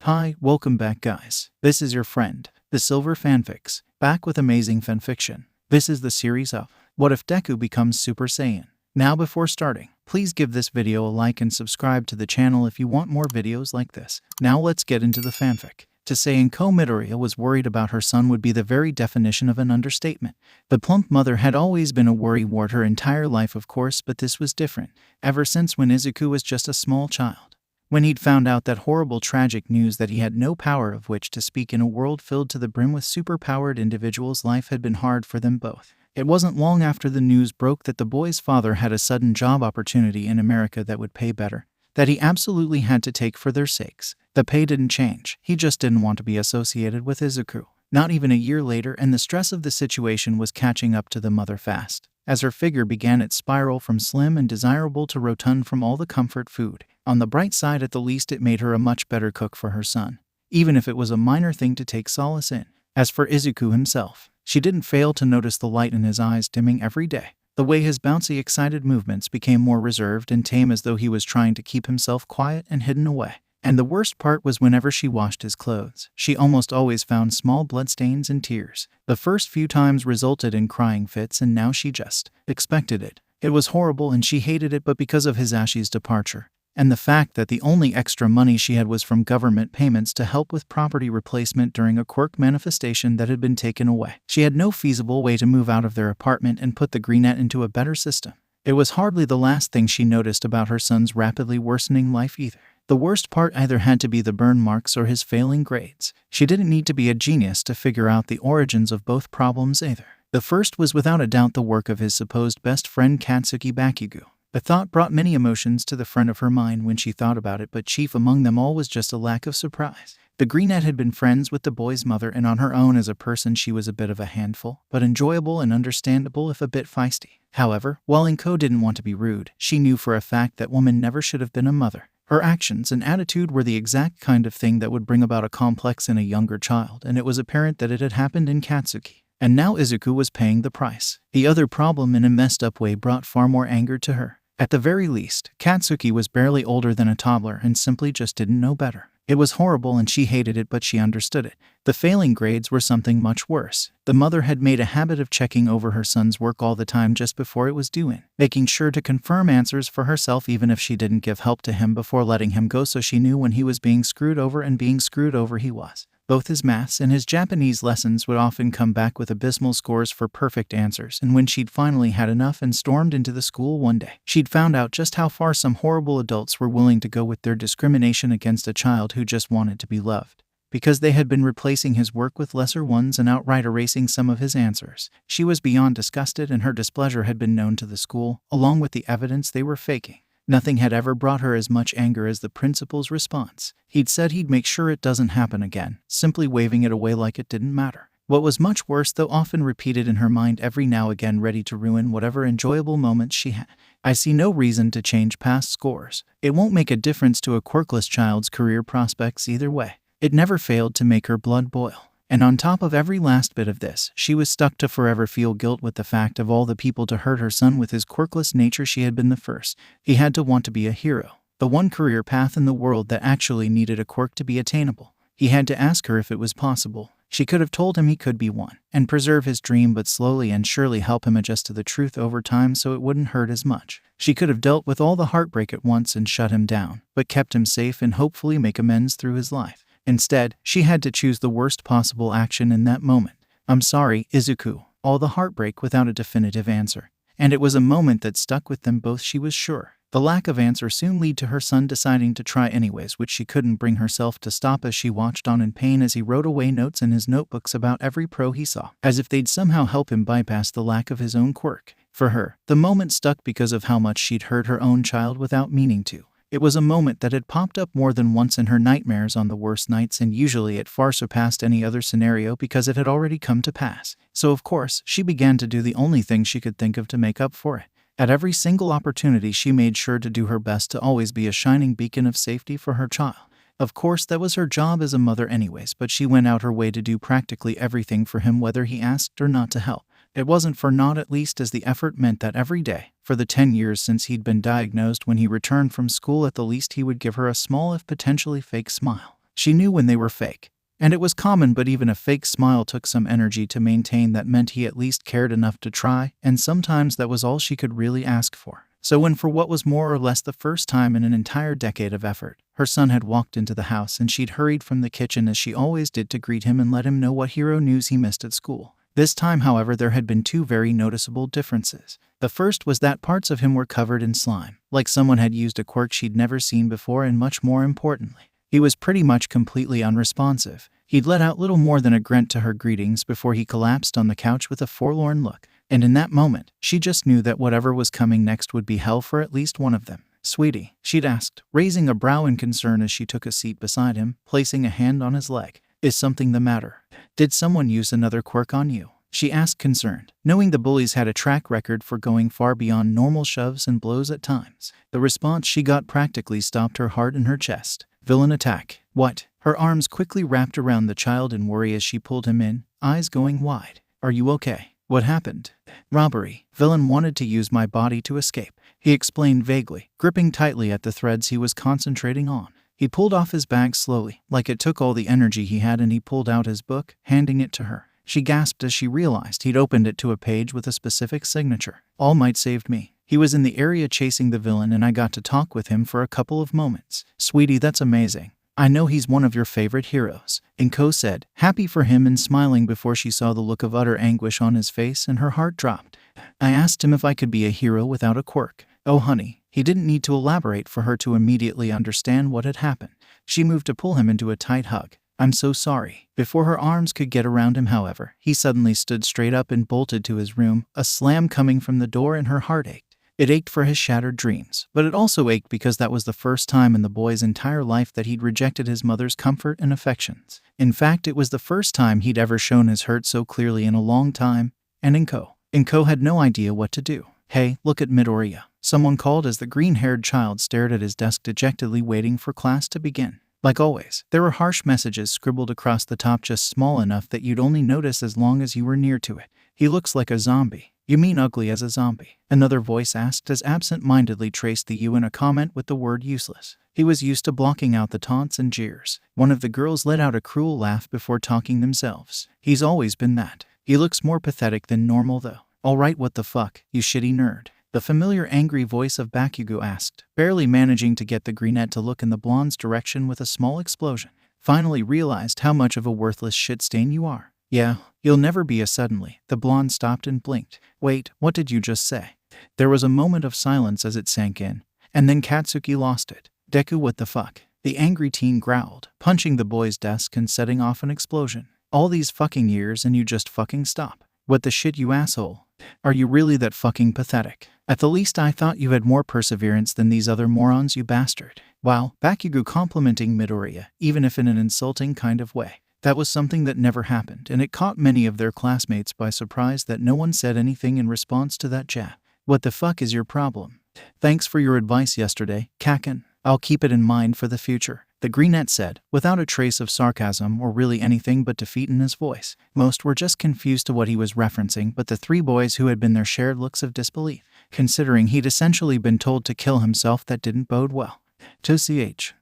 Hi, welcome back guys. This is your friend, the Silver Fanfics, back with amazing fanfiction. This is the series of What If Deku Becomes Super Saiyan. Now before starting, please give this video a like and subscribe to the channel if you want more videos like this. Now let's get into the fanfic. To say Midoriya was worried about her son would be the very definition of an understatement. The plump mother had always been a worrywart her entire life of course, but this was different, ever since when Izuku was just a small child. When he'd found out that horrible tragic news that he had no power of which to speak in a world filled to the brim with super-powered individuals, life had been hard for them both. It wasn't long after the news broke that the boy's father had a sudden job opportunity in America that would pay better, that he absolutely had to take for their sakes. The pay didn't change, he just didn't want to be associated with Izuku. Not even a year later, and the stress of the situation was catching up to the mother fast, as her figure began its spiral from slim and desirable to rotund from all the comfort food. On the bright side, at the least, it made her a much better cook for her son, even if it was a minor thing to take solace in. As for Izuku himself, she didn't fail to notice the light in his eyes dimming every day, the way his bouncy, excited movements became more reserved and tame, as though he was trying to keep himself quiet and hidden away. And the worst part was whenever she washed his clothes, she almost always found small bloodstains and tears. The first few times resulted in crying fits, and now she just expected it. It was horrible and she hated it, but because of Hisashi's departure, and the fact that the only extra money she had was from government payments to help with property replacement during a Quirk manifestation that had been taken away, she had no feasible way to move out of their apartment and put the Greenette into a better system. It was hardly the last thing she noticed about her son's rapidly worsening life either. The worst part either had to be the burn marks or his failing grades. She didn't need to be a genius to figure out the origins of both problems either. The first was without a doubt the work of his supposed best friend Katsuki Bakugo. The thought brought many emotions to the front of her mind when she thought about it, but chief among them all was just a lack of surprise. The Greenette had been friends with the boy's mother, and on her own as a person she was a bit of a handful, but enjoyable and understandable if a bit feisty. However, while Inko didn't want to be rude, she knew for a fact that woman never should have been a mother. Her actions and attitude were the exact kind of thing that would bring about a complex in a younger child, and it was apparent that it had happened in Katsuki. And now Izuku was paying the price. The other problem, in a messed up way, brought far more anger to her. At the very least, Katsuki was barely older than a toddler and simply just didn't know better. It was horrible and she hated it, but she understood it. The failing grades were something much worse. The mother had made a habit of checking over her son's work all the time just before it was due in, making sure to confirm answers for herself even if she didn't give help to him before letting him go, so she knew when he was being screwed over, and being screwed over he was. Both his maths and his Japanese lessons would often come back with abysmal scores for perfect answers, and when she'd finally had enough and stormed into the school one day, she'd found out just how far some horrible adults were willing to go with their discrimination against a child who just wanted to be loved. Because they had been replacing his work with lesser ones and outright erasing some of his answers, she was beyond disgusted, and her displeasure had been known to the school, along with the evidence they were faking. Nothing had ever brought her as much anger as the principal's response. He'd said he'd make sure it doesn't happen again, simply waving it away like it didn't matter. What was much worse, though, often repeated in her mind every now and again, ready to ruin whatever enjoyable moments she had. I see no reason to change past scores. It won't make a difference to a quirkless child's career prospects either way. It never failed to make her blood boil. And on top of every last bit of this, she was stuck to forever feel guilt with the fact of all the people to hurt her son. With his quirkless nature, she had been the first. He had to want to be a hero, the one career path in the world that actually needed a quirk to be attainable. He had to ask her if it was possible. She could have told him he could be one, and preserve his dream, but slowly and surely help him adjust to the truth over time so it wouldn't hurt as much. She could have dealt with all the heartbreak at once and shut him down, but kept him safe and hopefully make amends through his life. Instead, she had to choose the worst possible action in that moment. I'm sorry, Izuku. All the heartbreak without a definitive answer. And it was a moment that stuck with them both, she was sure. The lack of answer soon led to her son deciding to try anyways, which she couldn't bring herself to stop, as she watched on in pain as he wrote away notes in his notebooks about every pro he saw, as if they'd somehow help him bypass the lack of his own quirk. For her, the moment stuck because of how much she'd hurt her own child without meaning to. It was a moment that had popped up more than once in her nightmares on the worst nights, and usually it far surpassed any other scenario because it had already come to pass. So of course, she began to do the only thing she could think of to make up for it. At every single opportunity, she made sure to do her best to always be a shining beacon of safety for her child. Of course, that was her job as a mother anyways, but she went out her way to do practically everything for him, whether he asked or not to help. It wasn't for naught, at least, as the effort meant that every day, for the 10 years since he'd been diagnosed, when he returned from school, at the least he would give her a small, if potentially fake, smile. She knew when they were fake. And it was common, but even a fake smile took some energy to maintain. That meant he at least cared enough to try, and sometimes that was all she could really ask for. So when, for what was more or less the first time in an entire decade of effort, her son had walked into the house and she'd hurried from the kitchen as she always did to greet him and let him know what hero news he missed at school. This time, however, there had been two very noticeable differences. The first was that parts of him were covered in slime, like someone had used a quirk she'd never seen before, and much more importantly, he was pretty much completely unresponsive. He'd let out little more than a grunt to her greetings before he collapsed on the couch with a forlorn look. And in that moment, she just knew that whatever was coming next would be hell for at least one of them. "Sweetie," she'd asked, raising a brow in concern as she took a seat beside him, placing a hand on his leg. "Is something the matter? Did someone use another quirk on you?" she asked, concerned, knowing the bullies had a track record for going far beyond normal shoves and blows at times. The response she got practically stopped her heart in her chest. "Villain attack." "What?" Her arms quickly wrapped around the child in worry as she pulled him in, eyes going wide. "Are you okay? What happened?" "Robbery. Villain wanted to use my body to escape," he explained vaguely, gripping tightly at the threads he was concentrating on. He pulled off his bag slowly, like it took all the energy he had, and he pulled out his book, handing it to her. She gasped as she realized he'd opened it to a page with a specific signature. "All Might saved me. He was in the area chasing the villain and I got to talk with him for a couple of moments." "Sweetie, that's amazing. I know he's one of your favorite heroes," Enko said, happy for him and smiling before she saw the look of utter anguish on his face, and her heart dropped. "I asked him if I could be a hero without a quirk." "Oh honey." He didn't need to elaborate for her to immediately understand what had happened. She moved to pull him into a tight hug. "I'm so sorry." Before her arms could get around him, however, he suddenly stood straight up and bolted to his room, a slam coming from the door, and her heart ached. It ached for his shattered dreams, but it also ached because that was the first time in the boy's entire life that he'd rejected his mother's comfort and affections. In fact, it was the first time he'd ever shown his hurt so clearly in a long time, and Enko had no idea what to do. "Hey, look at Midoriya," someone called as the green-haired child stared at his desk dejectedly, waiting for class to begin. Like always, there were harsh messages scribbled across the top, just small enough that you'd only notice as long as you were near to it. "He looks like a zombie." "You mean ugly as a zombie?" another voice asked as absent-mindedly traced the U in a comment with the word useless. He was used to blocking out the taunts and jeers. One of the girls let out a cruel laugh before talking themselves. "He's always been that. He looks more pathetic than normal though." "Alright, what the fuck, you shitty nerd?" the familiar angry voice of Bakugo asked, barely managing to get the greenette to look in the blonde's direction with a small explosion. "Finally realized how much of a worthless shit stain you are." "Yeah, you'll never be a." Suddenly, the blonde stopped and blinked. "Wait, what did you just say?" There was a moment of silence as it sank in, and then Katsuki lost it. "Deku, what the fuck?" the angry teen growled, punching the boy's desk and setting off an explosion. "All these fucking years and you just fucking stop. What the shit, you asshole? Are you really that fucking pathetic? At the least I thought you had more perseverance than these other morons, you bastard." Wow, Bakugo complimenting Midoriya, even if in an insulting kind of way. That was something that never happened, and it caught many of their classmates by surprise that no one said anything in response to that jab. "What the fuck is your problem?" "Thanks for your advice yesterday, Kaken. I'll keep it in mind for the future," the greenette said, without a trace of sarcasm or really anything but defeat in his voice. Most were just confused to what he was referencing, but the three boys who had been there shared looks of disbelief. Considering he'd essentially been told to kill himself, that didn't bode well.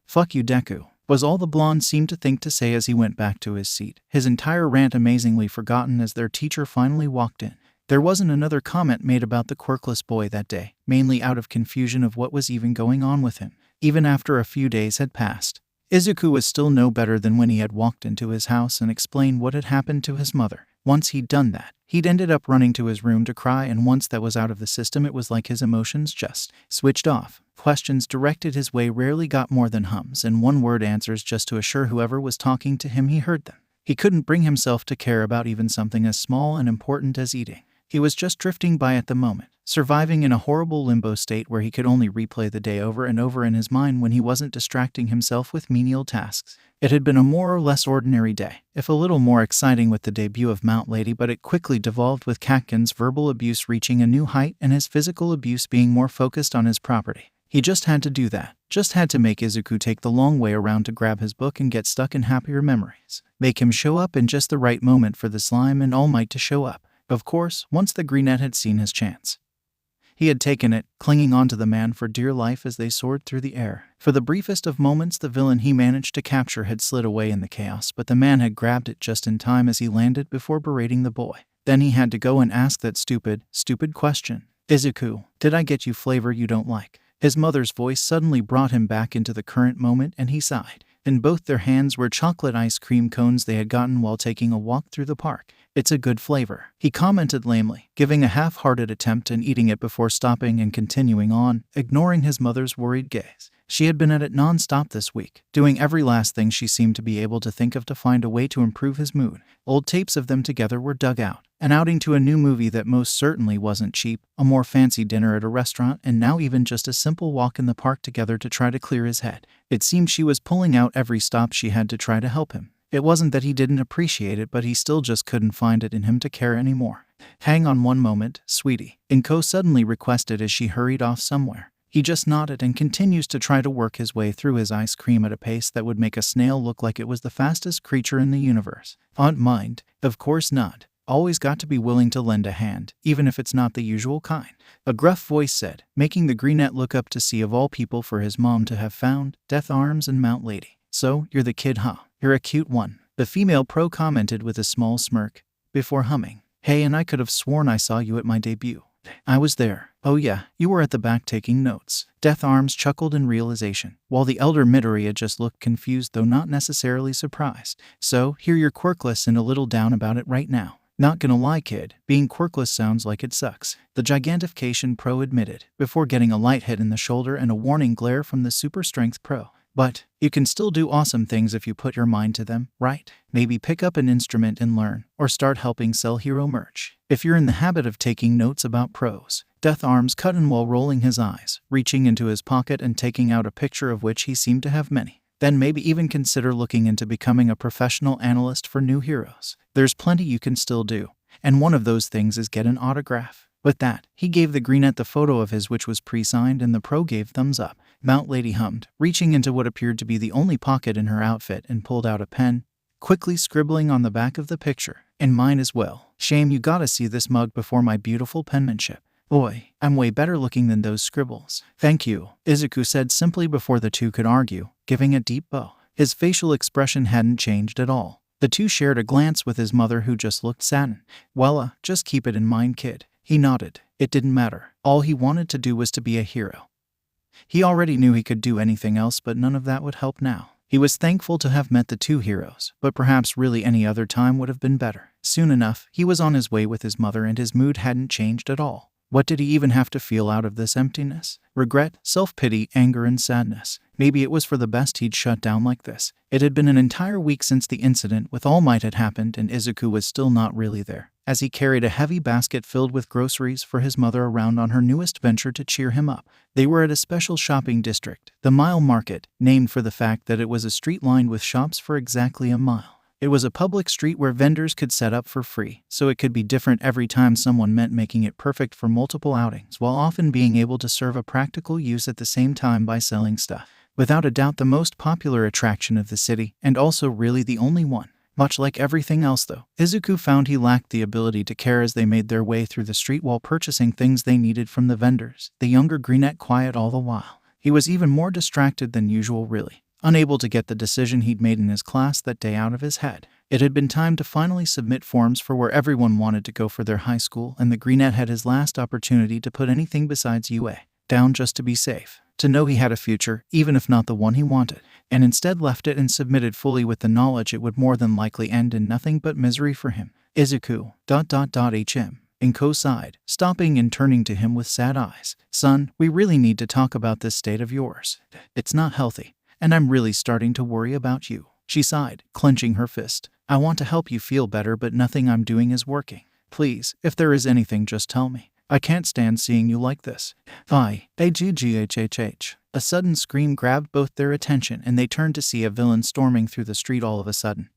"Fuck you, Deku," was all the blonde seemed to think to say as he went back to his seat, his entire rant amazingly forgotten as their teacher finally walked in. There wasn't another comment made about the quirkless boy that day, mainly out of confusion of what was even going on with him. Even after a few days had passed, Izuku was still no better than when he had walked into his house and explained what had happened to his mother. Once he'd done that, he'd ended up running to his room to cry, and once that was out of the system, it was like his emotions just switched off. Questions directed his way rarely got more than hums and one-word answers just to assure whoever was talking to him he heard them. He couldn't bring himself to care about even something as small and important as eating. He was just drifting by at the moment, surviving in a horrible limbo state where he could only replay the day over and over in his mind when he wasn't distracting himself with menial tasks. It had been a more or less ordinary day, if a little more exciting with the debut of Mount Lady, but it quickly devolved with Kaken's verbal abuse reaching a new height and his physical abuse being more focused on his property. He just had to do that, just had to make Izuku take the long way around to grab his book and get stuck in happier memories. Make him show up in just the right moment for the slime and All Might to show up. Of course, once the greenette had seen his chance. He had taken it, clinging onto the man for dear life as they soared through the air. For the briefest of moments, the villain he managed to capture had slid away in the chaos, but the man had grabbed it just in time as he landed before berating the boy. Then he had to go and ask that stupid question. Izuku, did I get you flavor you don't like? His mother's voice suddenly brought him back into the current moment, and he sighed. In both their hands were chocolate ice cream cones they had gotten while taking a walk through the park. It's a good flavor, he commented lamely, giving a half-hearted attempt and eating it before stopping and continuing on, ignoring his mother's worried gaze. She had been at it non-stop this week, doing every last thing she seemed to be able to think of to find a way to improve his mood. Old tapes of them together were dug out, an outing to a new movie that most certainly wasn't cheap, a more fancy dinner at a restaurant, and now even just a simple walk in the park together to try to clear his head. It seemed she was pulling out every stop she had to try to help him. It wasn't that he didn't appreciate it, but he still just couldn't find it in him to care anymore. Hang on one moment, sweetie, Inko suddenly requested as she hurried off somewhere. He just nodded and continues to try to work his way through his ice cream at a pace that would make a snail look like it was the fastest creature in the universe. Aunt mind? Of course not. Always got to be willing to lend a hand, even if it's not the usual kind. A gruff voice said, making the greenette look up to see of all people for his mom to have found Death Arms and Mount Lady. So, you're the kid, huh? You're a cute one. The female pro commented with a small smirk, before humming. Hey, and I could have sworn I saw you at my debut. I was there. Oh yeah, you were at the back taking notes. Death Arms chuckled in realization, while the elder Midoriya just looked confused though not necessarily surprised. So, here you're quirkless and a little down about it right now. Not gonna lie, kid, being quirkless sounds like it sucks, the Gigantification pro admitted, before getting a light hit in the shoulder and a warning glare from the super strength pro. But you can still do awesome things if you put your mind to them, right? Maybe pick up an instrument and learn, or start helping sell hero merch. If you're in the habit of taking notes about pros. Death Arms cut in while rolling his eyes, reaching into his pocket and taking out a picture of which he seemed to have many. Then maybe even consider looking into becoming a professional analyst for new heroes. There's plenty you can still do, and one of those things is get an autograph. With that, he gave the greenette the photo of his which was pre-signed, and the pro gave thumbs up. Mount Lady hummed, reaching into what appeared to be the only pocket in her outfit and pulled out a pen, quickly scribbling on the back of the picture. And mine as well. Shame you gotta see this mug before my beautiful penmanship. Boy, I'm way better looking than those scribbles. Thank you, Izuku said simply before the two could argue, giving a deep bow. His facial expression hadn't changed at all. The two shared a glance with his mother, who just looked saddened. Well, just keep it in mind, kid. He nodded. It didn't matter. All he wanted to do was to be a hero. He already knew he could do anything else, but none of that would help now. He was thankful to have met the two heroes, but perhaps really any other time would have been better. Soon enough, he was on his way with his mother, and his mood hadn't changed at all. What did he even have to feel out of this emptiness? Regret, self-pity, anger, and sadness. Maybe it was for the best he'd shut down like this. It had been an entire week since the incident with All Might had happened, and Izuku was still not really there, as he carried a heavy basket filled with groceries for his mother around on her newest venture to cheer him up. They were at a special shopping district, the Mile Market, named for the fact that it was a street lined with shops for exactly a mile. It was a public street where vendors could set up for free, so it could be different every time someone meant, making it perfect for multiple outings, while often being able to serve a practical use at the same time by selling stuff. Without a doubt the most popular attraction of the city, and also really the only one. Much like everything else though, Izuku found he lacked the ability to care as they made their way through the street while purchasing things they needed from the vendors, the younger greenette quiet all the while. He was even more distracted than usual, really, unable to get the decision he'd made in his class that day out of his head. It had been time to finally submit forms for where everyone wanted to go for their high school, and the greenette had his last opportunity to put anything besides UA down just to be safe, to know he had a future, even if not the one he wanted, and instead left it and submitted fully with the knowledge it would more than likely end in nothing but misery for him. Izuku, HM. Inko sighed, stopping and turning to him with sad eyes. Son, we really need to talk about this state of yours. It's not healthy, and I'm really starting to worry about you. She sighed, clenching her fist. I want to help you feel better, but nothing I'm doing is working. Please, if there is anything, just tell me. I can't stand seeing you like this. AGGHHH. A sudden scream grabbed both their attention, and they turned to see a villain storming through the street all of a sudden.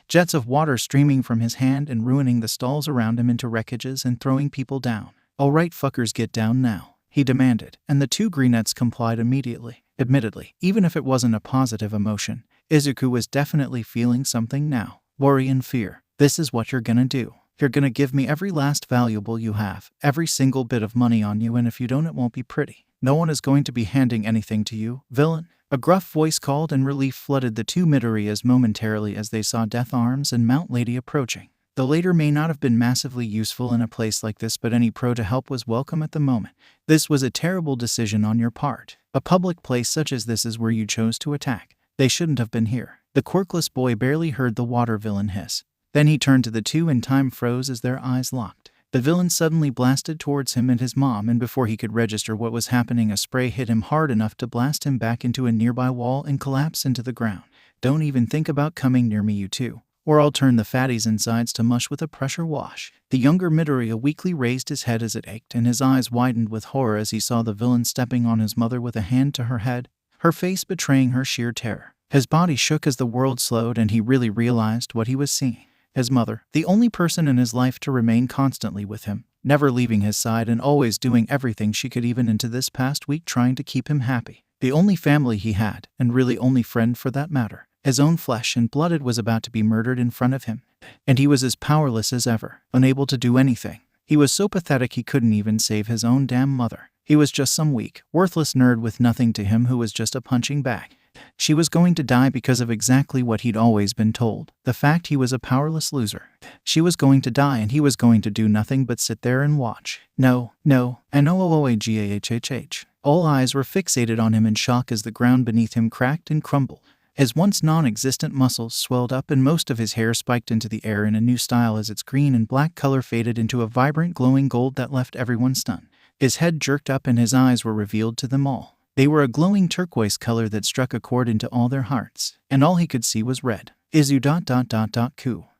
Jets of water streaming from his hand and ruining the stalls around him into wreckages and throwing people down. All right, fuckers, get down now, he demanded, and the two greenettes complied immediately. Admittedly, even if it wasn't a positive emotion, Izuku was definitely feeling something now. Worry and fear. This is what you're gonna do. You're gonna give me every last valuable you have, every single bit of money on you, and if you don't, it won't be pretty. No one is going to be handing anything to you, villain." A gruff voice called, and relief flooded the two Midoriyas momentarily as they saw Death Arms and Mount Lady approaching. The later may not have been massively useful in a place like this, but any pro to help was welcome at the moment. This was a terrible decision on your part. A public place such as this is where you chose to attack. They shouldn't have been here. The quirkless boy barely heard the water villain hiss. Then he turned to the two and time froze as their eyes locked. The villain suddenly blasted towards him and his mom, and before he could register what was happening, a spray hit him hard enough to blast him back into a nearby wall and collapse into the ground. "Don't even think about coming near me, you two, or I'll turn the fatty's insides to mush with a pressure wash." The younger Midoriya weakly raised his head as it ached, and his eyes widened with horror as he saw the villain stepping on his mother with a hand to her head, her face betraying her sheer terror. His body shook as the world slowed, and he really realized what he was seeing. His mother, the only person in his life to remain constantly with him, never leaving his side and always doing everything she could, even into this past week, trying to keep him happy. The only family he had, and really only friend for that matter. His own flesh and blood was about to be murdered in front of him. And he was as powerless as ever, unable to do anything. He was so pathetic he couldn't even save his own damn mother. He was just some weak, worthless nerd with nothing to him who was just a punching bag. She was going to die because of exactly what he'd always been told, the fact he was a powerless loser. She was going to die, and he was going to do nothing but sit there and watch. No, and OOOAGAHHH. All eyes were fixated on him in shock as the ground beneath him cracked and crumbled. His once non-existent muscles swelled up, and most of his hair spiked into the air in a new style as its green and black color faded into a vibrant glowing gold that left everyone stunned. His head jerked up and his eyes were revealed to them all. They were a glowing turquoise color that struck a chord into all their hearts, and all he could see was red. Izu ...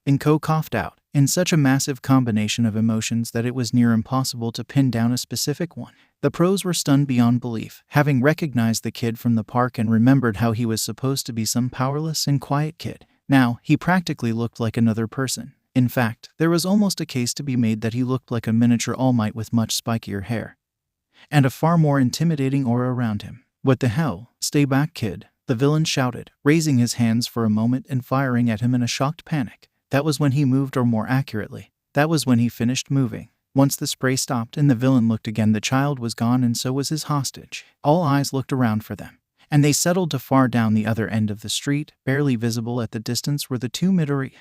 Inko coughed out, in such a massive combination of emotions that it was near impossible to pin down a specific one. The pros were stunned beyond belief, having recognized the kid from the park and remembered how he was supposed to be some powerless and quiet kid. Now, he practically looked like another person. In fact, there was almost a case to be made that he looked like a miniature All Might with much spikier hair and a far more intimidating aura around him. "What the hell? Stay back, kid," the villain shouted, raising his hands for a moment and firing at him in a shocked panic. That was when he moved, or more accurately, that was when he finished moving. Once the spray stopped and the villain looked again, the child was gone, and so was his hostage. All eyes looked around for them, and they settled to far down the other end of the street. Barely visible at the distance were the two Midoriya.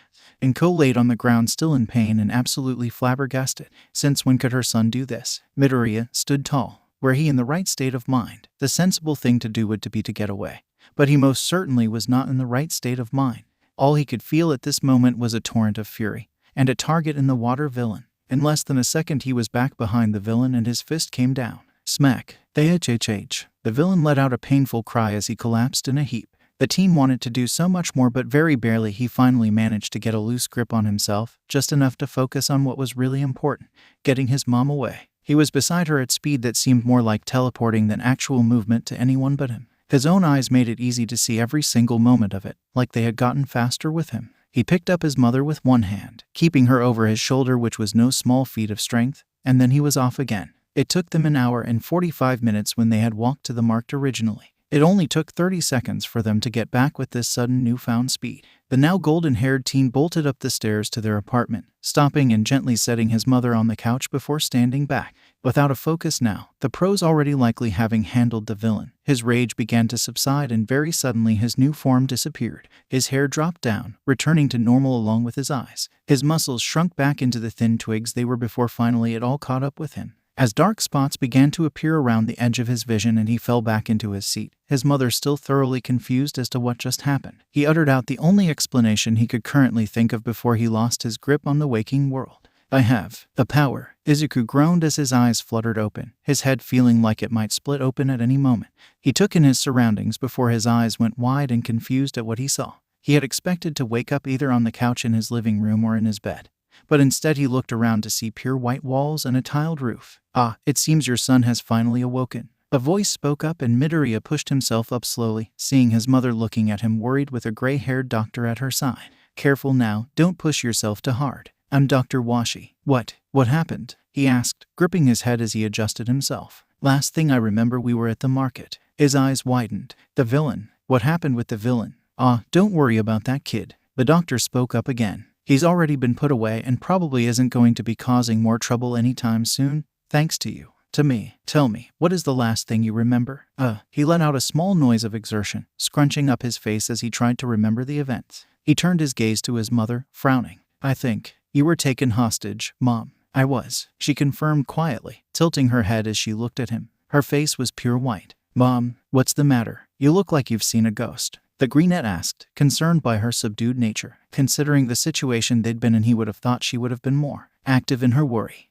Inko laid on the ground, still in pain and absolutely flabbergasted. Since when could her son do this? Midoriya stood tall. Were he in the right state of mind, the sensible thing to do would be to get away. But he most certainly was not in the right state of mind. All he could feel at this moment was a torrent of fury, and a target in the water villain. In less than a second he was back behind the villain, and his fist came down. Smack. HHH. The villain let out a painful cry as he collapsed in a heap. The team wanted to do so much more, but very barely. He finally managed to get a loose grip on himself, just enough to focus on what was really important, getting his mom away. He was beside her at speed that seemed more like teleporting than actual movement to anyone but him. His own eyes made it easy to see every single moment of it, like they had gotten faster with him. He picked up his mother with one hand, keeping her over his shoulder, which was no small feat of strength, and then he was off again. It took them an hour and 45 minutes when they had walked to the marked originally. It only took 30 seconds for them to get back with this sudden newfound speed. The now golden-haired teen bolted up the stairs to their apartment, stopping and gently setting his mother on the couch before standing back. Without a focus now, the pros already likely having handled the villain, his rage began to subside, and very suddenly his new form disappeared. His hair dropped down, returning to normal along with his eyes. His muscles shrunk back into the thin twigs they were before. Finally it all caught up with him, as dark spots began to appear around the edge of his vision, and he fell back into his seat, his mother still thoroughly confused as to what just happened. He uttered out the only explanation he could currently think of before he lost his grip on the waking world. "I have the power," Izuku groaned as his eyes fluttered open, his head feeling like it might split open at any moment. He took in his surroundings before his eyes went wide and confused at what he saw. He had expected to wake up either on the couch in his living room or in his bed, but instead he looked around to see pure white walls and a tiled roof. "Ah, it seems your son has finally awoken." A voice spoke up, and Midoriya pushed himself up slowly, seeing his mother looking at him worried with a gray-haired doctor at her side. "Careful now, don't push yourself too hard. I'm Dr. Washi." What happened?" he asked, gripping his head as he adjusted himself. "Last thing I remember, we were at the market." His eyes widened. "The villain? What happened with the villain?" "Ah, don't worry about that, kid." The doctor spoke up again. He's already been put away and probably isn't going to be causing more trouble anytime soon, thanks to you. To me. Tell me, what is the last thing you remember? He let out a small noise of exertion, scrunching up his face as he tried to remember the events. He turned his gaze to his mother, frowning. I think you were taken hostage, Mom. I was, she confirmed quietly, tilting her head as she looked at him. Her face was pure white. Mom, what's the matter? You look like you've seen a ghost. The greenette asked, concerned by her subdued nature. Considering the situation they'd been in, he would have thought she would have been more active in her worry.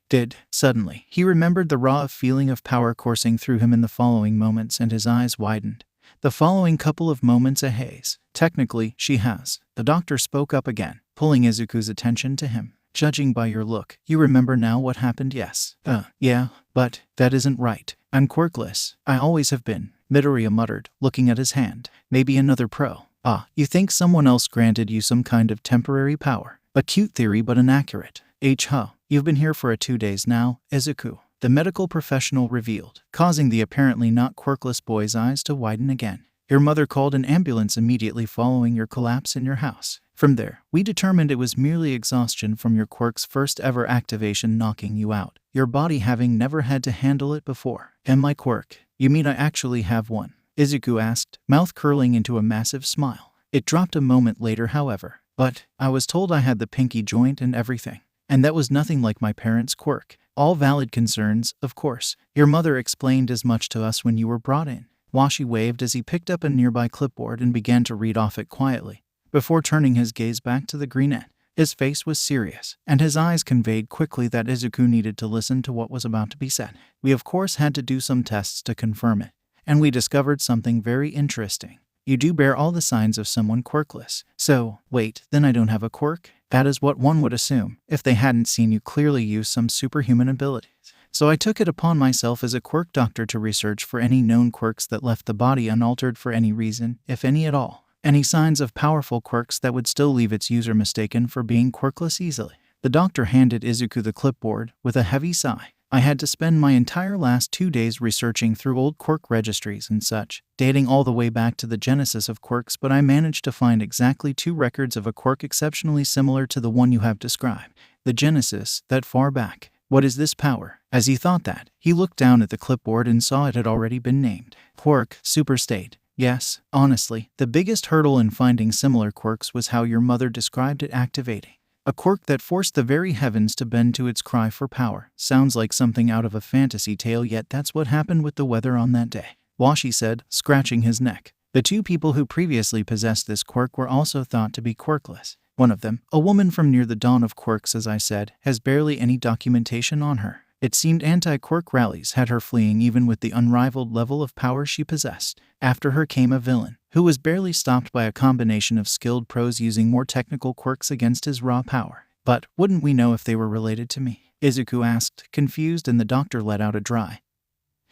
Suddenly, he remembered the raw feeling of power coursing through him in the following moments, and his eyes widened. The following couple of moments a haze. Technically, she has. The doctor spoke up again, pulling Izuku's attention to him. Judging by your look, you remember now what happened, yes? Yeah, but that isn't right. I'm quirkless. I always have been, Midoriya muttered, looking at his hand. Maybe another pro. You think someone else granted you some kind of temporary power? A cute theory but inaccurate. You've been here for 2 days now, Izuku, the medical professional revealed, causing the apparently not quirkless boy's eyes to widen again. Your mother called an ambulance immediately following your collapse in your house. From there, we determined it was merely exhaustion from your quirk's first ever activation knocking you out, your body having never had to handle it before. And my quirk? You mean I actually have one? Izuku asked, mouth curling into a massive smile. It dropped a moment later, however. But I was told I had the pinky joint and everything. And that was nothing like my parents' quirk. All valid concerns, of course. Your mother explained as much to us when you were brought in. Washi waved as he picked up a nearby clipboard and began to read off it quietly, before turning his gaze back to the greenette. His face was serious, and his eyes conveyed quickly that Izuku needed to listen to what was about to be said. We of course had to do some tests to confirm it, and we discovered something very interesting. You do bear all the signs of someone quirkless. So, wait, then I don't have a quirk? That is what one would assume, if they hadn't seen you clearly use some superhuman abilities. So I took it upon myself as a quirk doctor to research for any known quirks that left the body unaltered for any reason, if any at all. Any signs of powerful quirks that would still leave its user mistaken for being quirkless easily. The doctor handed Izuku the clipboard with a heavy sigh. I had to spend my entire last 2 days researching through old quirk registries and such, dating all the way back to the genesis of quirks, but I managed to find exactly 2 records of a quirk exceptionally similar to the one you have described. The genesis, that far back. What is this power? As he thought that, he looked down at the clipboard and saw it had already been named. Quirk, Superstate. Yes, honestly, the biggest hurdle in finding similar quirks was how your mother described it activating. A quirk that forced the very heavens to bend to its cry for power. Sounds like something out of a fantasy tale, yet that's what happened with the weather on that day. Washi said, scratching his neck. The 2 people who previously possessed this quirk were also thought to be quirkless. One of them, a woman from near the dawn of quirks, as I said, has barely any documentation on her. It seemed anti-quirk rallies had her fleeing even with the unrivaled level of power she possessed. After her came a villain, who was barely stopped by a combination of skilled pros using more technical quirks against his raw power. But wouldn't we know if they were related to me? Izuku asked, confused, and the doctor let out a dry,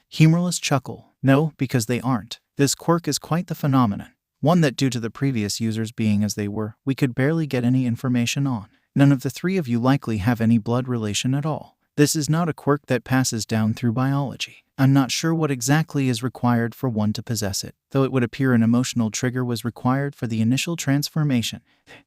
humorless chuckle. No, because they aren't. This quirk is quite the phenomenon. One that, due to the previous users being as they were, we could barely get any information on. None of the 3 of you likely have any blood relation at all. This is not a quirk that passes down through biology. I'm not sure what exactly is required for one to possess it, though it would appear an emotional trigger was required for the initial transformation.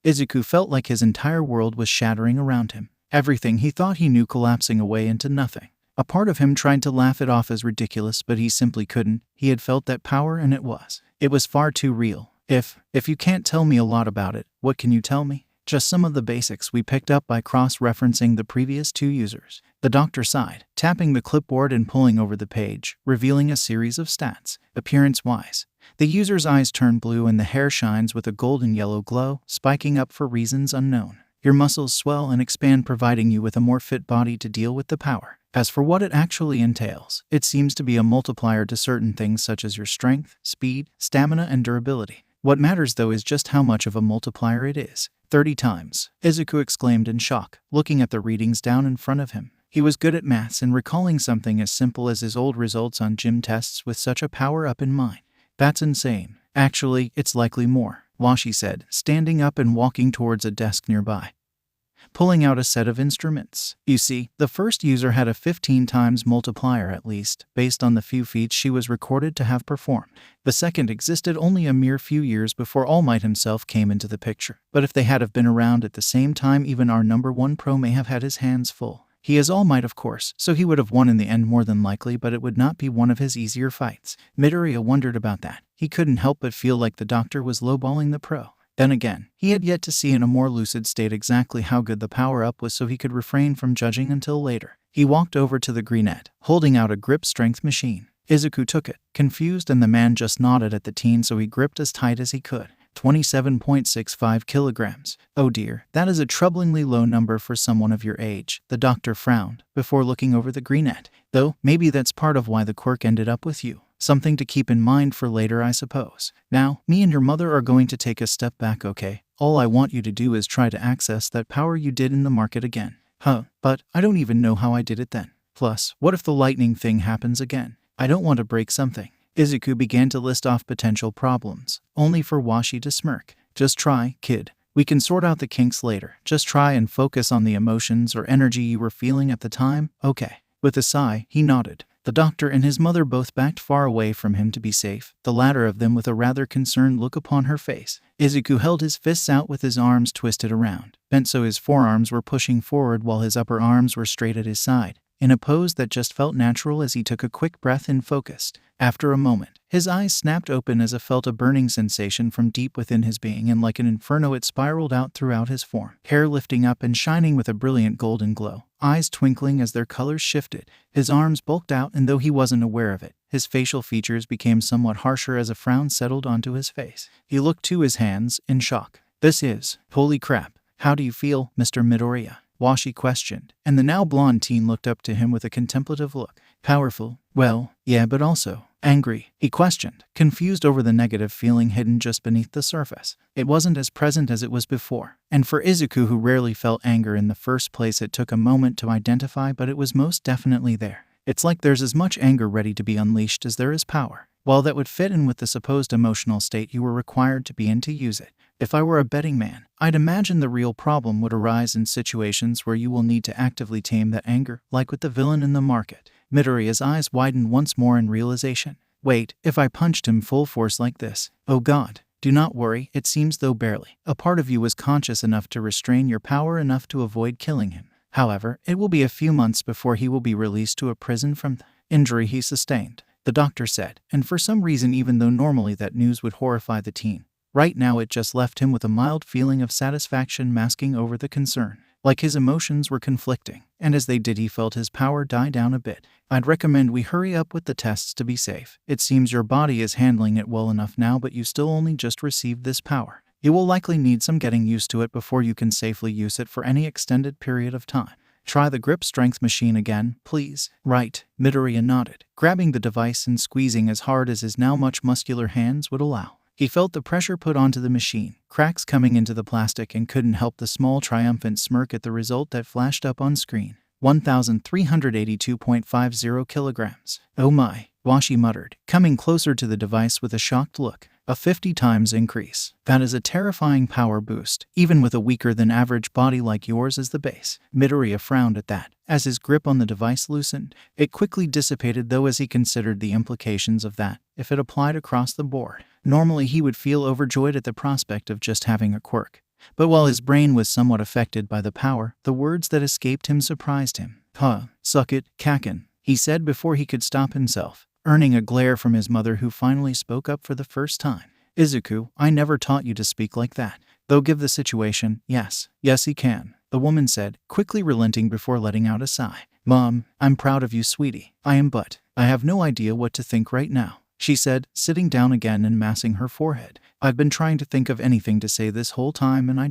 Izuku felt like his entire world was shattering around him. Everything he thought he knew collapsing away into nothing. A part of him tried to laugh it off as ridiculous, but he simply couldn't. He had felt that power, and it was far too real. If you can't tell me a lot about it, what can you tell me? Just some of the basics we picked up by cross-referencing the previous 2 users. The doctor sighed, tapping the clipboard and pulling over the page, revealing a series of stats. Appearance-wise, the user's eyes turn blue and the hair shines with a golden yellow glow, spiking up for reasons unknown. Your muscles swell and expand, providing you with a more fit body to deal with the power. As for what it actually entails, it seems to be a multiplier to certain things such as your strength, speed, stamina, and durability. What matters though is just how much of a multiplier it is. 30 times, Izuku exclaimed in shock, looking at the readings down in front of him. He was good at maths and recalling something as simple as his old results on gym tests with such a power-up in mind. That's insane. Actually, it's likely more, Washi said, standing up and walking towards a desk nearby. pulling out a set of instruments. You see, the first user had a 15 times multiplier at least, based on the few feats she was recorded to have performed. The second existed only a mere few years before All Might himself came into the picture. But if they had have been around at the same time, even our number 1 pro may have had his hands full. He is All Might, of course, so he would have won in the end more than likely, but it would not be one of his easier fights. Midoriya wondered about that. He couldn't help but feel like the doctor was lowballing the pro. Then again, he had yet to see in a more lucid state exactly how good the power-up was, so he could refrain from judging until later. He walked over to the greenette, holding out a grip strength machine. Izuku took it, confused, and the man just nodded at the teen, so he gripped as tight as he could. 27.65 kilograms. Oh dear, that is a troublingly low number for someone of your age. The doctor frowned, before looking over the greenette. Though, maybe that's part of why the quirk ended up with you. Something to keep in mind for later, I suppose. Now, me and your mother are going to take a step back, okay? All I want you to do is try to access that power you did in the market again. But I don't even know how I did it then. Plus, what if the lightning thing happens again? I don't want to break something. Izuku began to list off potential problems, only for Washi to smirk. Just try, kid. We can sort out the kinks later. Just try and focus on the emotions or energy you were feeling at the time, okay? With a sigh, he nodded. The doctor and his mother both backed far away from him to be safe, the latter of them with a rather concerned look upon her face. Izuku held his fists out with his arms twisted around, bent so his forearms were pushing forward while his upper arms were straight at his side, in a pose that just felt natural as he took a quick breath and focused. After a moment, his eyes snapped open as he felt a burning sensation from deep within his being, and like an inferno it spiraled out throughout his form, hair lifting up and shining with a brilliant golden glow, eyes twinkling as their colors shifted. His arms bulked out, and though he wasn't aware of it, his facial features became somewhat harsher as a frown settled onto his face. He looked to his hands, in shock. This is... Holy crap. How do you feel, Mr. Midoriya? Washi questioned, and the now blonde teen looked up to him with a contemplative look. Powerful? Well, yeah, but also angry, he questioned, confused over the negative feeling hidden just beneath the surface. It wasn't as present as it was before, and for Izuku, who rarely felt anger in the first place, it took a moment to identify, but it was most definitely there. It's like there's as much anger ready to be unleashed as there is power. While that would fit in with the supposed emotional state you were required to be in to use it. If I were a betting man, I'd imagine the real problem would arise in situations where you will need to actively tame that anger, like with the villain in the market. Midoriya's eyes widened once more in realization. Wait, if I punched him full force like this? Oh god. Do not worry, it seems though barely. A part of you was conscious enough to restrain your power enough to avoid killing him. However, it will be a few months before he will be released to a prison from the injury he sustained, the doctor said, and for some reason, even though normally that news would horrify the teen, right now it just left him with a mild feeling of satisfaction masking over the concern. Like his emotions were conflicting, and as they did he felt his power die down a bit. I'd recommend we hurry up with the tests to be safe. It seems your body is handling it well enough now, but you still only just received this power. You will likely need some getting used to it before you can safely use it for any extended period of time. Try the grip strength machine again, please. Right, Midoriya nodded, grabbing the device and squeezing as hard as his now much muscular hands would allow. He felt the pressure put onto the machine, cracks coming into the plastic, and couldn't help the small triumphant smirk at the result that flashed up on screen. 1,382.50 kilograms. Oh my, Washi muttered, coming closer to the device with a shocked look. A 50 times increase. That is a terrifying power boost, even with a weaker than average body like yours as the base. Midoriya frowned at that. As his grip on the device loosened, it quickly dissipated, though, as he considered the implications of that if it applied across the board. Normally he would feel overjoyed at the prospect of just having a quirk. But while his brain was somewhat affected by the power, the words that escaped him surprised him. Suck it, Kakin, he said before he could stop himself, earning a glare from his mother, who finally spoke up for the first time. Izuku, I never taught you to speak like that. Though give the situation, yes he can, the woman said, quickly relenting before letting out a sigh. Mom, I'm proud of you, sweetie. I am, but I have no idea what to think right now, she said, sitting down again and massing her forehead. I've been trying to think of anything to say this whole time, and I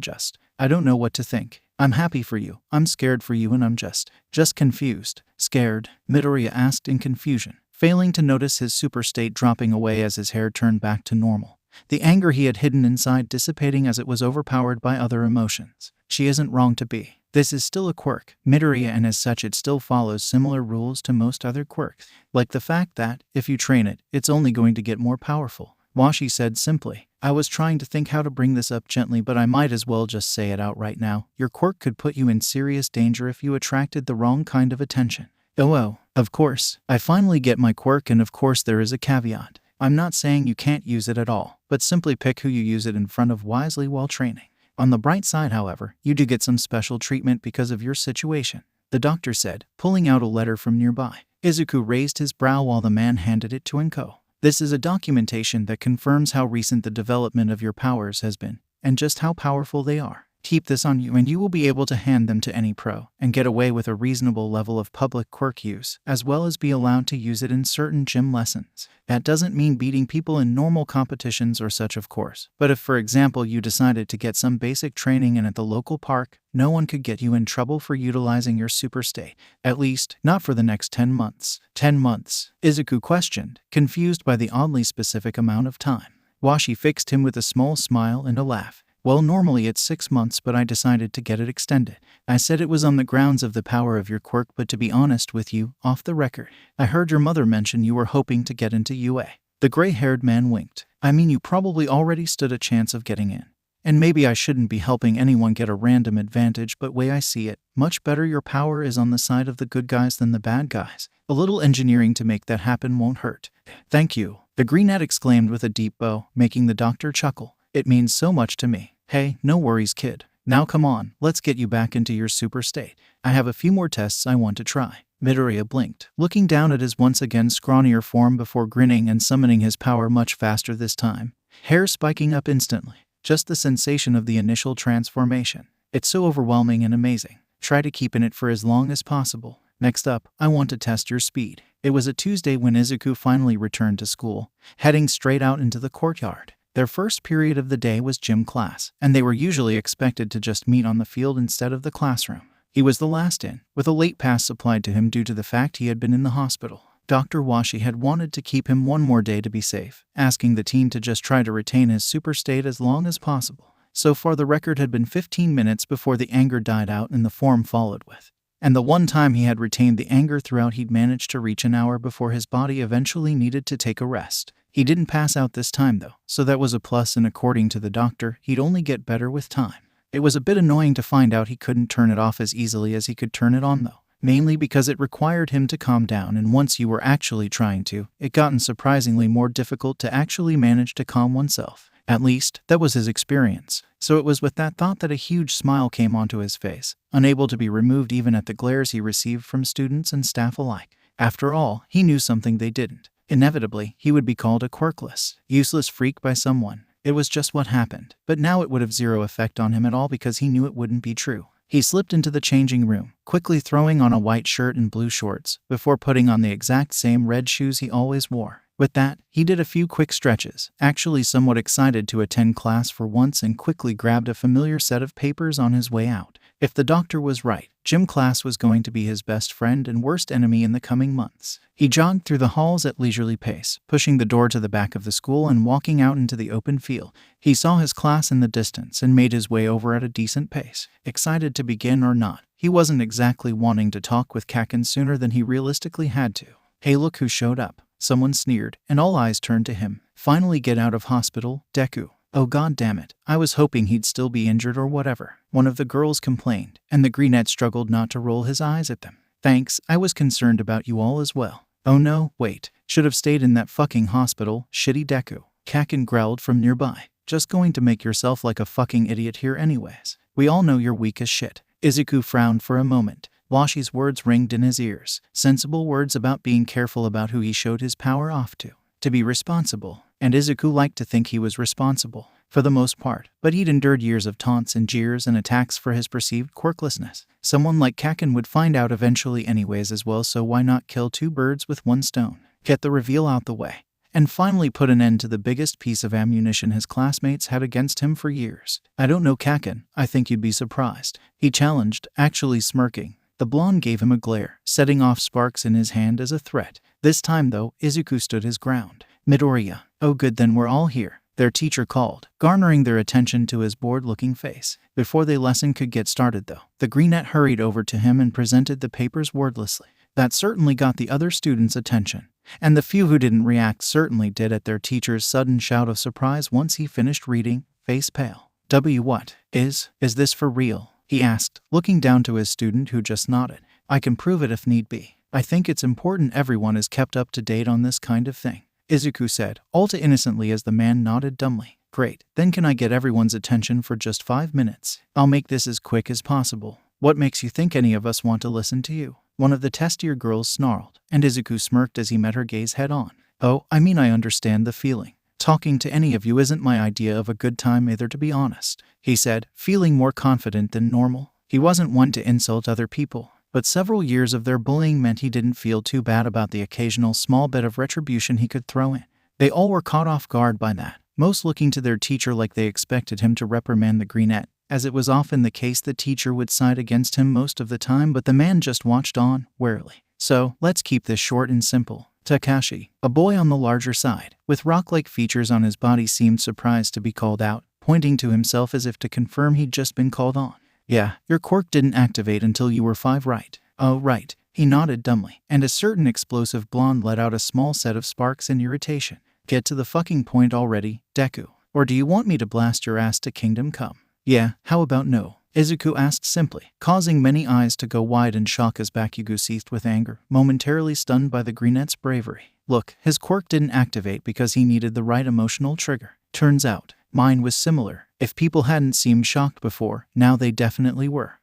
don't know what to think. I'm happy for you, I'm scared for you, and I'm just confused. Scared? Midoriya asked in confusion, failing to notice his superstate dropping away as his hair turned back to normal. The anger he had hidden inside dissipating as it was overpowered by other emotions. She isn't wrong to be. This is still a quirk, Midoriya, and as such it still follows similar rules to most other quirks, like the fact that, if you train it, it's only going to get more powerful. Washi said simply. I was trying to think how to bring this up gently, but I might as well just say it outright now. Your quirk could put you in serious danger if you attracted the wrong kind of attention. Oh, of course. I finally get my quirk, and of course there is a caveat. I'm not saying you can't use it at all, but simply pick who you use it in front of wisely while training. On the bright side, however, you do get some special treatment because of your situation, the doctor said, pulling out a letter from nearby. Izuku raised his brow while the man handed it to Enko. This is a documentation that confirms how recent the development of your powers has been, and just how powerful they are. Keep this on you and you will be able to hand them to any pro, and get away with a reasonable level of public quirk use, as well as be allowed to use it in certain gym lessons. That doesn't mean beating people in normal competitions or such, of course, but if for example you decided to get some basic training in at the local park, no one could get you in trouble for utilizing your Superstate. At least, not for the next 10 months. 10 months? Izuku questioned, confused by the oddly specific amount of time. Washi fixed him with a small smile and a laugh. Well, normally it's 6 months, but I decided to get it extended. I said it was on the grounds of the power of your quirk, but to be honest with you, off the record, I heard your mother mention you were hoping to get into UA. The gray-haired man winked. I mean, you probably already stood a chance of getting in. And maybe I shouldn't be helping anyone get a random advantage, but way I see it, much better your power is on the side of the good guys than the bad guys. A little engineering to make that happen won't hurt. Thank you, the greenette exclaimed with a deep bow, making the doctor chuckle. It means so much to me. Hey, no worries, kid. Now come on, let's get you back into your Superstate. I have a few more tests I want to try. Midoriya blinked, looking down at his once again scrawnier form before grinning and summoning his power much faster this time, hair spiking up instantly. Just the sensation of the initial transformation. It's so overwhelming and amazing. Try to keep in it for as long as possible. Next up, I want to test your speed. It was a Tuesday when Izuku finally returned to school, heading straight out into the courtyard. Their first period of the day was gym class, and they were usually expected to just meet on the field instead of the classroom. He was the last in, with a late pass supplied to him due to the fact he had been in the hospital. Dr. Washi had wanted to keep him one more day to be safe, asking the teen to just try to retain his Superstate as long as possible. So far the record had been 15 minutes before the anger died out and the form followed with. And the one time he had retained the anger throughout, he'd managed to reach an hour before his body eventually needed to take a rest. He didn't pass out this time though, so that was a plus, and according to the doctor, he'd only get better with time. It was a bit annoying to find out he couldn't turn it off as easily as he could turn it on though, mainly because it required him to calm down, and once you were actually trying to, it gotten surprisingly more difficult to actually manage to calm oneself. At least, that was his experience. So it was with that thought that a huge smile came onto his face, unable to be removed even at the glares he received from students and staff alike. After all, he knew something they didn't. Inevitably, he would be called a quirkless, useless freak by someone. It was just what happened, but now it would have zero effect on him at all because he knew it wouldn't be true. He slipped into the changing room, quickly throwing on a white shirt and blue shorts, before putting on the exact same red shoes he always wore. With that, he did a few quick stretches, actually somewhat excited to attend class for once, and quickly grabbed a familiar set of papers on his way out. If the doctor was right, gym class was going to be his best friend and worst enemy in the coming months. He jogged through the halls at leisurely pace, pushing the door to the back of the school and walking out into the open field. He saw his class in the distance and made his way over at a decent pace. Excited to begin or not, he wasn't exactly wanting to talk with Kaken sooner than he realistically had to. Hey, look who showed up. Someone sneered, and all eyes turned to him. Finally get out of hospital, Deku. Oh god damn it, I was hoping he'd still be injured or whatever, one of the girls complained, and the greenette struggled not to roll his eyes at them. Thanks, I was concerned about you all as well. Oh no, wait, should have stayed in that fucking hospital, shitty Deku. Kaken growled from nearby. Just going to make yourself like a fucking idiot here anyways. We all know you're weak as shit. Izuku frowned for a moment. Washi's words ringed in his ears. Sensible words about being careful about who he showed his power off to. To be responsible. And Izuku liked to think he was responsible, for the most part, but he'd endured years of taunts and jeers and attacks for his perceived quirklessness. Someone like Kaken would find out eventually anyways as well, so why not kill two birds with one stone? Get the reveal out the way. And finally put an end to the biggest piece of ammunition his classmates had against him for years. I don't know Kaken, I think you'd be surprised. He challenged, actually smirking. The blonde gave him a glare, setting off sparks in his hand as a threat. This time though, Izuku stood his ground. Midoriya. Oh good, then we're all here. Their teacher called, garnering their attention to his bored-looking face. Before the lesson could get started though, the greenette hurried over to him and presented the papers wordlessly. That certainly got the other students' attention. and the few who didn't react certainly did at their teacher's sudden shout of surprise once he finished reading, face pale. What is this for real? He asked, looking down to his student who just nodded. I can prove it if need be. I think it's important everyone is kept up to date on this kind of thing, Izuku said, all too innocently as the man nodded dumbly. Great, then can I get everyone's attention for just 5 minutes? I'll make this as quick as possible. What makes you think any of us want to listen to you? One of the testier girls snarled, and Izuku smirked as he met her gaze head on. Oh, I mean, I understand the feeling. Talking to any of you isn't my idea of a good time either, to be honest, he said, feeling more confident than normal. He wasn't one to insult other people, but several years of their bullying meant he didn't feel too bad about the occasional small bit of retribution he could throw in. They all were caught off guard by that, most looking to their teacher like they expected him to reprimand the greenette. As it was often the case, the teacher would side against him most of the time, but the man just watched on, warily. So, let's keep this short and simple. Takashi, a boy on the larger side, with rock-like features on his body, seemed surprised to be called out, pointing to himself as if to confirm he'd just been called on. Yeah, your quirk didn't activate until you were 5, right? Oh, right. He nodded dumbly, and a certain explosive blonde let out a small set of sparks in irritation. Get to the fucking point already, Deku. Or do you want me to blast your ass to Kingdom Come? Yeah, how about no? Izuku asked simply, causing many eyes to go wide in shock as Bakugo seethed with anger, momentarily stunned by the greenette's bravery. Look, his quirk didn't activate because he needed the right emotional trigger. Turns out, mine was similar. If people hadn't seemed shocked before, now they definitely were.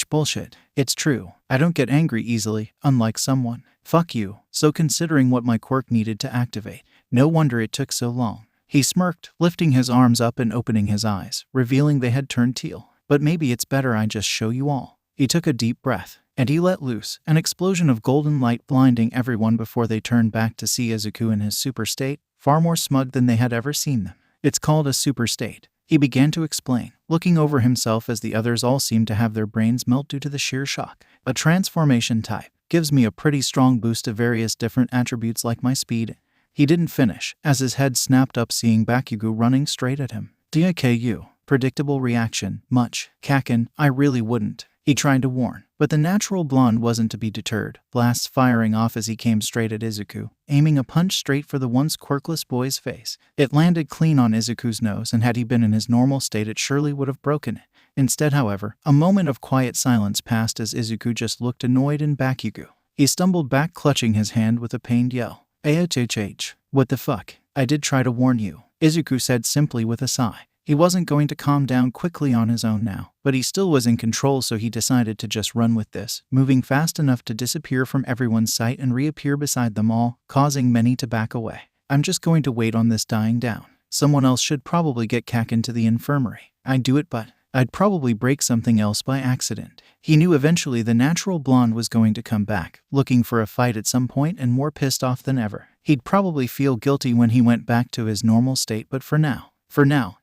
Bullshit. It's true. I don't get angry easily, unlike someone. Fuck you. So considering what my quirk needed to activate, no wonder it took so long. He smirked, lifting his arms up and opening his eyes, revealing they had turned teal. But maybe it's better I just show you all. He took a deep breath, and he let loose, an explosion of golden light blinding everyone before they turned back to see Izuku in his superstate, far more smug than they had ever seen them. It's called a superstate, he began to explain, looking over himself as the others all seemed to have their brains melt due to the sheer shock. A transformation type. Gives me a pretty strong boost of various different attributes like my speed. He didn't finish, as his head snapped up seeing Bakugo running straight at him. Diku. Predictable reaction. Much. Kakin, I really wouldn't. He tried to warn, but the natural blonde wasn't to be deterred, blasts firing off as he came straight at Izuku, aiming a punch straight for the once quirkless boy's face. It landed clean on Izuku's nose, and had he been in his normal state it surely would have broken it. Instead, however, a moment of quiet silence passed as Izuku just looked annoyed and Bakugo. He stumbled back, clutching his hand with a pained yell. What the fuck? I did try to warn you, Izuku said simply with a sigh. He wasn't going to calm down quickly on his own now, but he still was in control, so he decided to just run with this, moving fast enough to disappear from everyone's sight and reappear beside them all, causing many to back away. I'm just going to wait on this dying down. Someone else should probably get Kakin to the infirmary. I'd do it, but I'd probably break something else by accident. He knew eventually the natural blonde was going to come back, looking for a fight at some point and more pissed off than ever. He'd probably feel guilty when he went back to his normal state, but for now,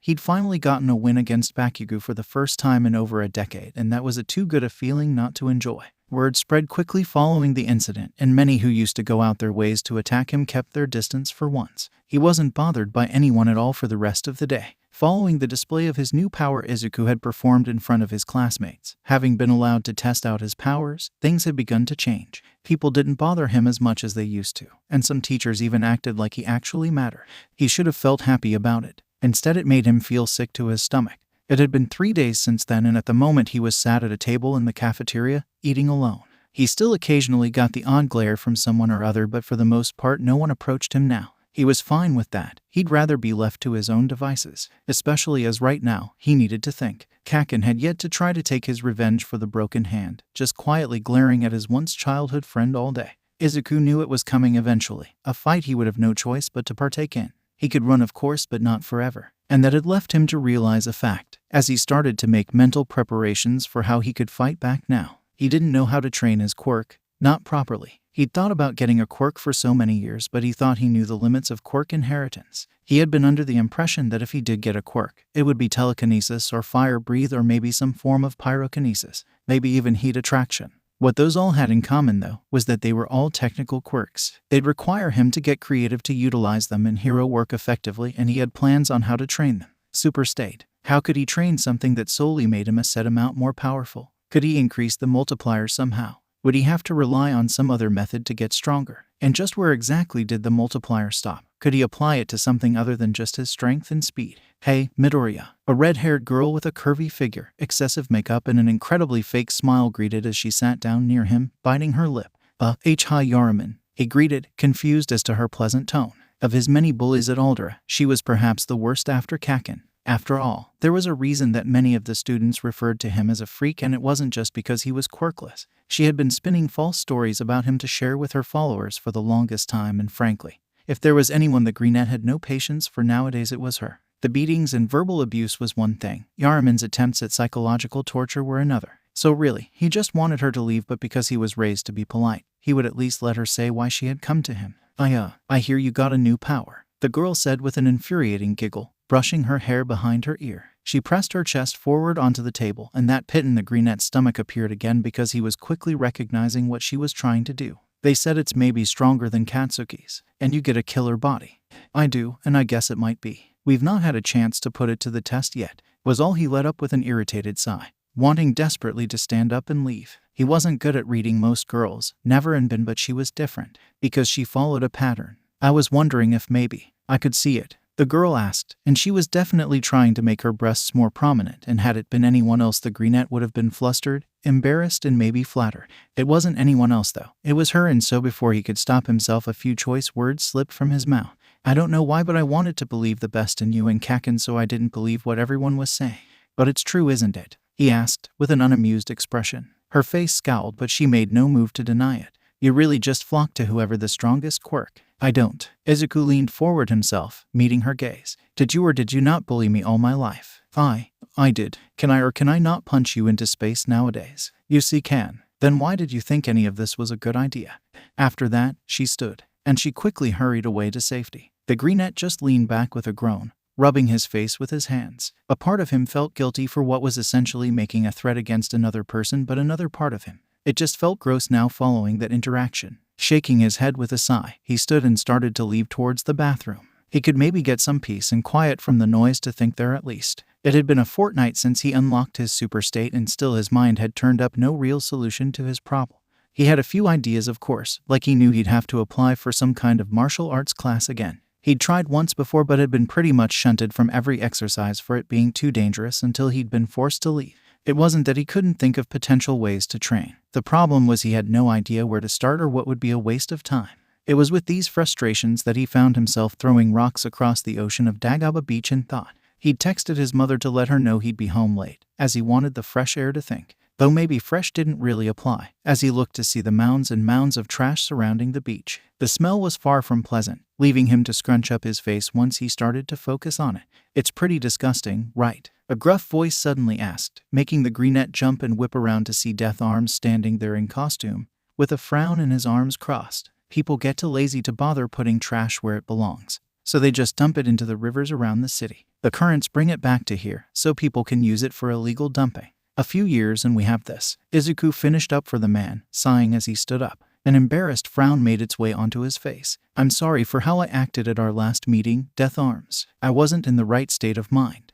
he'd finally gotten a win against Bakugo for the first time in over a decade, and that was too good a feeling not to enjoy. Word spread quickly following the incident, and many who used to go out their ways to attack him kept their distance for once. He wasn't bothered by anyone at all for the rest of the day. Following the display of his new power Izuku had performed in front of his classmates, having been allowed to test out his powers, things had begun to change. People didn't bother him as much as they used to, and some teachers even acted like he actually mattered. He should have felt happy about it. Instead, it made him feel sick to his stomach. It had been 3 days since then, and at the moment he was sat at a table in the cafeteria, eating alone. He still occasionally got the odd glare from someone or other, but for the most part no one approached him now. He was fine with that. He'd rather be left to his own devices, especially as right now he needed to think. Kakin had yet to try to take his revenge for the broken hand, just quietly glaring at his once childhood friend all day. Izuku knew it was coming eventually, a fight he would have no choice but to partake in. He could run, of course, but not forever. And that had left him to realize a fact, as he started to make mental preparations for how he could fight back now. He didn't know how to train his quirk, not properly. He'd thought about getting a quirk for so many years, but he thought he knew the limits of quirk inheritance. He had been under the impression that if he did get a quirk, it would be telekinesis or fire breathe or maybe some form of pyrokinesis, maybe even heat attraction. What those all had in common, though, was that they were all technical quirks. They'd require him to get creative to utilize them in hero work effectively, and he had plans on how to train them. Superstate. How could he train something that solely made him a set amount more powerful? Could he increase the multiplier somehow? Would he have to rely on some other method to get stronger? And just where exactly did the multiplier stop? Could he apply it to something other than just his strength and speed? Hey, Midoriya. A red-haired girl with a curvy figure, excessive makeup, and an incredibly fake smile greeted as she sat down near him, biting her lip. Hi Yaraman, he greeted, confused as to her pleasant tone. Of his many bullies at Aldera, she was perhaps the worst after Kakin. After all, there was a reason that many of the students referred to him as a freak, and it wasn't just because he was quirkless. She had been spinning false stories about him to share with her followers for the longest time, and frankly, if there was anyone the Greenette had no patience for nowadays, it was her. The beatings and verbal abuse was one thing. Yaraman's attempts at psychological torture were another. So really, he just wanted her to leave, but because he was raised to be polite, he would at least let her say why she had come to him. I hear you got a new power, the girl said with an infuriating giggle, brushing her hair behind her ear. She pressed her chest forward onto the table, and that pit in the Greenette's stomach appeared again because he was quickly recognizing what she was trying to do. They said it's maybe stronger than Katsuki's, and you get a killer body. I do, and I guess it might be. We've not had a chance to put it to the test yet, was all he let up with an irritated sigh, wanting desperately to stand up and leave. He wasn't good at reading most girls, never had been, but she was different, because she followed a pattern. I was wondering if maybe I could see it, the girl asked, and she was definitely trying to make her breasts more prominent, and had it been anyone else the Greenette would have been flustered, embarrassed, and maybe flattered. It wasn't anyone else though, it was her, and so before he could stop himself, a few choice words slipped from his mouth. I don't know why, but I wanted to believe the best in you and Kakin, so I didn't believe what everyone was saying. But it's true, isn't it? He asked, with an unamused expression. Her face scowled, but she made no move to deny it. You really just flock to whoever the strongest quirk. I don't. Izuku leaned forward himself, meeting her gaze. Did you or did you not bully me all my life? I did. Can I or can I not punch you into space nowadays? You see, can. Then why did you think any of this was a good idea? After that, she stood, and she quickly hurried away to safety. The Greenette just leaned back with a groan, rubbing his face with his hands. A part of him felt guilty for what was essentially making a threat against another person, but another part of him, it just felt gross now following that interaction. Shaking his head with a sigh, he stood and started to leave towards the bathroom. He could maybe get some peace and quiet from the noise to think there at least. It had been a fortnight since he unlocked his Superstate, and still his mind had turned up no real solution to his problem. He had a few ideas, of course, like he knew he'd have to apply for some kind of martial arts class again. He'd tried once before but had been pretty much shunted from every exercise for it being too dangerous until he'd been forced to leave. It wasn't that he couldn't think of potential ways to train. The problem was he had no idea where to start or what would be a waste of time. It was with these frustrations that he found himself throwing rocks across the ocean of Dagaba Beach in thought. He'd texted his mother to let her know he'd be home late, as he wanted the fresh air to think. Though maybe fresh didn't really apply, as he looked to see the mounds and mounds of trash surrounding the beach. The smell was far from pleasant, leaving him to scrunch up his face once he started to focus on it. It's pretty disgusting, right? A gruff voice suddenly asked, making the Greenette jump and whip around to see Death Arms standing there in costume, with a frown and his arms crossed. People get too lazy to bother putting trash where it belongs, so they just dump it into the rivers around the city. The currents bring it back to here, so people can use it for illegal dumping. A few years and we have this. Izuku finished up for the man, sighing as he stood up. An embarrassed frown made its way onto his face. I'm sorry for how I acted at our last meeting, Death Arms. I wasn't in the right state of mind.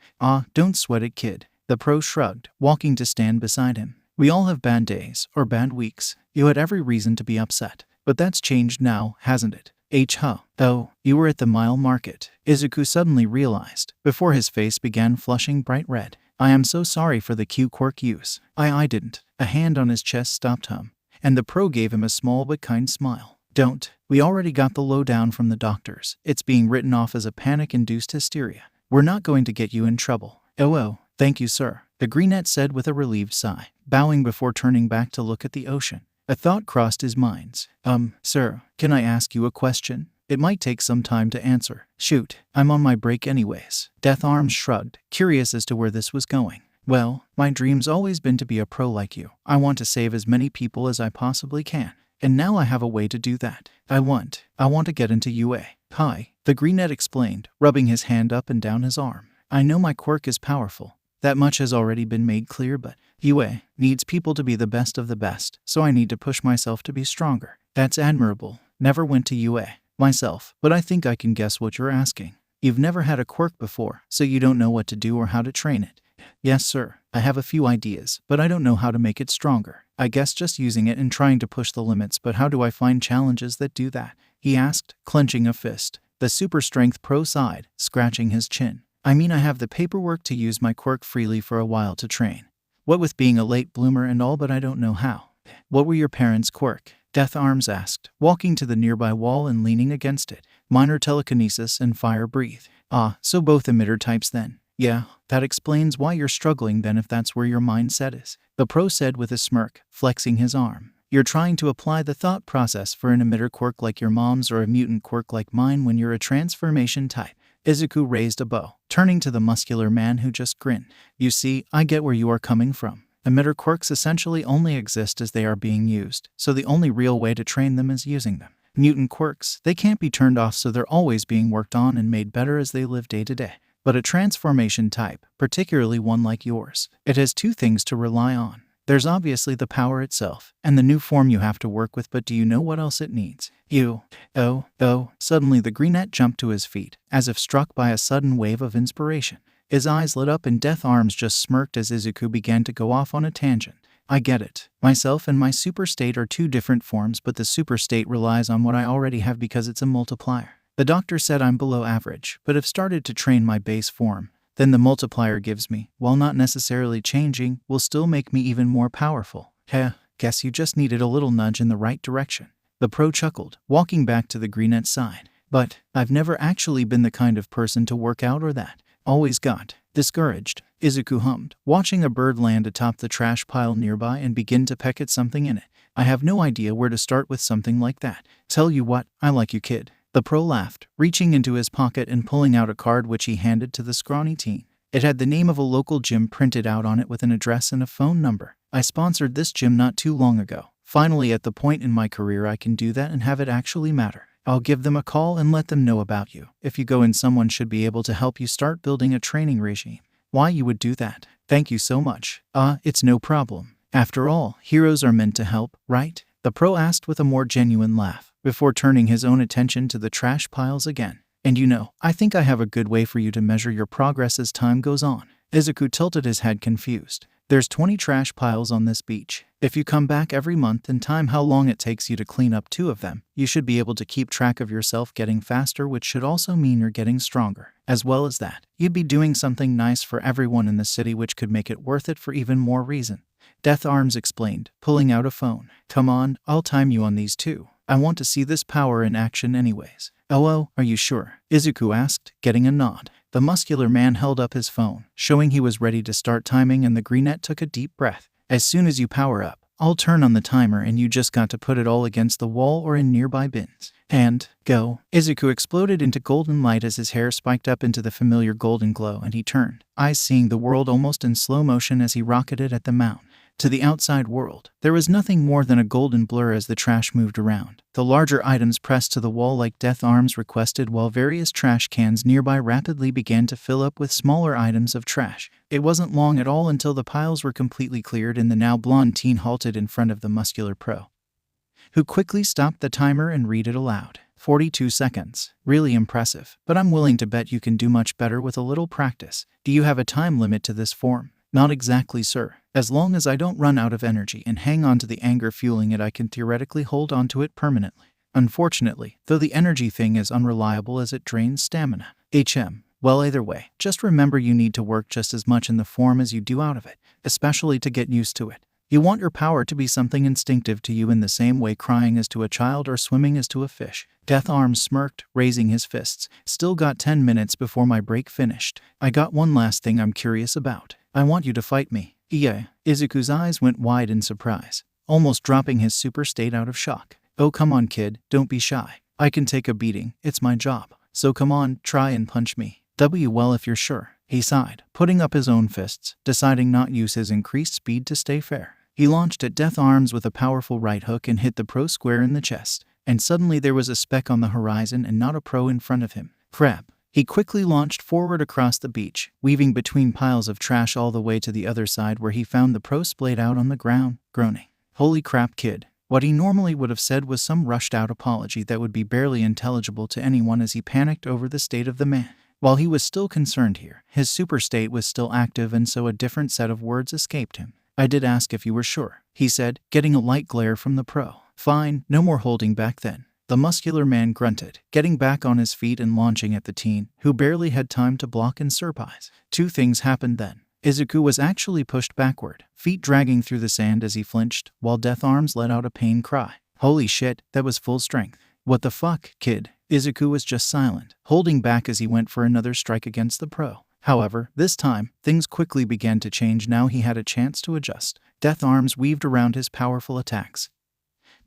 Don't sweat it, kid. The pro shrugged, walking to stand beside him. We all have bad days, or bad weeks. You had every reason to be upset. But that's changed now, hasn't it? Oh, you were at the mile market, Izuku suddenly realized, before his face began flushing bright red. I am so sorry for the Quirk use. I didn't. A hand on his chest stopped him, and the pro gave him a small but kind smile. Don't. We already got the lowdown from the doctors. It's being written off as a panic-induced hysteria. We're not going to get you in trouble. Oh, thank you, sir, the Greenette said with a relieved sigh, bowing before turning back to look at the ocean. A thought crossed his mind. Sir, can I ask you a question? It might take some time to answer. Shoot, I'm on my break anyways. Death Arms shrugged, curious as to where this was going. Well, my dream's always been to be a pro like you. I want to save as many people as I possibly can. And now I have a way to do that. I want to get into UA. Hi, the Greenette explained, rubbing his hand up and down his arm. I know my quirk is powerful. That much has already been made clear, but UA needs people to be the best of the best, so I need to push myself to be stronger. That's admirable. Never went to UA myself, but I think I can guess what you're asking. You've never had a quirk before, so you don't know what to do or how to train it. Yes, sir. I have a few ideas, but I don't know how to make it stronger. I guess just using it and trying to push the limits, but how do I find challenges that do that? He asked, clenching a fist. The super strength pro sighed, scratching his chin. I mean, I have the paperwork to use my quirk freely for a while to train. What with being a late bloomer and all, but I don't know how. What were your parents' quirk? Death Arms asked, walking to the nearby wall and leaning against it. Minor telekinesis and fire breathe. Ah, so both emitter types then. Yeah, that explains why you're struggling then if that's where your mindset is. The pro said with a smirk, flexing his arm. You're trying to apply the thought process for an emitter quirk like your mom's or a mutant quirk like mine when you're a transformation type. Izuku raised a bow, turning to the muscular man who just grinned. You see, I get where you are coming from. Emitter quirks essentially only exist as they are being used, so the only real way to train them is using them. Mutant quirks, they can't be turned off, so they're always being worked on and made better as they live day to day. But a transformation type, particularly one like yours, it has two things to rely on. There's obviously the power itself, and the new form you have to work with, but do you know what else it needs? Suddenly the greenette jumped to his feet, as if struck by a sudden wave of inspiration. His eyes lit up and Death Arms just smirked as Izuku began to go off on a tangent. I get it. Myself and my Superstate are two different forms, but the Superstate relies on what I already have because it's a multiplier. The doctor said I'm below average, but have started to train my base form. Then the multiplier gives me, while not necessarily changing, will still make me even more powerful. Guess you just needed a little nudge in the right direction. The pro chuckled, walking back to the greenette's side. But I've never actually been the kind of person to work out or that. Always got discouraged. Izuku hummed, watching a bird land atop the trash pile nearby and begin to peck at something in it. I have no idea where to start with something like that. Tell you what, I like you, kid. The pro laughed, reaching into his pocket and pulling out a card which he handed to the scrawny teen. It had the name of a local gym printed out on it with an address and a phone number. I sponsored this gym not too long ago. Finally, at the point in my career I can do that and have it actually matter. I'll give them a call and let them know about you. If you go in, someone should be able to help you start building a training regime. Why you would do that? Thank you so much. It's no problem. After all, heroes are meant to help, right? The pro asked with a more genuine laugh, before turning his own attention to the trash piles again. And you know, I think I have a good way for you to measure your progress as time goes on. Izuku tilted his head confused. There's 20 trash piles on this beach. If you come back every month and time how long it takes you to clean up 2 of them, you should be able to keep track of yourself getting faster, which should also mean you're getting stronger. As well as that, you'd be doing something nice for everyone in the city, which could make it worth it for even more reason. Death Arms explained, pulling out a phone. Come on, I'll time you on these too. I want to see this power in action anyways. Oh, are you sure? Izuku asked, getting a nod. The muscular man held up his phone, showing he was ready to start timing, and the greenette took a deep breath. As soon as you power up, I'll turn on the timer and you just got to put it all against the wall or in nearby bins. And go. Izuku exploded into golden light as his hair spiked up into the familiar golden glow, and he turned, eyes seeing the world almost in slow motion as he rocketed at the mountain. To the outside world, there was nothing more than a golden blur as the trash moved around. The larger items pressed to the wall like Death Arms requested, while various trash cans nearby rapidly began to fill up with smaller items of trash. It wasn't long at all until the piles were completely cleared and the now blonde teen halted in front of the muscular pro, who quickly stopped the timer and read it aloud. 42 seconds. Really impressive, but I'm willing to bet you can do much better with a little practice. Do you have a time limit to this form? Not exactly, sir. As long as I don't run out of energy and hang on to the anger fueling it, I can theoretically hold on to it permanently. Unfortunately, though, the energy thing is unreliable as it drains stamina. Well, either way, just remember you need to work just as much in the form as you do out of it, especially to get used to it. You want your power to be something instinctive to you in the same way crying is to a child or swimming is to a fish. Death Arms smirked, raising his fists. Still got 10 minutes before my break finished. I got one last thing I'm curious about. I want you to fight me. Yeah. Izuku's eyes went wide in surprise, almost dropping his Superstate out of shock. Oh, come on, kid, don't be shy. I can take a beating, it's my job. So come on, try and punch me. Well, if you're sure. He sighed, putting up his own fists, deciding not use his increased speed to stay fair. He launched at Death Arms with a powerful right hook and hit the pro square in the chest. And suddenly there was a speck on the horizon and not a pro in front of him. Crap. He quickly launched forward across the beach, weaving between piles of trash all the way to the other side, where he found the pro splayed out on the ground, groaning. Holy crap, kid. What he normally would have said was some rushed out apology that would be barely intelligible to anyone as he panicked over the state of the man. While he was still concerned here, his superstate was still active and so a different set of words escaped him. I did ask if you were sure, he said, getting a light glare from the pro. Fine, no more holding back then. The muscular man grunted, getting back on his feet and launching at the teen, who barely had time to block in surprise. Two things happened then. Izuku was actually pushed backward, feet dragging through the sand as he flinched, while Death Arms let out a pain cry. Holy shit, that was full strength. What the fuck, kid? Izuku was just silent, holding back as he went for another strike against the pro. However, this time, things quickly began to change now he had a chance to adjust. Death Arms weaved around his powerful attacks,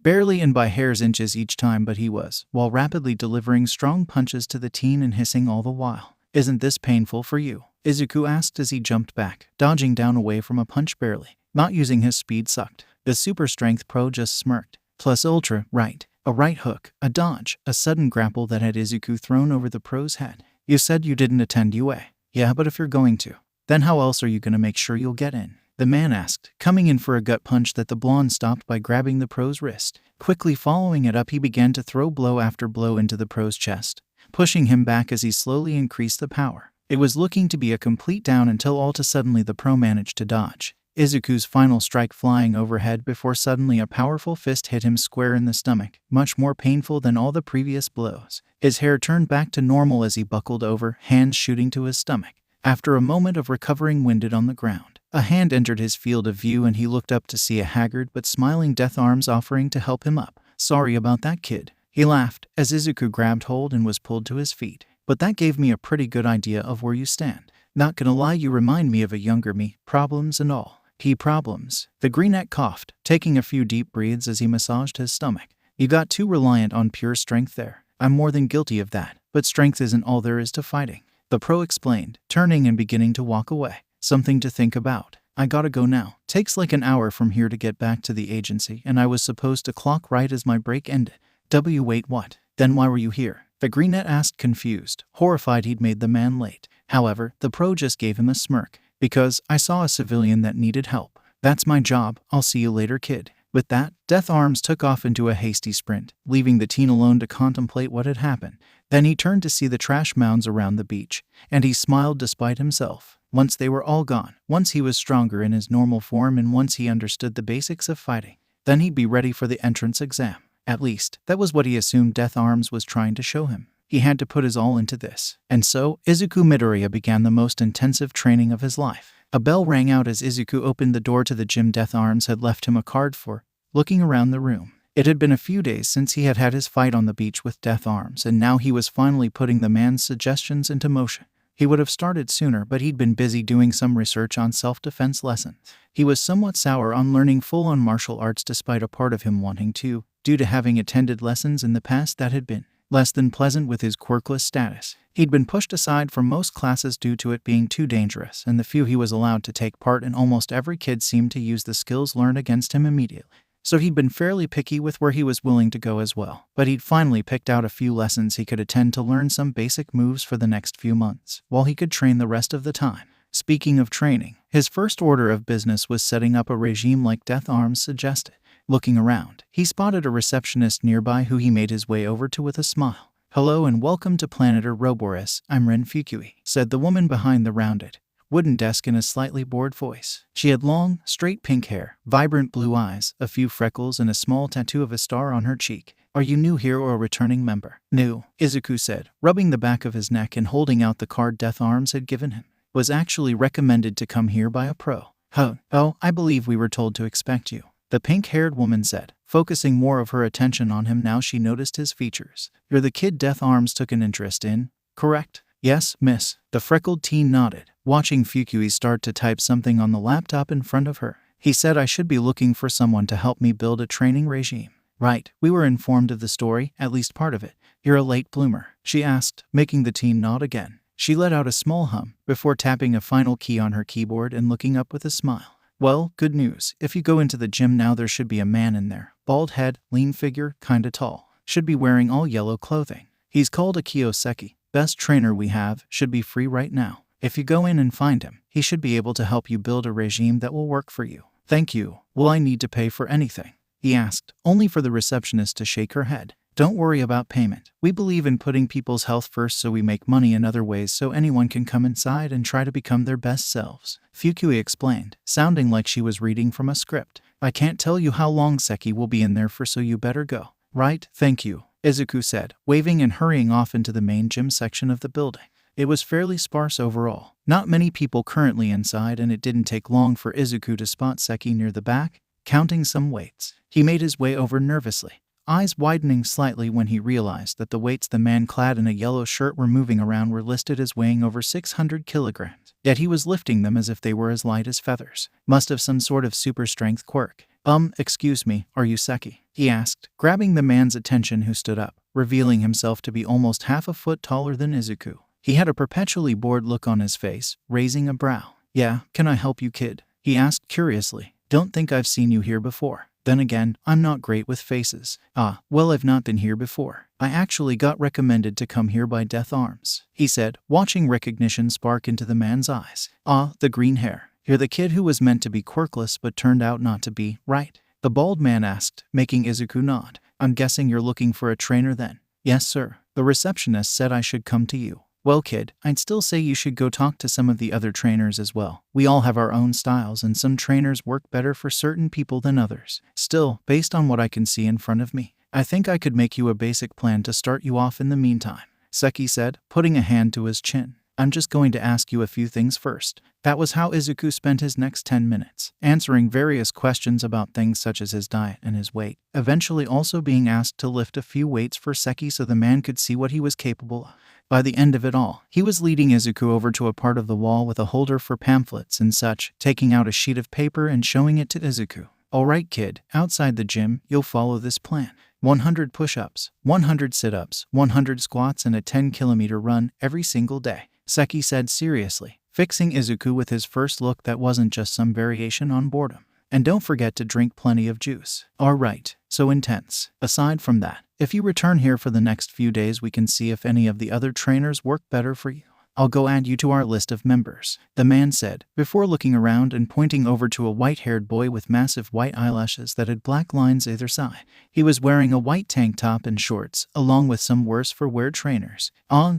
barely and by hairs inches each time, but he was, while rapidly delivering strong punches to the teen and hissing all the while. Isn't this painful for you? Izuku asked as he jumped back, dodging down away from a punch barely. Not using his speed sucked. The super strength pro just smirked. Plus ultra, right. A right hook, a dodge, a sudden grapple that had Izuku thrown over the pro's head. You said you didn't attend UA. Yeah, but if you're going to, then how else are you going to make sure you'll get in? The man asked, coming in for a gut punch that the blonde stopped by grabbing the pro's wrist. Quickly following it up, he began to throw blow after blow into the pro's chest, pushing him back as he slowly increased the power. It was looking to be a complete down until all too suddenly the pro managed to dodge Izuku's final strike flying overhead before suddenly a powerful fist hit him square in the stomach, much more painful than all the previous blows. His hair turned back to normal as he buckled over, hands shooting to his stomach. After a moment of recovering, winded on the ground, a hand entered his field of view and he looked up to see a haggard but smiling Death Arms offering to help him up. Sorry about that, kid. He laughed as Izuku grabbed hold and was pulled to his feet. But that gave me a pretty good idea of where you stand. Not gonna lie, you remind me of a younger me, problems and all. Problems. The greenette coughed, taking a few deep breaths as he massaged his stomach. You got too reliant on pure strength there. I'm more than guilty of that, but strength isn't all there is to fighting. The pro explained, turning and beginning to walk away. Something to think about. I gotta go now. Takes like an hour from here to get back to the agency, and I was supposed to clock right as my break ended. Wait, what? Then why were you here? The greenette asked, confused, horrified he'd made the man late. However, the pro just gave him a smirk. Because I saw a civilian that needed help. That's my job. I'll see you later, kid. With that, Death Arms took off into a hasty sprint, leaving the teen alone to contemplate what had happened. Then he turned to see the trash mounds around the beach, and he smiled despite himself. Once they were all gone, once he was stronger in his normal form, and once he understood the basics of fighting, then he'd be ready for the entrance exam. At least, that was what he assumed Death Arms was trying to show him. He had to put his all into this. And so, Izuku Midoriya began the most intensive training of his life. A bell rang out as Izuku opened the door to the gym Death Arms had left him a card for. Looking around the room, it had been a few days since he had had his fight on the beach with Death Arms, and now he was finally putting the man's suggestions into motion. He would have started sooner, but he'd been busy doing some research on self-defense lessons. He was somewhat sour on learning full-on martial arts despite a part of him wanting to, due to having attended lessons in the past that had been less than pleasant with his quirkless status. He'd been pushed aside from most classes due to it being too dangerous, and the few he was allowed to take part in, almost every kid seemed to use the skills learned against him immediately. So he'd been fairly picky with where he was willing to go as well. But he'd finally picked out a few lessons he could attend to learn some basic moves for the next few months, while he could train the rest of the time. Speaking of training, his first order of business was setting up a regime like Death Arms suggested. Looking around, he spotted a receptionist nearby who he made his way over to with a smile. Hello and welcome to Planet Ouroboros, I'm Ren Fukui, said the woman behind the rounded wooden desk in a slightly bored voice. She had long, straight pink hair, vibrant blue eyes, a few freckles, and a small tattoo of a star on her cheek. Are you new here or a returning member? New, Izuku said, rubbing the back of his neck and holding out the card Death Arms had given him. Was actually recommended to come here by a pro. Oh, I believe we were told to expect you, the pink-haired woman said, focusing more of her attention on him now she noticed his features. You're the kid Death Arms took an interest in, correct? Yes, miss. The freckled teen nodded, watching Fukui start to type something on the laptop in front of her. He said I should be looking for someone to help me build a training regime. Right, we were informed of the story, at least part of it. You're a late bloomer, she asked, making the teen nod again. She let out a small hum, before tapping a final key on her keyboard and looking up with a smile. Well, good news. If you go into the gym now, there should be a man in there. Bald head, lean figure, kinda tall. Should be wearing all yellow clothing. He's called a Kiyoseki. Best trainer we have, should be free right now. If you go in and find him, he should be able to help you build a regime that will work for you. Thank you. Will I need to pay for anything? He asked, only for the receptionist to shake her head. Don't worry about payment. We believe in putting people's health first, so we make money in other ways so anyone can come inside and try to become their best selves. Fukui explained, sounding like she was reading from a script. I can't tell you how long Seki will be in there for, so you better go. Right, thank you, Izuku said, waving and hurrying off into the main gym section of the building. It was fairly sparse overall. Not many people currently inside, and it didn't take long for Izuku to spot Seki near the back, counting some weights. He made his way over nervously, eyes widening slightly when he realized that the weights the man clad in a yellow shirt were moving around were listed as weighing over 600 kilograms. Yet he was lifting them as if they were as light as feathers. Must have some sort of super strength quirk. Excuse me, are you Seki? He asked, grabbing the man's attention, who stood up, revealing himself to be almost half a foot taller than Izuku. He had a perpetually bored look on his face, raising a brow. Yeah, can I help you, kid? He asked curiously. Don't think I've seen you here before. Then again, I'm not great with faces. Well, I've not been here before. I actually got recommended to come here by Death Arms, he said, watching recognition spark into the man's eyes. The green hair. You're the kid who was meant to be quirkless but turned out not to be, right? The bald man asked, making Izuku nod. I'm guessing you're looking for a trainer then? Yes, sir. The receptionist said I should come to you. Well, kid, I'd still say you should go talk to some of the other trainers as well. We all have our own styles, and some trainers work better for certain people than others. Still, based on what I can see in front of me, I think I could make you a basic plan to start you off in the meantime, Seki said, putting a hand to his chin. I'm just going to ask you a few things first. That was how Izuku spent his next 10 minutes, answering various questions about things such as his diet and his weight, eventually also being asked to lift a few weights for Seki so the man could see what he was capable of. By the end of it all, he was leading Izuku over to a part of the wall with a holder for pamphlets and such, taking out a sheet of paper and showing it to Izuku. Alright, kid, outside the gym, you'll follow this plan. 100 push-ups, 100 sit-ups, 100 squats, and a 10-kilometer run every single day, Seki said seriously, fixing Izuku with his first look that wasn't just some variation on boredom. And don't forget to drink plenty of juice. Alright, so intense. Aside from that, if you return here for the next few days, we can see if any of the other trainers work better for you. I'll go add you to our list of members, the man said, before looking around and pointing over to a white-haired boy with massive white eyelashes that had black lines either side. He was wearing a white tank top and shorts, along with some worse-for-wear trainers.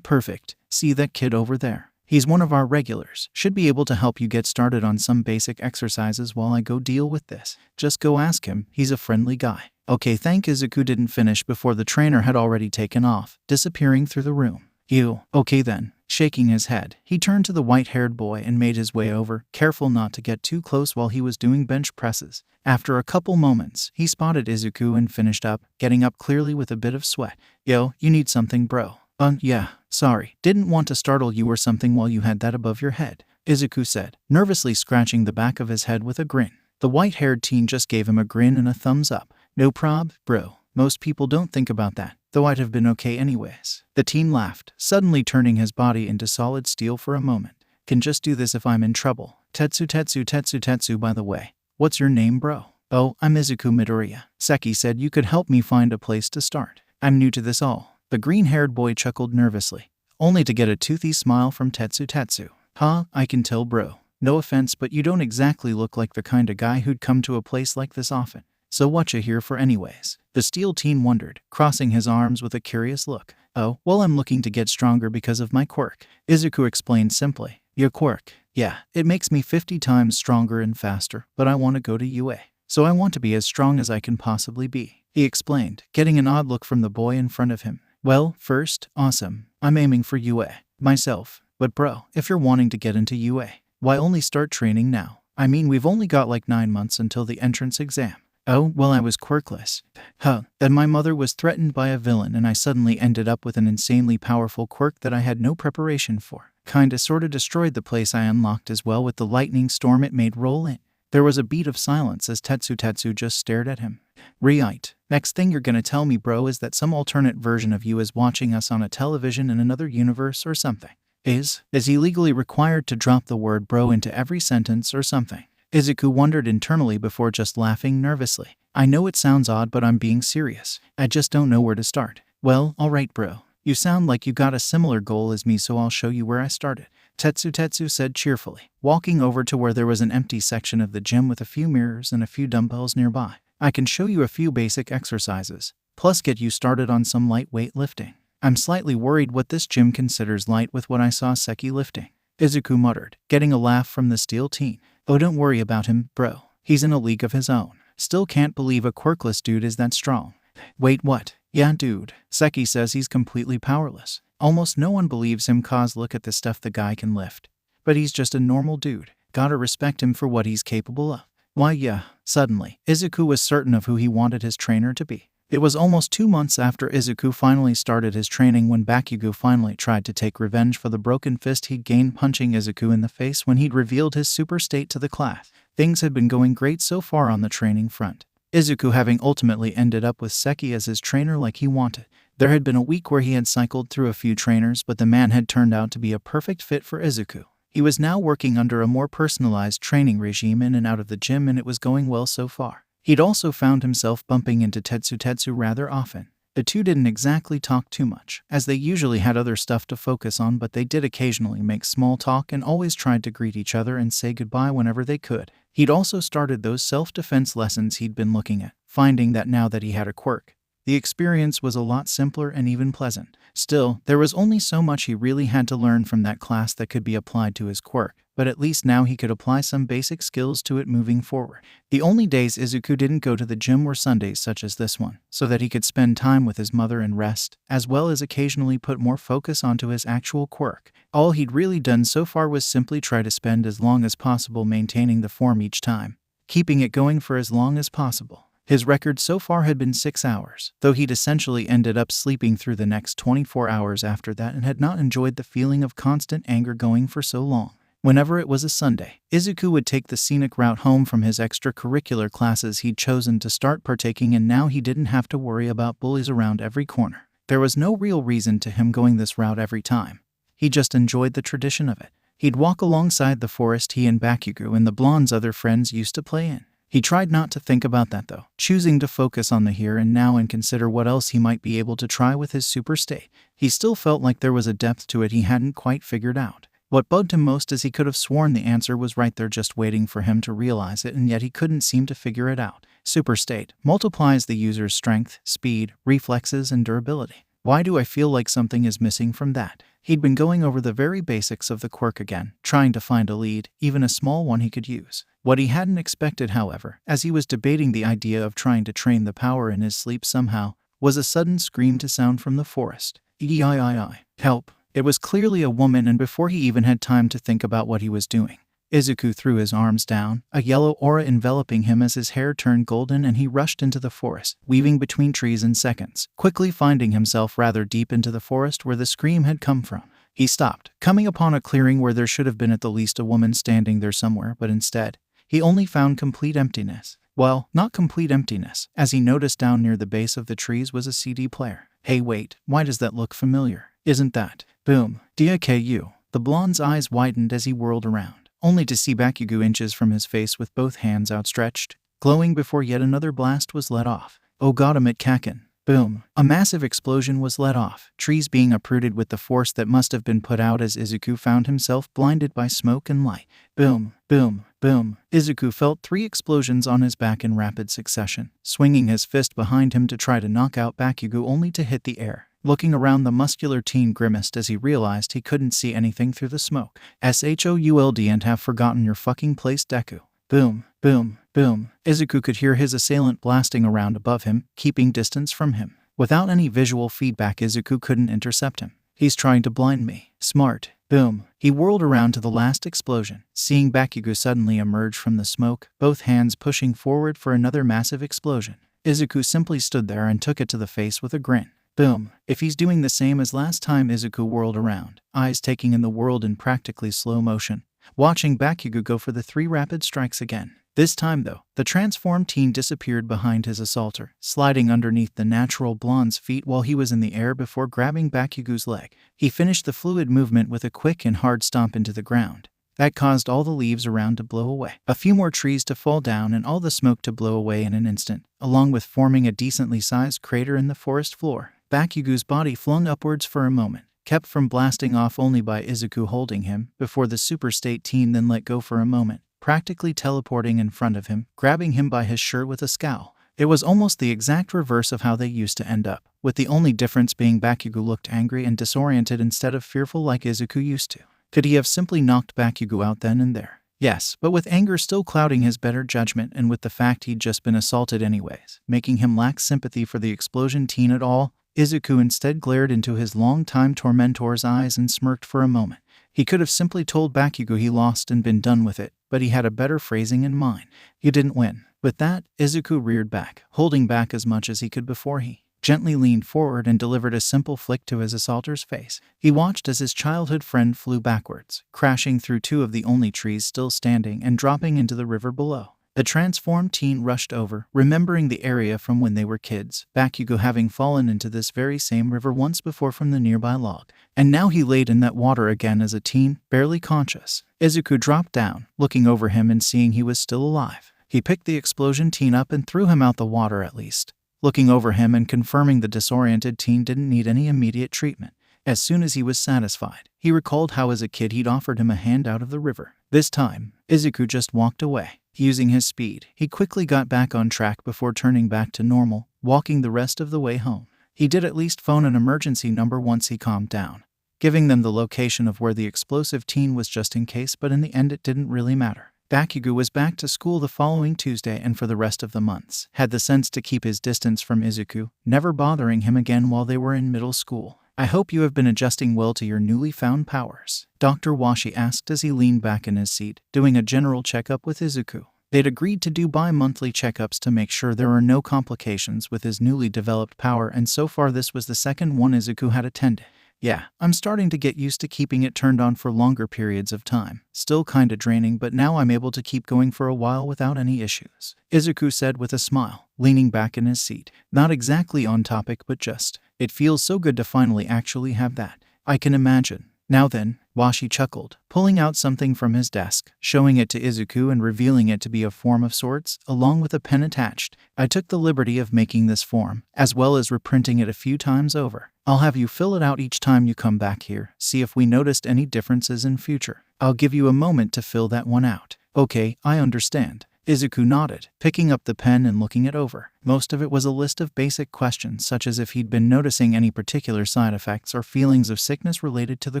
Perfect. See that kid over there? He's one of our regulars. Should be able to help you get started on some basic exercises while I go deal with this. Just go ask him. He's a friendly guy. Okay, thank Izuku didn't finish before the trainer had already taken off, disappearing through the room. You. Okay then. Shaking his head, he turned to the white-haired boy and made his way over, careful not to get too close while he was doing bench presses. After a couple moments, he spotted Izuku and finished up, getting up clearly with a bit of sweat. Yo, you need something, bro? Yeah, sorry. Didn't want to startle you or something while you had that above your head, Izuku said, nervously scratching the back of his head with a grin. The white-haired teen just gave him a grin and a thumbs up. No prob, bro. Most people don't think about that, though I'd have been okay anyways. The teen laughed, suddenly turning his body into solid steel for a moment. Can just do this if I'm in trouble. Tetsu, by the way. What's your name, bro? Oh, I'm Izuku Midoriya. Seki said you could help me find a place to start. I'm new to this all. The green-haired boy chuckled nervously, only to get a toothy smile from Tetsu. I can tell, bro. No offense, but you don't exactly look like the kind of guy who'd come to a place like this often. So what you here for anyways? The steel teen wondered, crossing his arms with a curious look. Oh, well, I'm looking to get stronger because of my quirk, Izuku explained simply. Your quirk? Yeah, it makes me 50 times stronger and faster, but I want to go to UA. So I want to be as strong as I can possibly be, he explained, getting an odd look from the boy in front of him. Well, first, awesome. I'm aiming for UA, myself. But bro, if you're wanting to get into UA, why only start training now? I mean, we've only got like 9 months until the entrance exam. Oh, well, I was quirkless. And my mother was threatened by a villain and I suddenly ended up with an insanely powerful quirk that I had no preparation for. Kinda sorta destroyed the place I unlocked as well with the lightning storm it made roll in. There was a beat of silence as Tetsu just stared at him. Right. Next thing you're gonna tell me, bro, is that some alternate version of you is watching us on a television in another universe or something. Is he legally required to drop the word bro into every sentence or something? Izuku wondered internally before just laughing nervously. I know it sounds odd, but I'm being serious. I just don't know where to start. Well, alright, bro. You sound like you got a similar goal as me, so I'll show you where I started. Tetsu said cheerfully, walking over to where there was an empty section of the gym with a few mirrors and a few dumbbells nearby. I can show you a few basic exercises, plus get you started on some lightweight lifting. I'm slightly worried what this gym considers light with what I saw Seki lifting," Izuku muttered, getting a laugh from the steel teen. "Oh, don't worry about him, bro. He's in a league of his own. Still can't believe a quirkless dude is that strong." "Wait, what?" "Yeah, dude. Seki says he's completely powerless. Almost no one believes him cause look at the stuff the guy can lift. But he's just a normal dude. Gotta respect him for what he's capable of." "Why, yeah." Suddenly, Izuku was certain of who he wanted his trainer to be. It was almost 2 months after Izuku finally started his training when Bakugo finally tried to take revenge for the broken fist he'd gained punching Izuku in the face when he'd revealed his super state to the class. Things had been going great so far on the training front, Izuku having ultimately ended up with Seki as his trainer like he wanted. There had been a week where he had cycled through a few trainers, but the man had turned out to be a perfect fit for Izuku. He was now working under a more personalized training regime in and out of the gym, and it was going well so far. He'd also found himself bumping into Tetsu rather often. The two didn't exactly talk too much, as they usually had other stuff to focus on, but they did occasionally make small talk and always tried to greet each other and say goodbye whenever they could. He'd also started those self-defense lessons he'd been looking at, finding that now that he had a quirk, the experience was a lot simpler and even pleasant. Still, there was only so much he really had to learn from that class that could be applied to his quirk, but at least now he could apply some basic skills to it moving forward. The only days Izuku didn't go to the gym were Sundays such as this one, so that he could spend time with his mother and rest, as well as occasionally put more focus onto his actual quirk. All he'd really done so far was simply try to spend as long as possible maintaining the form each time, keeping it going for as long as possible. His record so far had been 6 hours, though he'd essentially ended up sleeping through the next 24 hours after that and had not enjoyed the feeling of constant anger going for so long. Whenever it was a Sunday, Izuku would take the scenic route home from his extracurricular classes he'd chosen to start partaking in. Now he didn't have to worry about bullies around every corner. There was no real reason to him going this route every time. He just enjoyed the tradition of it. He'd walk alongside the forest he and Bakugo and the blonde's other friends used to play in. He tried not to think about that though, choosing to focus on the here and now and consider what else he might be able to try with his super state. He still felt like there was a depth to it he hadn't quite figured out. What bugged him most is he could have sworn the answer was right there just waiting for him to realize it, and yet he couldn't seem to figure it out. Superstate multiplies the user's strength, speed, reflexes, and durability. Why do I feel like something is missing from that? He'd been going over the very basics of the quirk again, trying to find a lead, even a small one he could use. What he hadn't expected, however, as he was debating the idea of trying to train the power in his sleep somehow, was a sudden scream to sound from the forest. "Eii, help." It was clearly a woman, and before he even had time to think about what he was doing, Izuku threw his arms down, a yellow aura enveloping him as his hair turned golden, and he rushed into the forest, weaving between trees in seconds, quickly finding himself rather deep into the forest where the scream had come from. He stopped, coming upon a clearing where there should have been at the least a woman standing there somewhere, but instead, he only found complete emptiness. Well, not complete emptiness, as he noticed down near the base of the trees was a CD player. "Hey wait, why does that look familiar? Isn't that?" Boom. DIKU. The blonde's eyes widened as he whirled around, only to see Bakugo inches from his face with both hands outstretched, glowing before yet another blast was let off. "Oh got him at Kakin." Boom. A massive explosion was let off, trees being uprooted with the force that must have been put out as Izuku found himself blinded by smoke and light. Boom, boom, boom. Izuku felt 3 explosions on his back in rapid succession, swinging his fist behind him to try to knock out Bakugo only to hit the air. Looking around, the muscular teen grimaced as he realized he couldn't see anything through the smoke. "SHOULD and have forgotten your fucking place, Deku." Boom, boom, boom. Izuku could hear his assailant blasting around above him, keeping distance from him. Without any visual feedback, Izuku couldn't intercept him. "He's trying to blind me. Smart." Boom. He whirled around to the last explosion, seeing Bakugo suddenly emerge from the smoke, both hands pushing forward for another massive explosion. Izuku simply stood there and took it to the face with a grin. Boom. If he's doing the same as last time, Izuku whirled around, eyes taking in the world in practically slow motion, watching Bakugo go for the 3 rapid strikes again. This time though, the transformed teen disappeared behind his assaulter, sliding underneath the natural blonde's feet while he was in the air before grabbing Bakugo's leg. He finished the fluid movement with a quick and hard stomp into the ground. That caused all the leaves around to blow away, a few more trees to fall down, and all the smoke to blow away in an instant, along with forming a decently sized crater in the forest floor. Bakugo's body flung upwards for a moment, kept from blasting off only by Izuku holding him, before the Superstate teen then let go for a moment, practically teleporting in front of him, grabbing him by his shirt with a scowl. It was almost the exact reverse of how they used to end up, with the only difference being Bakugo looked angry and disoriented instead of fearful like Izuku used to. Could he have simply knocked Bakugo out then and there? Yes, but with anger still clouding his better judgment and with the fact he'd just been assaulted anyways, making him lack sympathy for the explosion teen at all, Izuku instead glared into his long-time tormentor's eyes and smirked for a moment. He could have simply told Bakugo he lost and been done with it, but he had a better phrasing in mind. You didn't win. With that, Izuku reared back, holding back as much as he could before he gently leaned forward and delivered a simple flick to his assaulter's face. He watched as his childhood friend flew backwards, crashing through two of the only trees still standing and dropping into the river below. The transformed teen rushed over, remembering the area from when they were kids, Bakugo having fallen into this very same river once before from the nearby log. And now he laid in that water again as a teen, barely conscious. Izuku dropped down, looking over him and seeing he was still alive. He picked the explosion teen up and threw him out the water at least, looking over him and confirming the disoriented teen didn't need any immediate treatment. As soon as he was satisfied, he recalled how as a kid he'd offered him a hand out of the river. This time, Izuku just walked away. Using his speed, he quickly got back on track before turning back to normal, walking the rest of the way home. He did at least phone an emergency number once he calmed down, giving them the location of where the explosive teen was just in case, but in the end it didn't really matter. Bakugo was back to school the following Tuesday and for the rest of the months had the sense to keep his distance from Izuku, never bothering him again while they were in middle school. I hope you have been adjusting well to your newly found powers, Dr. Washi asked as he leaned back in his seat, doing a general checkup with Izuku. They'd agreed to do bi-monthly checkups to make sure there were no complications with his newly developed power, and so far this was the second one Izuku had attended. Yeah, I'm starting to get used to keeping it turned on for longer periods of time. Still kinda draining, but now I'm able to keep going for a while without any issues, Izuku said with a smile, leaning back in his seat. Not exactly on topic, but just, it feels so good to finally actually have that. I can imagine. Now then, Washi chuckled, pulling out something from his desk, showing it to Izuku and revealing it to be a form of sorts, along with a pen attached. I took the liberty of making this form, as well as reprinting it a few times over. I'll have you fill it out each time you come back here, see if we noticed any differences in future. I'll give you a moment to fill that one out. Okay, I understand. Izuku nodded, picking up the pen and looking it over. Most of it was a list of basic questions, such as if he'd been noticing any particular side effects or feelings of sickness related to the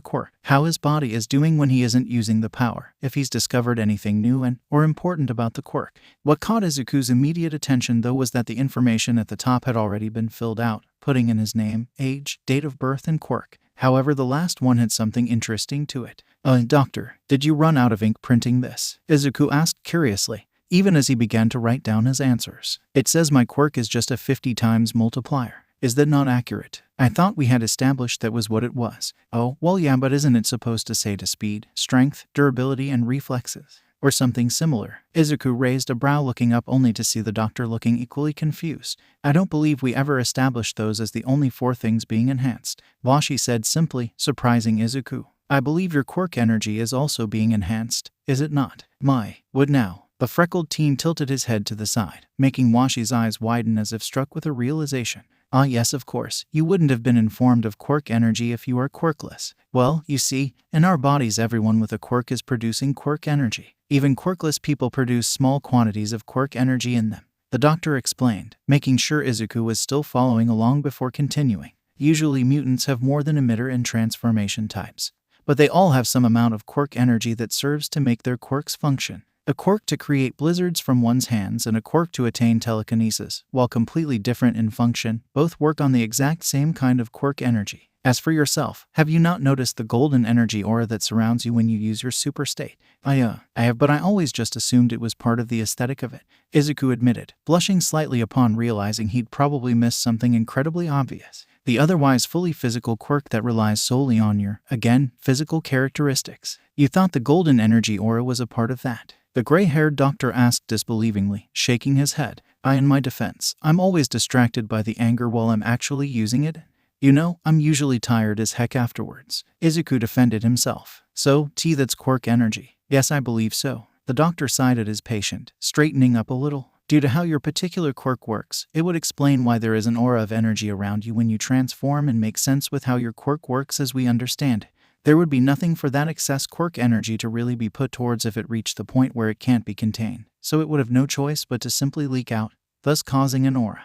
quirk, how his body is doing when he isn't using the power, if he's discovered anything new or important about the quirk. What caught Izuku's immediate attention though was that the information at the top had already been filled out, putting in his name, age, date of birth, and quirk. However, the last one had something interesting to it. Doctor, did you run out of ink printing this? Izuku asked curiously, even as he began to write down his answers. It says my quirk is just a 50 times multiplier. Is that not accurate? I thought we had established that was what it was. Oh, well yeah, but isn't it supposed to say to speed, strength, durability, and reflexes? Or something similar? Izuku raised a brow, looking up only to see the doctor looking equally confused. I don't believe we ever established those as the only 4 things being enhanced, Washi said simply, surprising Izuku. I believe your quirk energy is also being enhanced, is it not? Would now? The freckled teen tilted his head to the side, making Washi's eyes widen as if struck with a realization. Ah yes, of course, you wouldn't have been informed of quirk energy if you are quirkless. Well, you see, in our bodies everyone with a quirk is producing quirk energy. Even quirkless people produce small quantities of quirk energy in them, the doctor explained, making sure Izuku was still following along before continuing. Usually mutants have more than emitter and transformation types, but they all have some amount of quirk energy that serves to make their quirks function. A quirk to create blizzards from one's hands and a quirk to attain telekinesis, while completely different in function, both work on the exact same kind of quirk energy. As for yourself, have you not noticed the golden energy aura that surrounds you when you use your Superstate? I have, but I always just assumed it was part of the aesthetic of it, Izuku admitted, blushing slightly upon realizing he'd probably missed something incredibly obvious. The otherwise fully physical quirk that relies solely on your, again, physical characteristics. You thought the golden energy aura was a part of that? The gray-haired doctor asked disbelievingly, shaking his head. In my defense, I'm always distracted by the anger while I'm actually using it. You know, I'm usually tired as heck afterwards. Izuku defended himself. So, that's quirk energy. Yes, I believe so. The doctor sighed at his patient, straightening up a little. Due to how your particular quirk works, it would explain why there is an aura of energy around you when you transform, and make sense with how your quirk works as we understand it. There would be nothing for that excess quirk energy to really be put towards if it reached the point where it can't be contained, so it would have no choice but to simply leak out. thus causing an aura.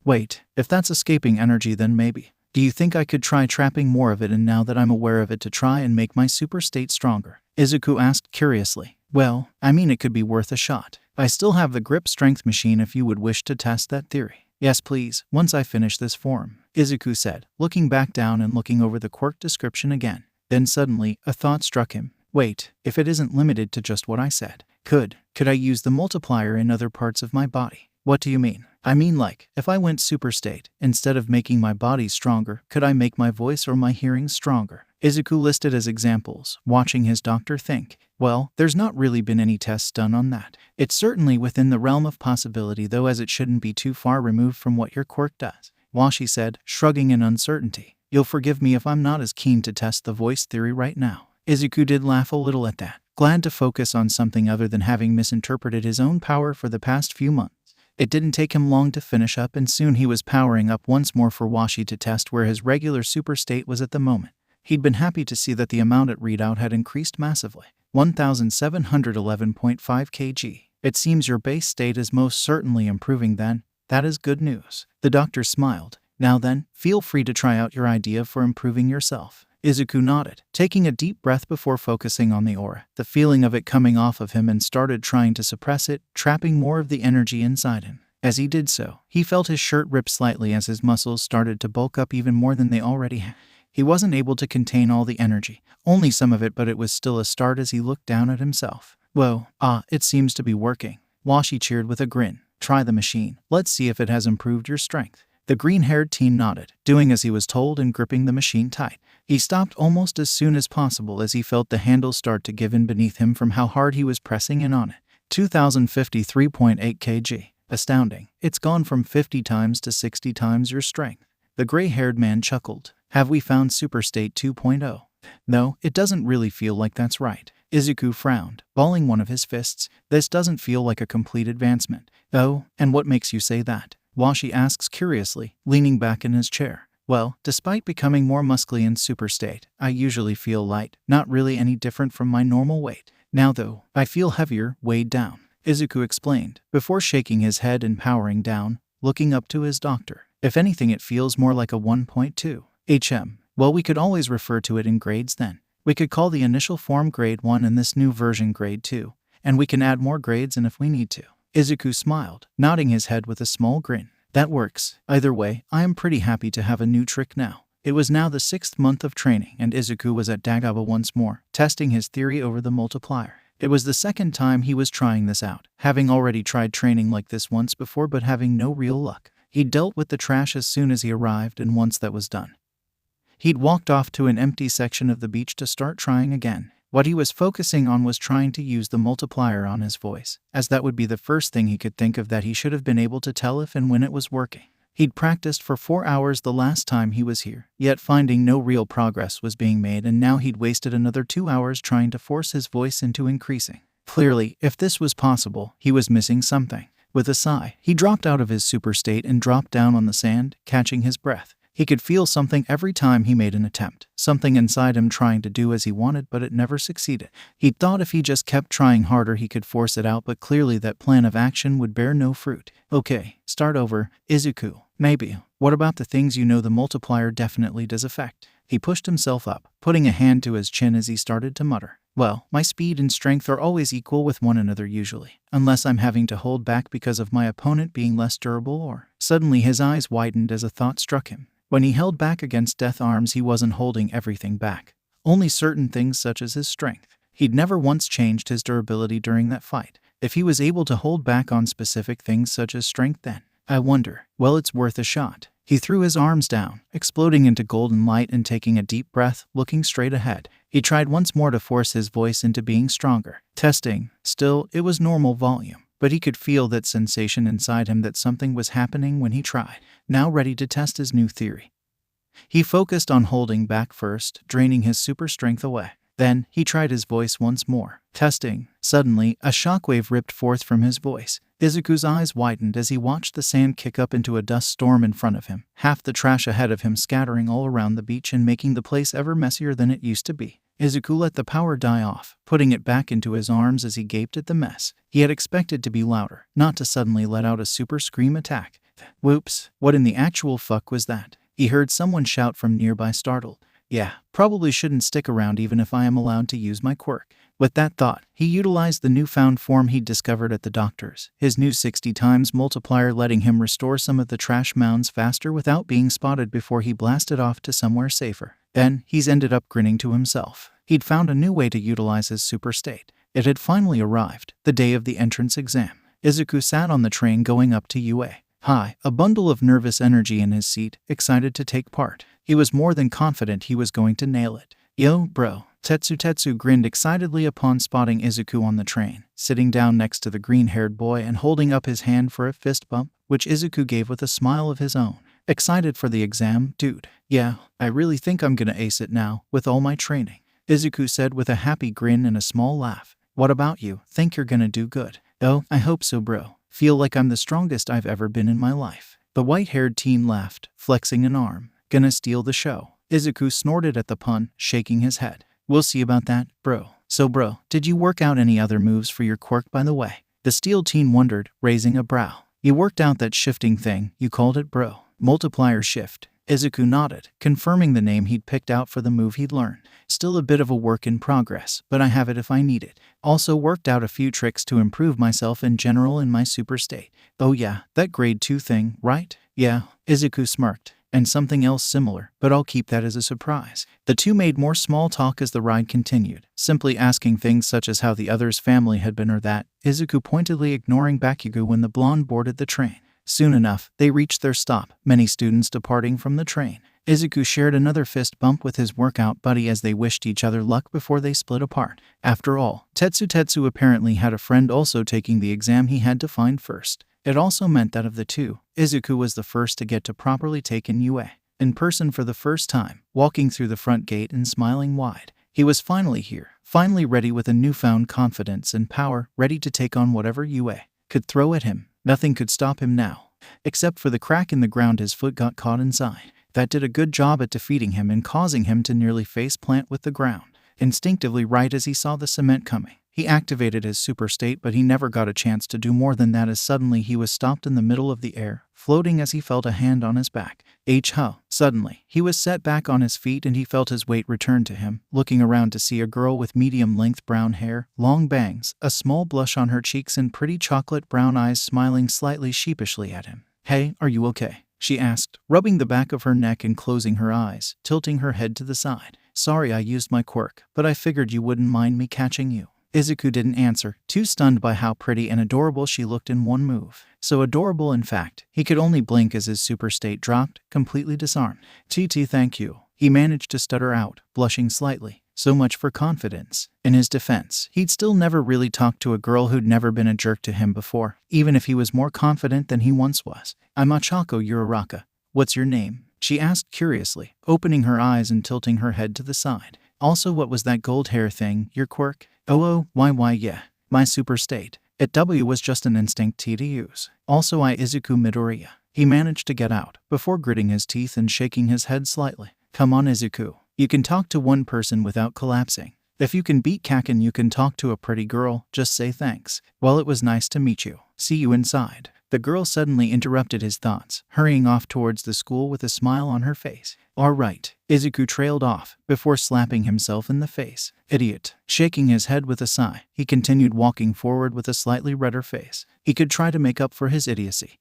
Wait, if that's escaping energy then maybe. Do you think I could try trapping more of it and now that I'm aware of it to try and make my super state stronger? Izuku asked curiously. Well, I mean it could be worth a shot. I still have the grip strength machine if you would wish to test that theory. Yes please, once I finish this form, Izuku said, looking back down and looking over the quirk description again. Then suddenly, a thought struck him. Wait, if it isn't limited to just what I said, could I use the multiplier in other parts of my body? What do you mean? I mean like, if I went super state, instead of making my body stronger, could I make my voice or my hearing stronger? Izuku listed as examples, watching his doctor think. Well, there's not really been any tests done on that. It's certainly within the realm of possibility though, as it shouldn't be too far removed from what your quirk does, Washi said, shrugging in uncertainty. You'll forgive me if I'm not as keen to test the voice theory right now. Izuku did laugh a little at that, glad to focus on something other than having misinterpreted his own power for the past few months. It didn't take him long to finish up and soon he was powering up once more for Washi to test where his regular super state was at the moment. He'd been happy to see that the amount at readout had increased massively, 1,711.5 kg. It seems your base state is most certainly improving then. That is good news. The doctor smiled. Now then, feel free to try out your idea for improving yourself. Izuku nodded, taking a deep breath before focusing on the aura, the feeling of it coming off of him, and started trying to suppress it, trapping more of the energy inside him. As he did so, he felt his shirt rip slightly as his muscles started to bulk up even more than they already had. He wasn't able to contain all the energy, only some of it, but it was still a start as he looked down at himself. Whoa, it seems to be working. Washi cheered with a grin. Try the machine. Let's see if it has improved your strength. The green-haired teen nodded, doing as he was told and gripping the machine tight. He stopped almost as soon as possible as he felt the handle start to give in beneath him from how hard he was pressing in on it. 2,053.8 kg. Astounding. It's gone from 50 times to 60 times your strength. The gray-haired man chuckled. Have we found Superstate 2.0? No, it doesn't really feel like that's right. Izuku frowned, balling one of his fists. This doesn't feel like a complete advancement. Oh, and what makes you say that? Washi asks curiously, leaning back in his chair. Well, despite becoming more muscly in super state, I usually feel light, not really any different from my normal weight. Now though, I feel heavier, weighed down, Izuku explained, before shaking his head and powering down, looking up to his doctor. If anything it feels more like a 1.2 HM. Well, we could always refer to it in grades then. We could call the initial form grade 1 and this new version grade 2, and we can add more grades in if we need to. Izuku smiled, nodding his head with a small grin. That works. Either way, I am pretty happy to have a new trick now. It was now the 6th month of training and Izuku was at Dagaba once more, testing his theory over the multiplier. It was the second time he was trying this out, having already tried training like this once before but having no real luck. He dealt with the trash as soon as he arrived, and once that was done, he'd walked off to an empty section of the beach to start trying again. What he was focusing on was trying to use the multiplier on his voice, as that would be the first thing he could think of that he should have been able to tell if and when it was working. He'd practiced for 4 hours the last time he was here, yet finding no real progress was being made, and now he'd wasted another 2 hours trying to force his voice into increasing. Clearly, if this was possible, he was missing something. With a sigh, he dropped out of his super state and dropped down on the sand, catching his breath. He could feel something every time he made an attempt, something inside him trying to do as he wanted, but it never succeeded. He'd thought if he just kept trying harder he could force it out, but clearly that plan of action would bear no fruit. Okay, start over, Izuku. Maybe. What about the things you know the multiplier definitely does affect? He pushed himself up, putting a hand to his chin as he started to mutter. Well, my speed and strength are always equal with one another usually, unless I'm having to hold back because of my opponent being less durable or... Suddenly his eyes widened as a thought struck him. When he held back against Death Arms he wasn't holding everything back. Only certain things such as his strength. He'd never once changed his durability during that fight. If he was able to hold back on specific things such as strength then, I wonder, well, it's worth a shot. He threw his arms down, exploding into golden light and taking a deep breath, looking straight ahead. He tried once more to force his voice into being stronger. Testing. Still, it was normal volume, but he could feel that sensation inside him that something was happening when he tried. Now ready to test his new theory, he focused on holding back first, draining his super strength away. Then, he tried his voice once more. Testing. Suddenly, a shockwave ripped forth from his voice. Izuku's eyes widened as he watched the sand kick up into a dust storm in front of him, half the trash ahead of him scattering all around the beach and making the place ever messier than it used to be. Izuku let the power die off, putting it back into his arms as he gaped at the mess. He had expected to be louder, not to suddenly let out a super scream attack. Whoops, what in the actual fuck was that? He heard someone shout from nearby, startled. Yeah, probably shouldn't stick around even if I am allowed to use my quirk. With that thought, he utilized the newfound form he'd discovered at the doctor's, his new 60 times multiplier letting him restore some of the trash mounds faster without being spotted before he blasted off to somewhere safer. Then, he's ended up grinning to himself. He'd found a new way to utilize his superstate. It had finally arrived, the day of the entrance exam. Izuku sat on the train going up to UA. High, a bundle of nervous energy in his seat, excited to take part. He was more than confident he was going to nail it. Yo, bro. Tetsu grinned excitedly upon spotting Izuku on the train, sitting down next to the green-haired boy and holding up his hand for a fist bump, which Izuku gave with a smile of his own. Excited for the exam, dude? Yeah, I really think I'm gonna ace it now, with all my training, Izuku said with a happy grin and a small laugh. What about you? Think you're gonna do good? Oh, I hope so, bro. Feel like I'm the strongest I've ever been in my life. The white-haired teen laughed, flexing an arm. Gonna steal the show. Izuku snorted at the pun, shaking his head. We'll see about that, bro. So bro, did you work out any other moves for your quirk by the way? The steel teen wondered, raising a brow. You worked out that shifting thing, you called it, bro. Multiplier shift. Izuku nodded, confirming the name he'd picked out for the move he'd learned. Still a bit of a work in progress, but I have it if I need it. Also worked out a few tricks to improve myself in general in my super state. Oh yeah, that grade 2 thing, right? Yeah, Izuku smirked. And something else similar, but I'll keep that as a surprise. The two made more small talk as the ride continued, simply asking things such as how the other's family had been or that, Izuku pointedly ignoring Bakugo when the blonde boarded the train. Soon enough, they reached their stop, many students departing from the train. Izuku shared another fist bump with his workout buddy as they wished each other luck before they split apart. After all, Tetsu apparently had a friend also taking the exam he had to find first. It also meant that of the two, Izuku was the first to get to properly take in UA. In person for the first time, walking through the front gate and smiling wide. He was finally here, finally ready with a newfound confidence and power, ready to take on whatever UA could throw at him. Nothing could stop him now. Except for the crack in the ground his foot got caught inside. That did a good job at defeating him and causing him to nearly face plant with the ground. Instinctively right as he saw the cement coming, he activated his super state, but he never got a chance to do more than that as suddenly he was stopped in the middle of the air, floating as he felt a hand on his back. H-ho. Suddenly, he was set back on his feet and he felt his weight return to him, looking around to see a girl with medium-length brown hair, long bangs, a small blush on her cheeks and pretty chocolate brown eyes smiling slightly sheepishly at him. Hey, are you okay? She asked, rubbing the back of her neck and closing her eyes, tilting her head to the side. Sorry I used my quirk, but I figured you wouldn't mind me catching you. Izuku didn't answer, too stunned by how pretty and adorable she looked in one move. So adorable in fact, he could only blink as his super state dropped, completely disarmed. TT thank you. He managed to stutter out, blushing slightly. So much for confidence. In his defense, he'd still never really talked to a girl who'd never been a jerk to him before, even if he was more confident than he once was. I'm Achako Uraraka. What's your name? She asked curiously, opening her eyes and tilting her head to the side. Also, what was that gold hair thing, your quirk? Oh, why, yeah. My super state. It was just an instinct to use. Also Izuku Midoriya. He managed to get out, before gritting his teeth and shaking his head slightly. Come on Izuku. You can talk to one person without collapsing. If you can beat Kaken you can talk to a pretty girl, just say thanks. Well, it was nice to meet you. See you inside. The girl suddenly interrupted his thoughts, hurrying off towards the school with a smile on her face. Alright, Izuku trailed off, before slapping himself in the face. Idiot. Shaking his head with a sigh, he continued walking forward with a slightly redder face. He could try to make up for his idiocy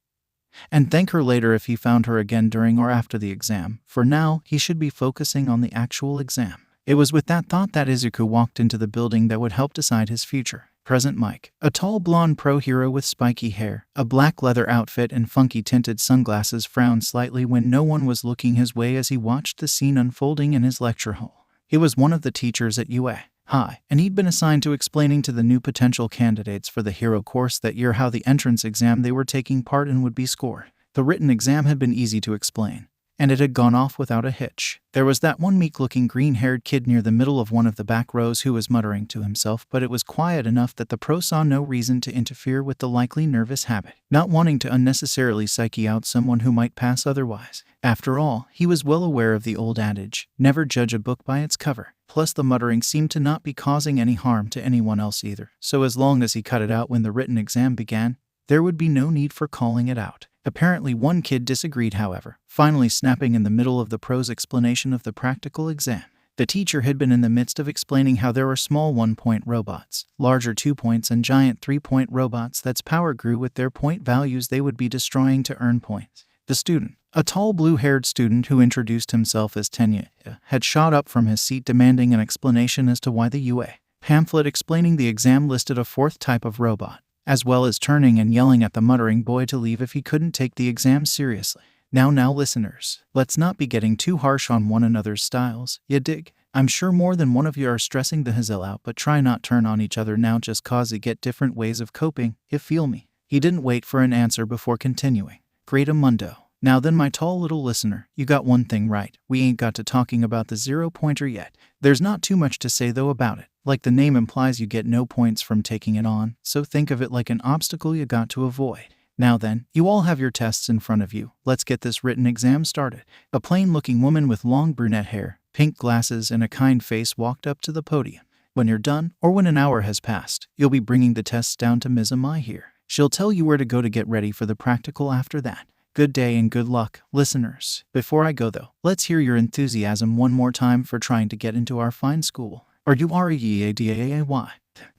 and thank her later if he found her again during or after the exam. For now, he should be focusing on the actual exam. It was with that thought that Izuku walked into the building that would help decide his future. Present Mike, a tall blonde pro-hero with spiky hair, a black leather outfit and funky tinted sunglasses, frowned slightly when no one was looking his way as he watched the scene unfolding in his lecture hall. He was one of the teachers at UA High, and he'd been assigned to explaining to the new potential candidates for the hero course that year how the entrance exam they were taking part in would be scored. The written exam had been easy to explain. and it had gone off without a hitch. There was that one meek-looking green-haired kid near the middle of one of the back rows who was muttering to himself, but it was quiet enough that the pro saw no reason to interfere with the likely nervous habit, not wanting to unnecessarily psyche out someone who might pass otherwise. After all, he was well aware of the old adage, never judge a book by its cover. Plus the muttering seemed to not be causing any harm to anyone else either, so as long as he cut it out when the written exam began, there would be no need for calling it out. Apparently one kid disagreed, however, finally snapping in the middle of the pro's explanation of the practical exam. The teacher had been in the midst of explaining how there were small 1-point robots, larger 2 points, and giant 3-point robots that's power grew with their point values they would be destroying to earn points. The student, a tall blue-haired student who introduced himself as Tenya, had shot up from his seat demanding an explanation as to why the UA pamphlet explaining the exam listed a 4th type of robot, as well as turning and yelling at the muttering boy to leave if he couldn't take the exam seriously. Now listeners, let's not be getting too harsh on one another's styles, ya dig? I'm sure more than one of you are stressing the hazel out, but try not turn on each other now just cause you get different ways of coping, you feel me? He didn't wait for an answer before continuing. Great amundo. Now then, my tall little listener, you got one thing right. We ain't got to talking about the 0-pointer yet. There's not too much to say though about it. Like the name implies, you get no points from taking it on, so think of it like an obstacle you got to avoid. Now then, you all have your tests in front of you. Let's get this written exam started. A plain-looking woman with long brunette hair, pink glasses, and a kind face walked up to the podium. When you're done, or when an hour has passed, you'll be bringing the tests down to Ms. Mai here. She'll tell you where to go to get ready for the practical after that. Good day and good luck, listeners. Before I go though, let's hear your enthusiasm one more time for trying to get into our fine school. Are you ready?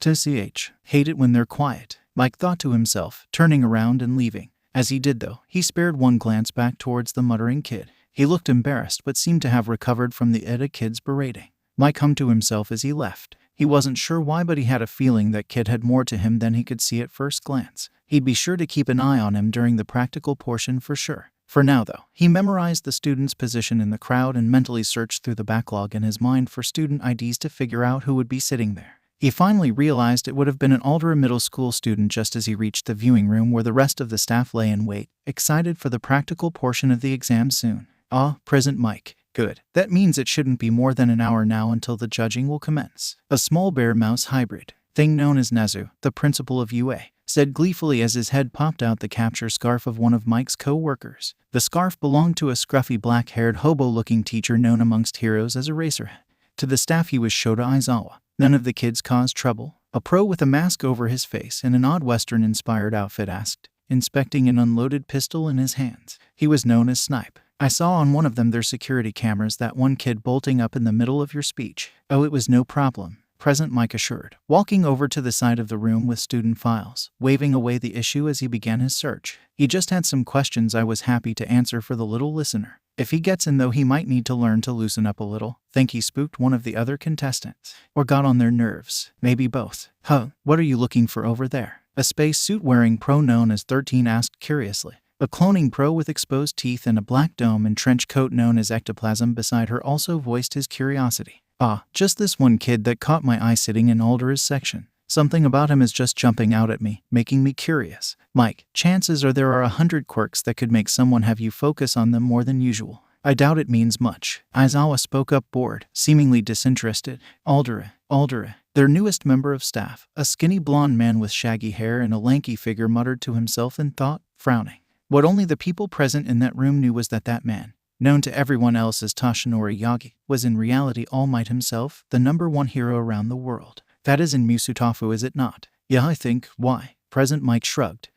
To ch. Hate it when they're quiet, Mike thought to himself, turning around and leaving. As he did though, he spared one glance back towards the muttering kid. He looked embarrassed but seemed to have recovered from the Edda kid's berating. Mike hummed to himself as he left. He wasn't sure why, but he had a feeling that kid had more to him than he could see at first glance. He'd be sure to keep an eye on him during the practical portion for sure. For now though, he memorized the student's position in the crowd and mentally searched through the backlog in his mind for student IDs to figure out who would be sitting there. He finally realized it would have been an Aldera middle school student just as he reached the viewing room where the rest of the staff lay in wait, excited for the practical portion of the exam soon. Ah, present Mike. Good. That means it shouldn't be more than an hour now until the judging will commence. A small bear-mouse hybrid thing known as Nazu, the principal of UA, said gleefully as his head popped out the capture scarf of one of Mike's co-workers. The scarf belonged to a scruffy black-haired hobo-looking teacher known amongst heroes as Eraserhead. To the staff he was Shota Aizawa. None of the kids caused trouble. A pro with a mask over his face and an odd Western-inspired outfit asked, inspecting an unloaded pistol in his hands. He was known as Snipe. I saw on one of them their security cameras that one kid bolting up in the middle of your speech. Oh, it was no problem, present Mike assured, walking over to the side of the room with student files, waving away the issue as he began his search. He just had some questions I was happy to answer for the little listener. If he gets in though, he might need to learn to loosen up a little. Think he spooked one of the other contestants? Or got on their nerves? Maybe both. Huh, what are you looking for over there? A space suit wearing pro known as 13 asked curiously. A cloning pro with exposed teeth and a black dome and trench coat known as Ectoplasm beside her also voiced his curiosity. Ah, just this one kid that caught my eye sitting in Aldera's section. Something about him is just jumping out at me, making me curious. Mike, chances are there are 100 quirks that could make someone have you focus on them more than usual. I doubt it means much. Aizawa spoke up, bored, seemingly disinterested. Aldera, their newest member of staff, a skinny blonde man with shaggy hair and a lanky figure, muttered to himself in thought, frowning. What only the people present in that room knew was that that man, known to everyone else as Toshinori Yagi, was in reality All Might himself, the #1 hero around the world. That is in Musutafu, is it not? Yeah, I think. Why? Present Mike shrugged.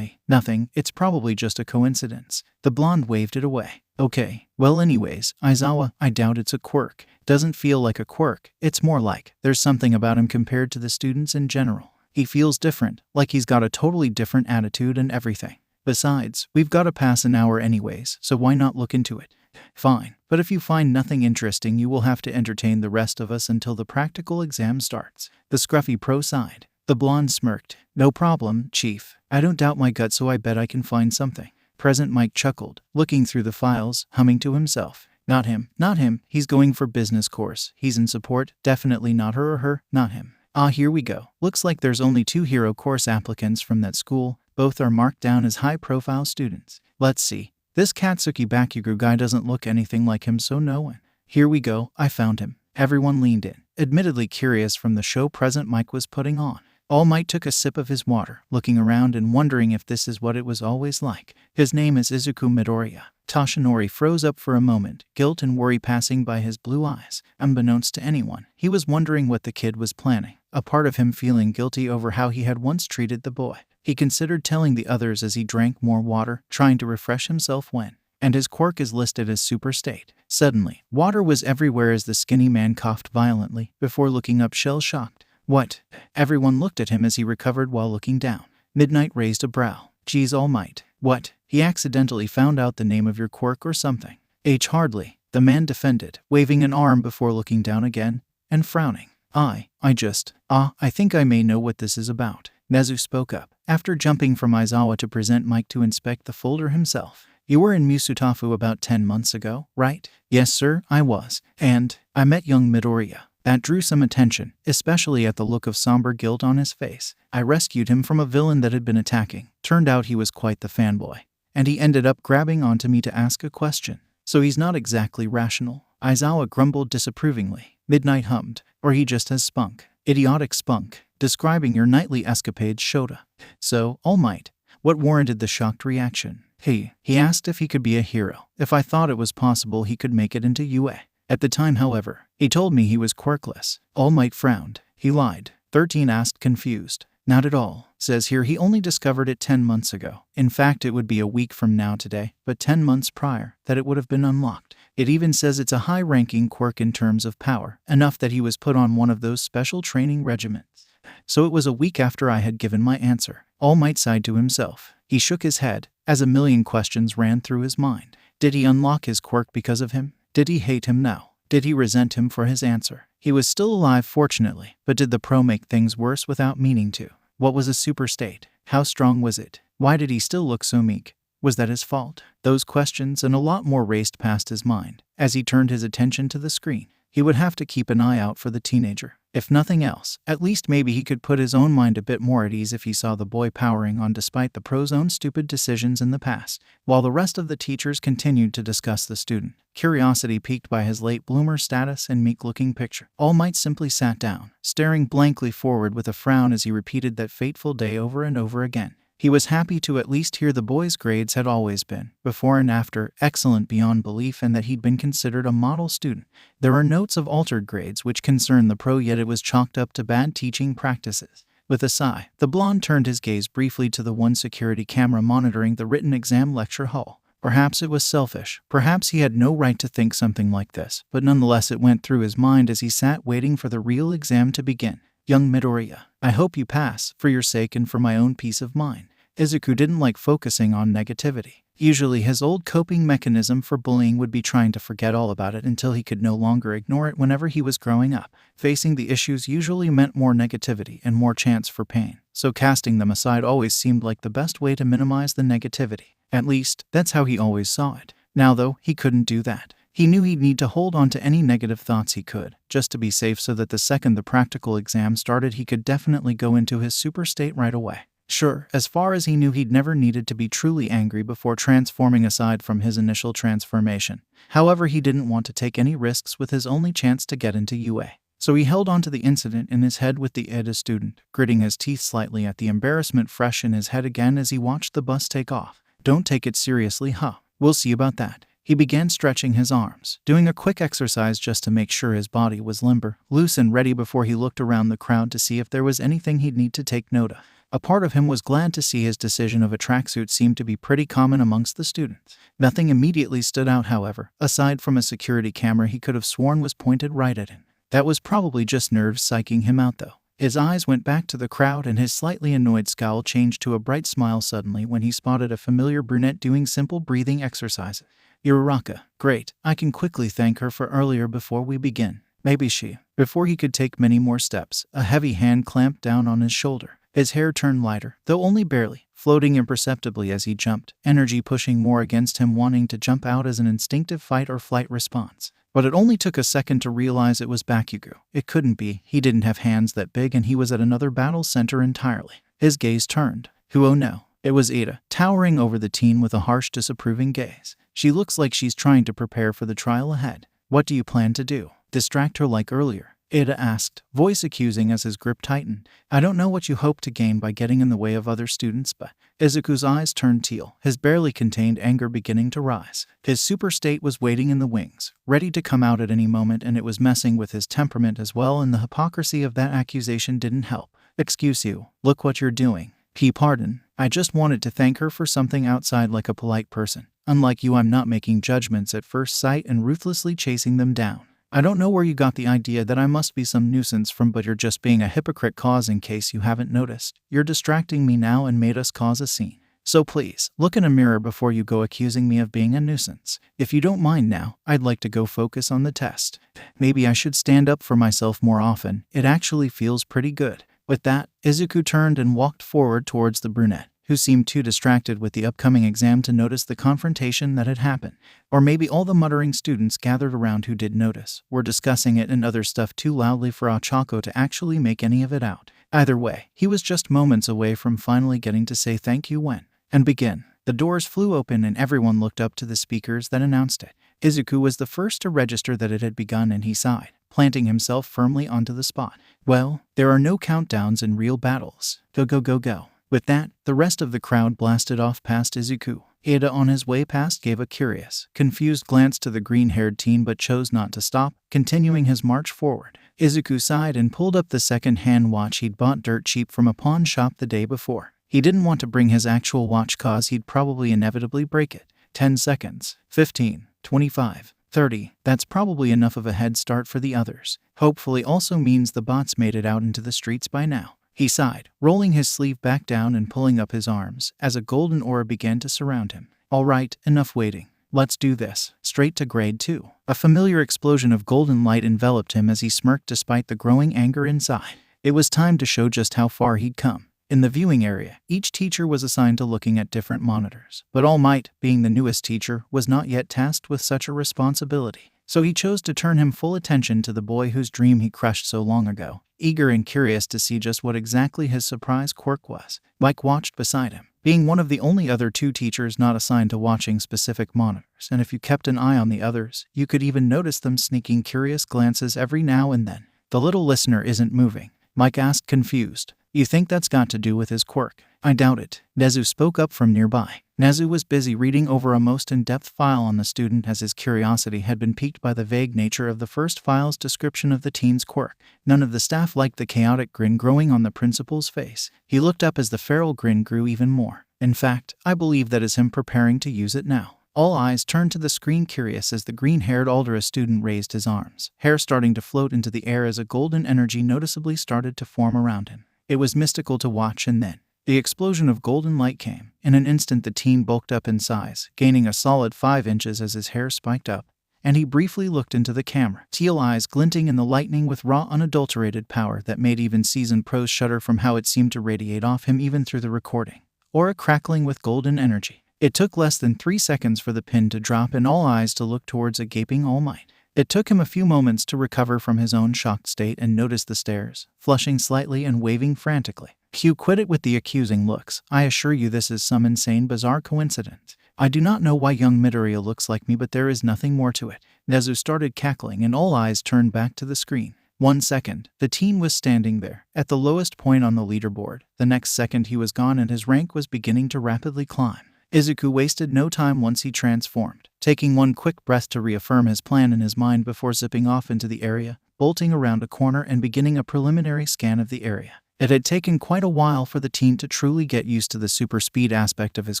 Nothing. It's probably just a coincidence. The blonde waved it away. Okay. Well anyways, Aizawa, I doubt it's a quirk. Doesn't feel like a quirk. It's more like there's something about him compared to the students in general. He feels different, like he's got a totally different attitude and everything. Besides, we've got to pass an hour anyways, so why not look into it? Fine, but if you find nothing interesting you will have to entertain the rest of us until the practical exam starts. The scruffy pro sighed. The blonde smirked. No problem, Chief. I don't doubt my gut, so I bet I can find something. Present Mike chuckled, looking through the files, humming to himself. Not him. He's going for business course. He's in support. Definitely not her or her. Not him. Ah, here we go. Looks like there's only 2 hero course applicants from that school. Both are marked down as high-profile students. Let's see. This Katsuki Bakugo guy doesn't look anything like him, so no one. Here we go, I found him. Everyone leaned in, admittedly curious from the show present Mike was putting on. All Might took a sip of his water, looking around and wondering if this is what it was always like. His name is Izuku Midoriya. Toshinori froze up for a moment, guilt and worry passing by his blue eyes. Unbeknownst to anyone, he was wondering what the kid was planning, a part of him feeling guilty over how he had once treated the boy. He considered telling the others as he drank more water, trying to refresh himself when. And his quirk is listed as Superstate. Suddenly, water was everywhere as the skinny man coughed violently, before looking up shell-shocked. What? Everyone looked at him as he recovered while looking down. Midnight raised a brow. Geez, All Might. What? He accidentally found out the name of your quirk or something. Hardly, the man defended, waving an arm before looking down again, and frowning. I think I may know what this is about. Nezu spoke up, after jumping from Aizawa to present Mike to inspect the folder himself. You were in Musutafu about 10 months ago, right? Yes, sir, I was. And I met young Midoriya. That drew some attention, especially at the look of somber guilt on his face. I rescued him from a villain that had been attacking. Turned out he was quite the fanboy. And he ended up grabbing onto me to ask a question. So he's not exactly rational. Aizawa grumbled disapprovingly. Midnight hummed. Or he just has spunk. Idiotic spunk. Describing your nightly escapades, Shota. So, All Might, what warranted the shocked reaction? He asked if he could be a hero. If I thought it was possible he could make it into UA. At the time, however, he told me he was quirkless. All Might frowned. He lied. 13 asked, confused. Not at all. Says here he only discovered it 10 months ago. In fact, it would be a week from now today, but 10 months prior, that it would have been unlocked. It even says it's a high-ranking quirk in terms of power, enough that he was put on one of those special training regiments. So it was a week after I had given my answer. All Might sighed to himself. He shook his head, as a million questions ran through his mind. Did he unlock his quirk because of him? Did he hate him now? Did he resent him for his answer? He was still alive, fortunately, but did the pro make things worse without meaning to? What was a superstate? How strong was it? Why did he still look so meek? Was that his fault? Those questions and a lot more raced past his mind. As he turned his attention to the screen, he would have to keep an eye out for the teenager. If nothing else, at least maybe he could put his own mind a bit more at ease if he saw the boy powering on despite the pro's own stupid decisions in the past. While the rest of the teachers continued to discuss the student, curiosity piqued by his late bloomer status and meek-looking picture, All Might simply sat down, staring blankly forward with a frown as he repeated that fateful day over and over again. He was happy to at least hear the boy's grades had always been, before and after, excellent beyond belief and that he'd been considered a model student. There were notes of altered grades which concerned the pro, yet it was chalked up to bad teaching practices. With a sigh, the blonde turned his gaze briefly to the one security camera monitoring the written exam lecture hall. Perhaps it was selfish, perhaps he had no right to think something like this, but nonetheless it went through his mind as he sat waiting for the real exam to begin. Young Midoriya, I hope you pass, for your sake and for my own peace of mind. Izuku didn't like focusing on negativity. Usually his old coping mechanism for bullying would be trying to forget all about it until he could no longer ignore it whenever he was growing up. Facing the issues usually meant more negativity and more chance for pain, so casting them aside always seemed like the best way to minimize the negativity. At least, that's how he always saw it. Now though, he couldn't do that. He knew he'd need to hold on to any negative thoughts he could, just to be safe so that the second the practical exam started he could definitely go into his super state right away. Sure, as far as he knew he'd never needed to be truly angry before transforming aside from his initial transformation. However, he didn't want to take any risks with his only chance to get into UA. So he held on to the incident in his head with the Ida student, gritting his teeth slightly at the embarrassment fresh in his head again as he watched the bus take off. Don't take it seriously, huh? We'll see about that. He began stretching his arms, doing a quick exercise just to make sure his body was limber, loose and ready before he looked around the crowd to see if there was anything he'd need to take note of. A part of him was glad to see his decision of a tracksuit seemed to be pretty common amongst the students. Nothing immediately stood out, however, aside from a security camera he could have sworn was pointed right at him. That was probably just nerves psyching him out though. His eyes went back to the crowd and his slightly annoyed scowl changed to a bright smile suddenly when he spotted a familiar brunette doing simple breathing exercises. Uraraka, great, I can quickly thank her for earlier before we begin. Maybe she. Before he could take many more steps, a heavy hand clamped down on his shoulder. His hair turned lighter, though only barely, floating imperceptibly as he jumped, energy pushing more against him wanting to jump out as an instinctive fight or flight response. But it only took a second to realize it was Bakugo. It couldn't be, he didn't have hands that big and he was at another battle center entirely. His gaze turned. Oh no. It was Ada, towering over the teen with a harsh, disapproving gaze. She looks like she's trying to prepare for the trial ahead. What do you plan to do? Distract her like earlier? Ada asked, voice accusing as his grip tightened. I don't know what you hope to gain by getting in the way of other students, but Izuku's eyes turned teal, his barely contained anger beginning to rise. His superstate was waiting in the wings, ready to come out at any moment, and it was messing with his temperament as well, and the hypocrisy of that accusation didn't help. Excuse you, look what you're doing. Pardon, I just wanted to thank her for something outside like a polite person. Unlike you, I'm not making judgments at first sight and ruthlessly chasing them down. I don't know where you got the idea that I must be some nuisance from, but you're just being a hypocrite. Cause in case you haven't noticed, you're distracting me now and made us cause a scene. So please, look in a mirror before you go accusing me of being a nuisance. If you don't mind now, I'd like to go focus on the test. Maybe I should stand up for myself more often. It actually feels pretty good. With that, Izuku turned and walked forward towards the brunette, who seemed too distracted with the upcoming exam to notice the confrontation that had happened. Or maybe all the muttering students gathered around who did notice were discussing it and other stuff too loudly for Ochako to actually make any of it out. Either way, he was just moments away from finally getting to say thank you when and begin. The doors flew open and everyone looked up to the speakers that announced it. Izuku was the first to register that it had begun, and he sighed, planting himself firmly onto the spot. Well, there are no countdowns in real battles. Go, go, go, go. With that, the rest of the crowd blasted off past Izuku. Ada on his way past gave a curious, confused glance to the green-haired teen but chose not to stop, continuing his march forward. Izuku sighed and pulled up the second-hand watch he'd bought dirt cheap from a pawn shop the day before. He didn't want to bring his actual watch cause he'd probably inevitably break it. 10 seconds, 15, 25, 30, that's probably enough of a head start for the others. Hopefully also means the bots made it out into the streets by now. He sighed, rolling his sleeve back down and pulling up his arms as a golden aura began to surround him. All right, enough waiting. Let's do this. Straight to grade 2. A familiar explosion of golden light enveloped him as he smirked despite the growing anger inside. It was time to show just how far he'd come. In the viewing area, each teacher was assigned to looking at different monitors, but All Might, being the newest teacher, was not yet tasked with such a responsibility. So he chose to turn him full attention to the boy whose dream he crushed so long ago, eager and curious to see just what exactly his surprise quirk was. Mike watched beside him, being one of the only other 2 teachers not assigned to watching specific monitors, and if you kept an eye on the others, you could even notice them sneaking curious glances every now and then. The little listener isn't moving, Mike asked, confused. You think that's got to do with his quirk? I doubt it. Nezu spoke up from nearby. Nezu was busy reading over a most in-depth file on the student as his curiosity had been piqued by the vague nature of the first file's description of the teen's quirk. None of the staff liked the chaotic grin growing on the principal's face. He looked up as the feral grin grew even more. In fact, I believe that is him preparing to use it now. All eyes turned to the screen, curious as the green-haired Aldera student raised his arms, hair starting to float into the air as a golden energy noticeably started to form around him. It was mystical to watch, and then the explosion of golden light came. In an instant the teen bulked up in size, gaining a solid 5 inches as his hair spiked up, and he briefly looked into the camera, teal eyes glinting in the lightning with raw, unadulterated power that made even seasoned pros shudder from how it seemed to radiate off him even through the recording. Aura crackling with golden energy. It took less than 3 seconds for the pin to drop and all eyes to look towards a gaping All Might. It took him a few moments to recover from his own shocked state and notice the stares, flushing slightly and waving frantically. Hugh quit it with the accusing looks. I assure you this is some insane bizarre coincidence. I do not know why young Midoriya looks like me, but there is nothing more to it. Nezu started cackling and all eyes turned back to the screen. 1 second, the teen was standing there, at the lowest point on the leaderboard. The next second he was gone and his rank was beginning to rapidly climb. Izuku wasted no time once he transformed, taking one quick breath to reaffirm his plan in his mind before zipping off into the area, bolting around a corner and beginning a preliminary scan of the area. It had taken quite a while for the teen to truly get used to the super speed aspect of his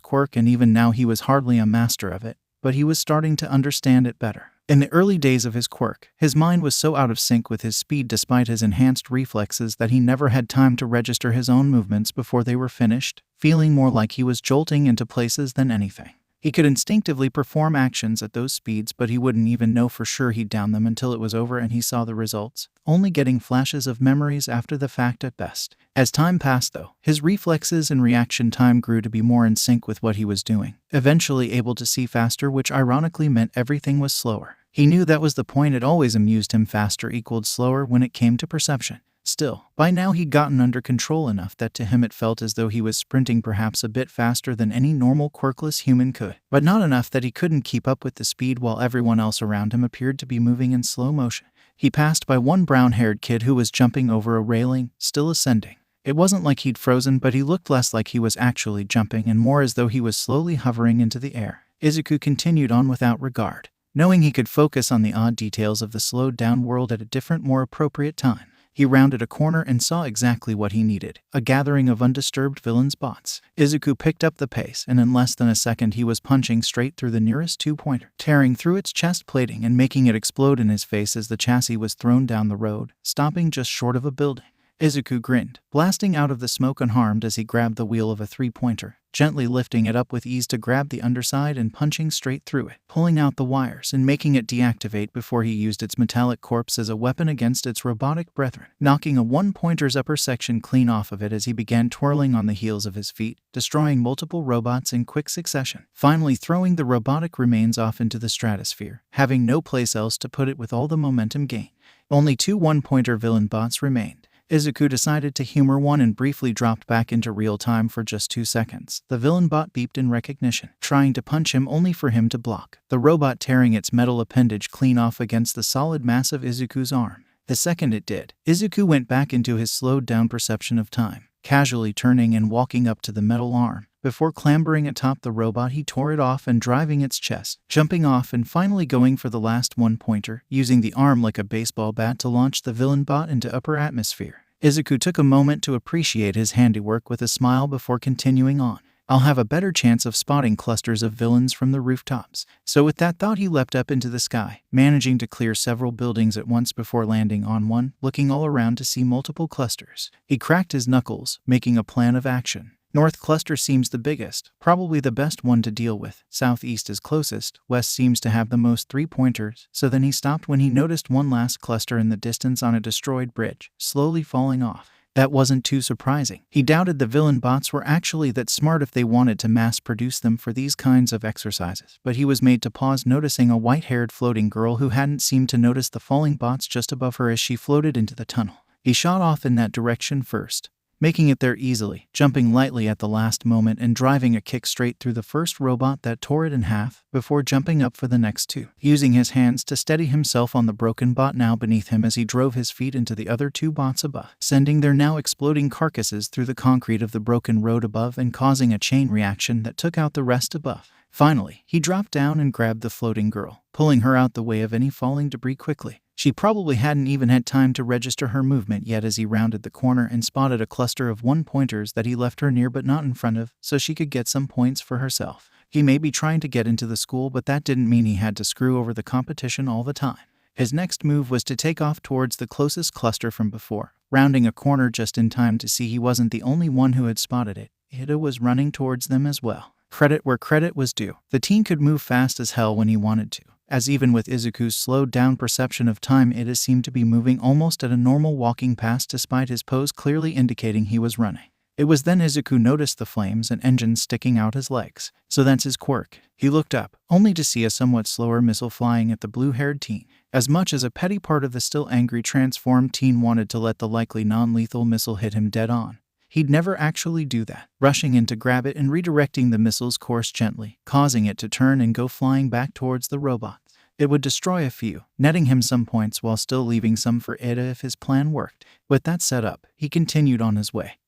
quirk, and even now he was hardly a master of it, but he was starting to understand it better. In the early days of his quirk, his mind was so out of sync with his speed despite his enhanced reflexes that he never had time to register his own movements before they were finished, feeling more like he was jolting into places than anything. He could instinctively perform actions at those speeds, but he wouldn't even know for sure he'd done them until it was over and he saw the results, only getting flashes of memories after the fact at best. As time passed though, his reflexes and reaction time grew to be more in sync with what he was doing, eventually able to see faster, which ironically meant everything was slower. He knew that was the point. It always amused him. Faster equaled slower when it came to perception. Still, by now he'd gotten under control enough that to him it felt as though he was sprinting perhaps a bit faster than any normal quirkless human could, but not enough that he couldn't keep up with the speed while everyone else around him appeared to be moving in slow motion. He passed by one brown-haired kid who was jumping over a railing, still ascending. It wasn't like he'd frozen, but he looked less like he was actually jumping and more as though he was slowly hovering into the air. Izuku continued on without regard, knowing he could focus on the odd details of the slowed-down world at a different, more appropriate time. He rounded a corner and saw exactly what he needed, a gathering of undisturbed villains' bots. Izuku picked up the pace, and in less than a second he was punching straight through the nearest two-pointer, tearing through its chest plating and making it explode in his face as the chassis was thrown down the road, stopping just short of a building. Izuku grinned, blasting out of the smoke unharmed as he grabbed the wheel of a three-pointer, gently lifting it up with ease to grab the underside and punching straight through it, pulling out the wires and making it deactivate before he used its metallic corpse as a weapon against its robotic brethren, knocking a one-pointer's upper section clean off of it as he began twirling on the heels of his feet, destroying multiple robots in quick succession, finally throwing the robotic remains off into the stratosphere, having no place else to put it with all the momentum gained. Only two one-pointer villain bots remained. Izuku decided to humor one and briefly dropped back into real time for just 2 seconds. The villain bot beeped in recognition, trying to punch him only for him to block, the robot tearing its metal appendage clean off against the solid mass of Izuku's arm. The second it did, Izuku went back into his slowed-down perception of time, casually turning and walking up to the metal arm. Before clambering atop the robot, he tore it off and driving its chest, jumping off and finally going for the last one-pointer, using the arm like a baseball bat to launch the villain bot into upper atmosphere. Izuku took a moment to appreciate his handiwork with a smile before continuing on. I'll have a better chance of spotting clusters of villains from the rooftops. So with that thought, he leapt up into the sky, managing to clear several buildings at once before landing on one, looking all around to see multiple clusters. He cracked his knuckles, making a plan of action. North cluster seems the biggest, probably the best one to deal with. Southeast is closest, west seems to have the most three-pointers, so then he stopped when he noticed one last cluster in the distance on a destroyed bridge, slowly falling off. That wasn't too surprising. He doubted the villain bots were actually that smart if they wanted to mass-produce them for these kinds of exercises, but he was made to pause noticing a white-haired floating girl who hadn't seemed to notice the falling bots just above her as she floated into the tunnel. He shot off in that direction first, making it there easily, jumping lightly at the last moment and driving a kick straight through the first robot that tore it in half, before jumping up for the next two, using his hands to steady himself on the broken bot now beneath him as he drove his feet into the other two bots above, sending their now exploding carcasses through the concrete of the broken road above and causing a chain reaction that took out the rest above. Finally, he dropped down and grabbed the floating girl, pulling her out the way of any falling debris quickly. She probably hadn't even had time to register her movement yet as he rounded the corner and spotted a cluster of one-pointers that he left her near but not in front of, so she could get some points for herself. He may be trying to get into the school, but that didn't mean he had to screw over the competition all the time. His next move was to take off towards the closest cluster from before, rounding a corner just in time to see he wasn't the only one who had spotted it. Ida was running towards them as well. Credit where credit was due. The teen could move fast as hell when he wanted to, as even with Izuku's slowed-down perception of time, Ida seemed to be moving almost at a normal walking pace despite his pose clearly indicating he was running. It was then Izuku noticed the flames and engines sticking out his legs. So that's his quirk. He looked up, only to see a somewhat slower missile flying at the blue-haired teen. As much as a petty part of the still angry transformed teen wanted to let the likely non-lethal missile hit him dead on, he'd never actually do that, rushing in to grab it and redirecting the missile's course gently, causing it to turn and go flying back towards the robots. It would destroy a few, netting him some points while still leaving some for Ida if his plan worked. With that set up, he continued on his way,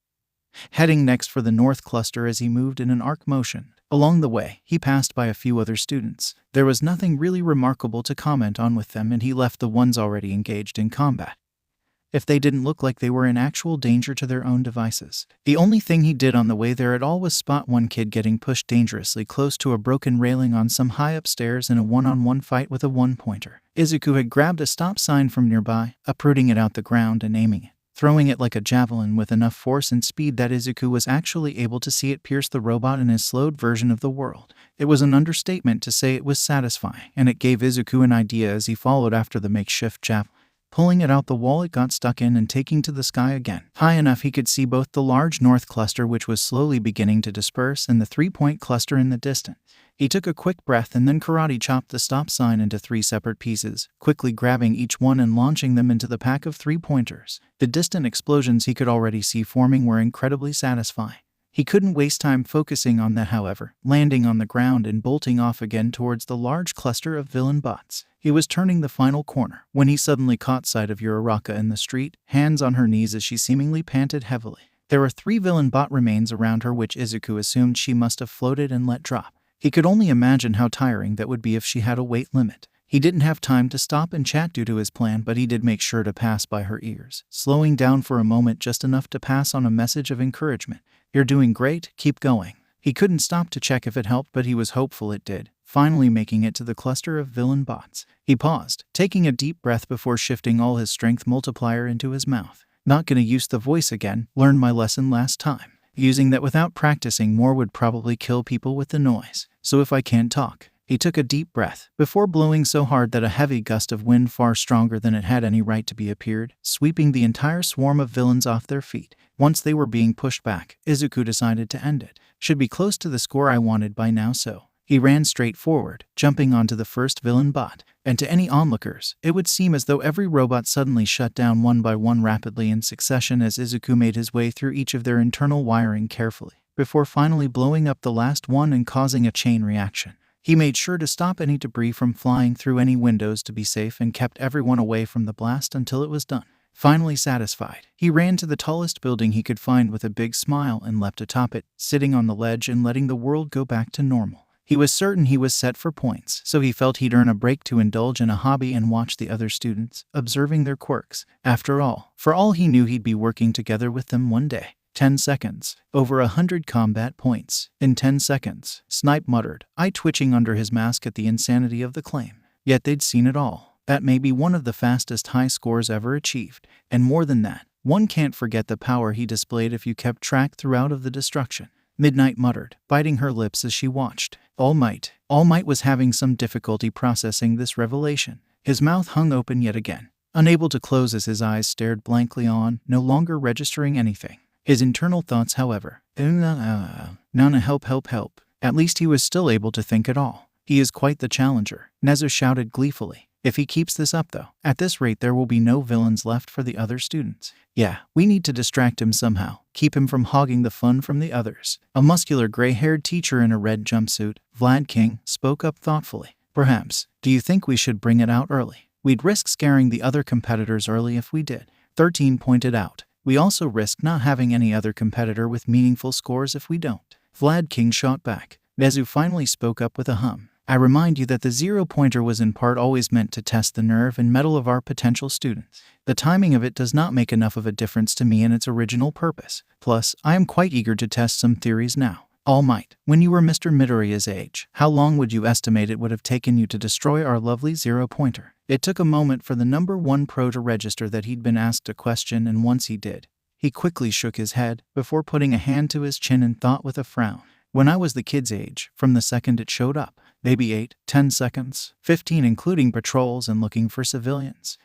heading next for the north cluster as he moved in an arc motion. Along the way, he passed by a few other students. There was nothing really remarkable to comment on with them, and he left the ones already engaged in combat, if they didn't look like they were in actual danger to their own devices. The only thing he did on the way there at all was spot one kid getting pushed dangerously close to a broken railing on some high upstairs in a one-on-one fight with a one-pointer. Izuku had grabbed a stop sign from nearby, uprooting it out the ground and aiming it, throwing it like a javelin with enough force and speed that Izuku was actually able to see it pierce the robot in his slowed version of the world. It was an understatement to say it was satisfying, and it gave Izuku an idea as he followed after the makeshift javelin. Pulling it out the wall it got stuck in and taking to the sky again. High enough he could see both the large north cluster which was slowly beginning to disperse and the 3-point cluster in the distance. He took a quick breath and then karate chopped the stop sign into 3 separate pieces, quickly grabbing each one and launching them into the pack of 3-pointers. The distant explosions he could already see forming were incredibly satisfying. He couldn't waste time focusing on that, however, landing on the ground and bolting off again towards the large cluster of villain bots. He was turning the final corner when he suddenly caught sight of Uraraka in the street, hands on her knees as she seemingly panted heavily. There were 3 villain bot remains around her which Izuku assumed she must have floated and let drop. He could only imagine how tiring that would be if she had a weight limit. He didn't have time to stop and chat due to his plan, but he did make sure to pass by her ears, slowing down for a moment just enough to pass on a message of encouragement. "You're doing great, keep going." He couldn't stop to check if it helped, but he was hopeful it did, finally making it to the cluster of villain bots. He paused, taking a deep breath before shifting all his strength multiplier into his mouth. "Not gonna use the voice again, learned my lesson last time. Using that without practicing more would probably kill people with the noise. So if I can't talk." He took a deep breath before blowing so hard that a heavy gust of wind far stronger than it had any right to be appeared, sweeping the entire swarm of villains off their feet. Once they were being pushed back, Izuku decided to end it. Should be close to the score I wanted by now, so he ran straight forward, jumping onto the first villain bot. And to any onlookers, it would seem as though every robot suddenly shut down one by one rapidly in succession as Izuku made his way through each of their internal wiring carefully, before finally blowing up the last one and causing a chain reaction. He made sure to stop any debris from flying through any windows to be safe and kept everyone away from the blast until it was done. Finally satisfied, he ran to the tallest building he could find with a big smile and leapt atop it, sitting on the ledge and letting the world go back to normal. He was certain he was set for points, so he felt he'd earn a break to indulge in a hobby and watch the other students, observing their quirks. After all, for all he knew he'd be working together with them one day. 10 seconds. Over 100 combat points. In 10 seconds, Snipe muttered, eye twitching under his mask at the insanity of the claim. Yet they'd seen it all. That may be one of the fastest high scores ever achieved. And more than that, one can't forget the power he displayed if you kept track throughout of the destruction. Midnight muttered, biting her lips as she watched. All Might was having some difficulty processing this revelation. His mouth hung open yet again, unable to close as his eyes stared blankly on, no longer registering anything. His internal thoughts, however, Nana, help. At least he was still able to think at all. He is quite the challenger, Nezu shouted gleefully. If he keeps this up though, at this rate there will be no villains left for the other students. Yeah, we need to distract him somehow, keep him from hogging the fun from the others. A muscular gray-haired teacher in a red jumpsuit, Vlad King, spoke up thoughtfully. Perhaps. Do you think we should bring it out early? We'd risk scaring the other competitors early if we did. 13 pointed out. We also risk not having any other competitor with meaningful scores if we don't. Vlad King shot back. Nezu finally spoke up with a hum. I remind you that the 0-pointer was in part always meant to test the nerve and mettle of our potential students. The timing of it does not make enough of a difference to me in its original purpose. Plus, I am quite eager to test some theories now. All Might, when you were Mr. Midoriya's age, how long would you estimate it would have taken you to destroy our lovely 0-pointer? It took a moment for the number 1 pro to register that he'd been asked a question, and once he did, he quickly shook his head before putting a hand to his chin and thought with a frown. When I was the kid's age, from the second it showed up, maybe 8, 10 seconds, 15 including patrols and looking for civilians.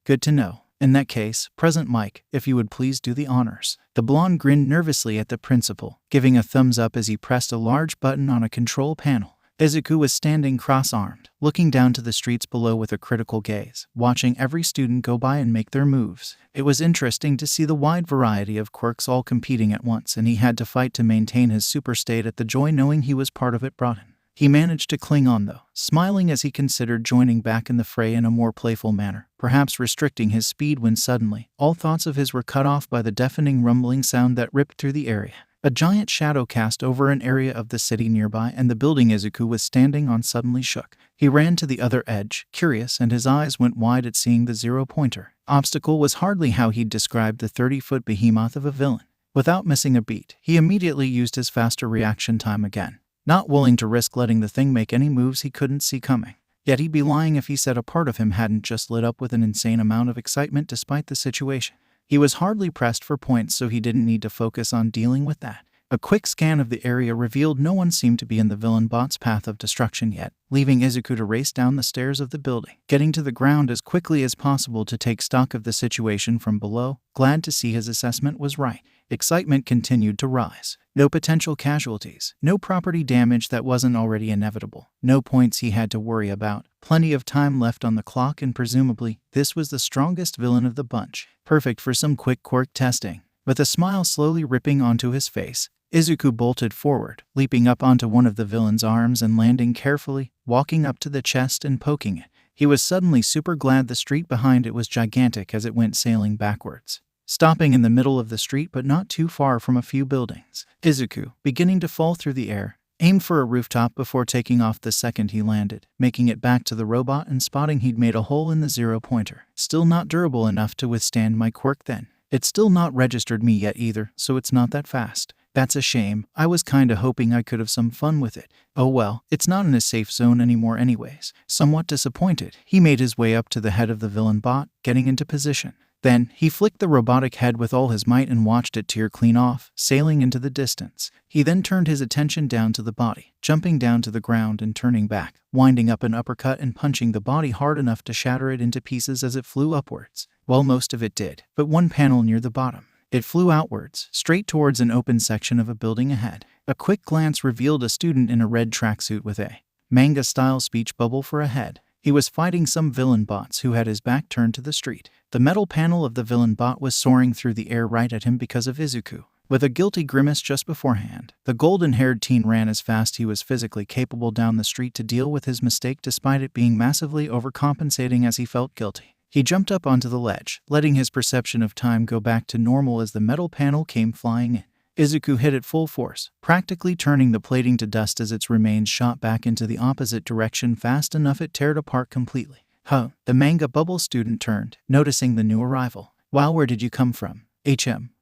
Good to know. In that case, Present Mike, if you would please do the honors. The blonde grinned nervously at the principal, giving a thumbs up as he pressed a large button on a control panel. Izuku was standing cross-armed, looking down to the streets below with a critical gaze, watching every student go by and make their moves. It was interesting to see the wide variety of quirks all competing at once, and he had to fight to maintain his superstate at the joy knowing he was part of it brought him. He managed to cling on though, smiling as he considered joining back in the fray in a more playful manner, perhaps restricting his speed when suddenly, all thoughts of his were cut off by the deafening rumbling sound that ripped through the area. A giant shadow cast over an area of the city nearby, and the building Izuku was standing on suddenly shook. He ran to the other edge, curious, and his eyes went wide at seeing the 0-pointer. Obstacle was hardly how he'd described the 30-foot behemoth of a villain. Without missing a beat, he immediately used his faster reaction time again, not willing to risk letting the thing make any moves he couldn't see coming. Yet he'd be lying if he said a part of him hadn't just lit up with an insane amount of excitement despite the situation. He was hardly pressed for points, so he didn't need to focus on dealing with that. A quick scan of the area revealed no one seemed to be in the villain bot's path of destruction yet, leaving Izuku to race down the stairs of the building, getting to the ground as quickly as possible to take stock of the situation from below, glad to see his assessment was right. Excitement continued to rise. No potential casualties, no property damage that wasn't already inevitable, no points he had to worry about, plenty of time left on the clock, and presumably, this was the strongest villain of the bunch, perfect for some quick quirk testing. With a smile slowly ripping onto his face, Izuku bolted forward, leaping up onto one of the villain's arms and landing carefully, walking up to the chest and poking it. He was suddenly super glad the street behind it was gigantic as it went sailing backwards, stopping in the middle of the street but not too far from a few buildings. Izuku, beginning to fall through the air, aimed for a rooftop before taking off the second he landed, making it back to the robot and spotting he'd made a hole in the 0-pointer. Still not durable enough to withstand my quirk then. It's still not registered me yet either, so it's not that fast. That's a shame. I was kinda hoping I could have some fun with it. Oh well, it's not in a safe zone anymore anyways. Somewhat disappointed, he made his way up to the head of the villain bot, getting into position. Then, he flicked the robotic head with all his might and watched it tear clean off, sailing into the distance. He then turned his attention down to the body, jumping down to the ground and turning back, winding up an uppercut and punching the body hard enough to shatter it into pieces as it flew upwards. Well, most of it did, but one panel near the bottom. It flew outwards, straight towards an open section of a building ahead. A quick glance revealed a student in a red tracksuit with a manga-style speech bubble for a head. He was fighting some villain bots who had his back turned to the street. The metal panel of the villain bot was soaring through the air right at him because of Izuku. With a guilty grimace just beforehand, the golden-haired teen ran as fast he was physically capable down the street to deal with his mistake despite it being massively overcompensating as he felt guilty. He jumped up onto the ledge, letting his perception of time go back to normal as the metal panel came flying in. Izuku hit it full force, practically turning the plating to dust as its remains shot back into the opposite direction fast enough it teared apart completely. Huh, the manga bubble student turned, noticing the new arrival. Wow, where did you come from?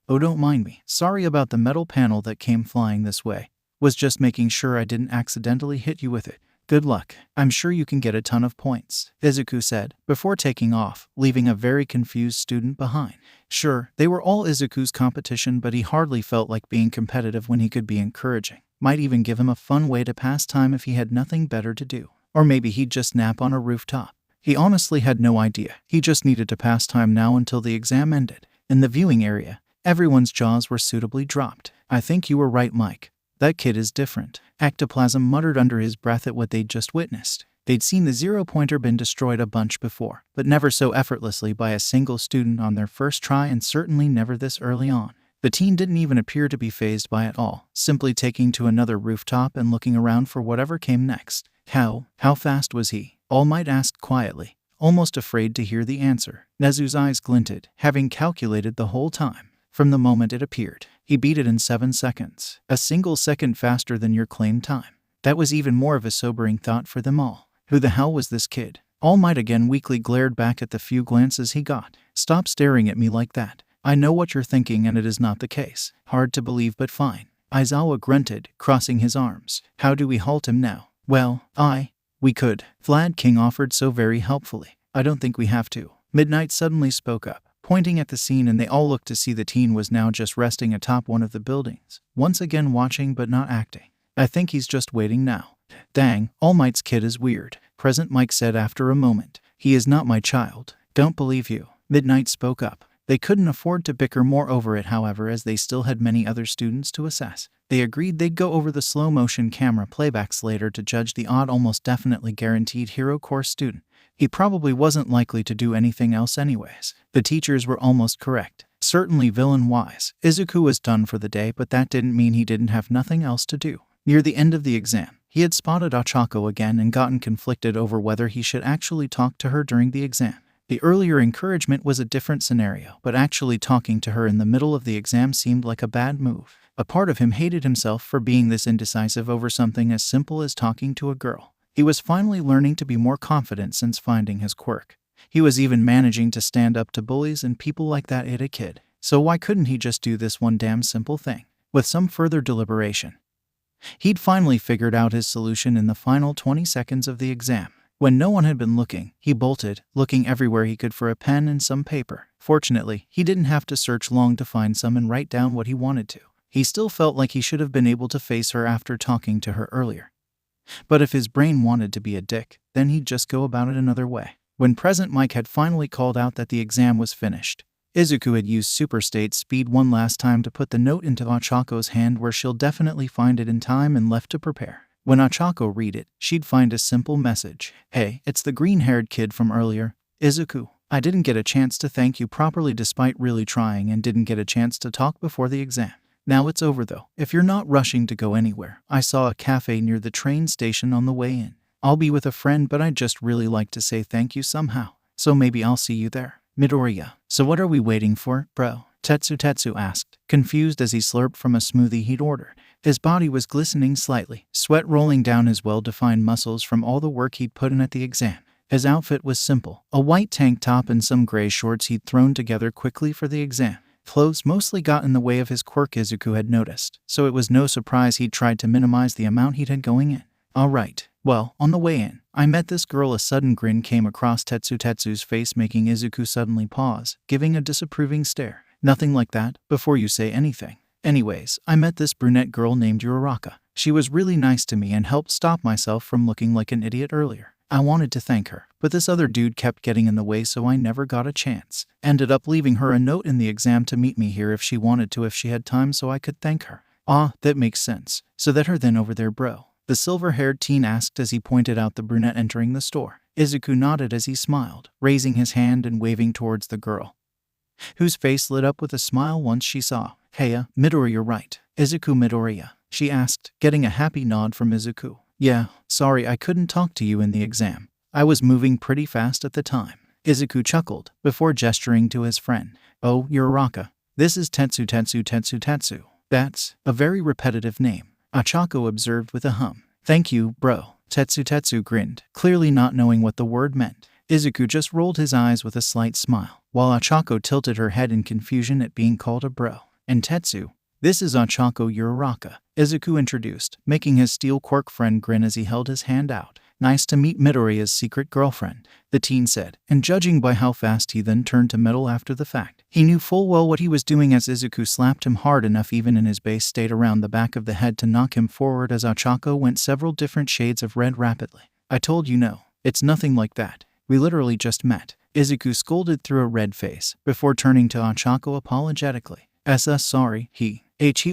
Oh, don't mind me. Sorry about the metal panel that came flying this way. Was just making sure I didn't accidentally hit you with it. Good luck. I'm sure you can get a ton of points, Izuku said, before taking off, leaving a very confused student behind. Sure, they were all Izuku's competition, but he hardly felt like being competitive when he could be encouraging. Might even give him a fun way to pass time if he had nothing better to do. Or maybe he'd just nap on a rooftop. He honestly had no idea. He just needed to pass time now until the exam ended. In the viewing area, everyone's jaws were suitably dropped. I think you were right, Mike. That kid is different. Ectoplasm muttered under his breath at what they'd just witnessed. They'd seen the 0-pointer been destroyed a bunch before, but never so effortlessly by a single student on their first try, and certainly never this early on. The teen didn't even appear to be fazed by it all, simply taking to another rooftop and looking around for whatever came next. How fast was he? All Might asked quietly, almost afraid to hear the answer. Nezu's eyes glinted, having calculated the whole time. From the moment it appeared, he beat it in 7 seconds, a single second faster than your claimed time. That was even more of a sobering thought for them all. Who the hell was this kid? All Might again weakly glared back at the few glances he got. Stop staring at me like that. I know what you're thinking, and it is not the case. Hard to believe, but fine. Aizawa grunted, crossing his arms. How do we halt him now? Well, we could. Vlad King offered so very helpfully. I don't think we have to. Midnight suddenly spoke up, pointing at the scene, and they all looked to see the teen was now just resting atop one of the buildings, once again watching but not acting. I think he's just waiting now. Dang, All Might's kid is weird, Present Mike said after a moment. He is not my child. Don't believe you. Midnight spoke up. They couldn't afford to bicker more over it, however, as they still had many other students to assess. They agreed they'd go over the slow-motion camera playbacks later to judge the odd, almost definitely guaranteed hero course student. He probably wasn't likely to do anything else anyways. The teachers were almost correct. Certainly villain-wise, Izuku was done for the day, but that didn't mean he didn't have nothing else to do. Near the end of the exam, he had spotted Ochako again and gotten conflicted over whether he should actually talk to her during the exam. The earlier encouragement was a different scenario, but actually talking to her in the middle of the exam seemed like a bad move. A part of him hated himself for being this indecisive over something as simple as talking to a girl. He was finally learning to be more confident since finding his quirk. He was even managing to stand up to bullies and people like that a kid. So why couldn't he just do this one damn simple thing? With some further deliberation, he'd finally figured out his solution in the final 20 seconds of the exam. When no one had been looking, he bolted, looking everywhere he could for a pen and some paper. Fortunately, he didn't have to search long to find some and write down what he wanted to. He still felt like he should have been able to face her after talking to her earlier. But if his brain wanted to be a dick, then he'd just go about it another way. When Present Mike had finally called out that the exam was finished, Izuku had used Superstate speed one last time to put the note into Achako's hand where she'll definitely find it in time and left to prepare. When Achako read it, she'd find a simple message. Hey, it's the green-haired kid from earlier. Izuku, I didn't get a chance to thank you properly despite really trying and didn't get a chance to talk before the exam. Now it's over though. If you're not rushing to go anywhere, I saw a cafe near the train station on the way in. I'll be with a friend, but I'd just really like to say thank you somehow. So maybe I'll see you there. Midoriya. So what are we waiting for, bro? Tetsu asked, confused as he slurped from a smoothie he'd ordered. His body was glistening slightly, sweat rolling down his well-defined muscles from all the work he'd put in at the exam. His outfit was simple, a white tank top and some gray shorts he'd thrown together quickly for the exam. Clothes mostly got in the way of his quirk, Izuku had noticed, so it was no surprise he'd tried to minimize the amount he'd had going in. Alright, well, on the way in, I met this girl. A sudden grin came across Tetsu's face, making Izuku suddenly pause, giving a disapproving stare. Nothing like that, before you say anything. Anyways, I met this brunette girl named Uraraka. She was really nice to me and helped stop myself from looking like an idiot earlier. I wanted to thank her, but this other dude kept getting in the way, so I never got a chance. Ended up leaving her a note in the exam to meet me here if she wanted to, if she had time, so I could thank her. Ah, that makes sense. So that her then over there, bro? The silver-haired teen asked as he pointed out the brunette entering the store. Izuku nodded as he smiled, raising his hand and waving towards the girl, whose face lit up with a smile once she saw. Heya, Midori, you're right. Izuku Midoriya, she asked, getting a happy nod from Izuku. Yeah, sorry I couldn't talk to you in the exam. I was moving pretty fast at the time. Izuku chuckled, before gesturing to his friend. Oh, Uraraka. This is Tetsu. That's a very repetitive name, Achako observed with a hum. Thank you, bro. Tetsu grinned, clearly not knowing what the word meant. Izuku just rolled his eyes with a slight smile, while Achako tilted her head in confusion at being called a bro. And Tetsu, this is Achako Uraraka, Izuku introduced, making his steel quirk friend grin as he held his hand out. Nice to meet Midoriya's secret girlfriend, the teen said, and judging by how fast he then turned to metal after the fact, he knew full well what he was doing as Izuku slapped him hard enough even in his base state around the back of the head to knock him forward as Achako went several different shades of red rapidly. I told you no, it's nothing like that. We literally just met. Izuku scolded through a red face, before turning to Achako apologetically. Sorry, he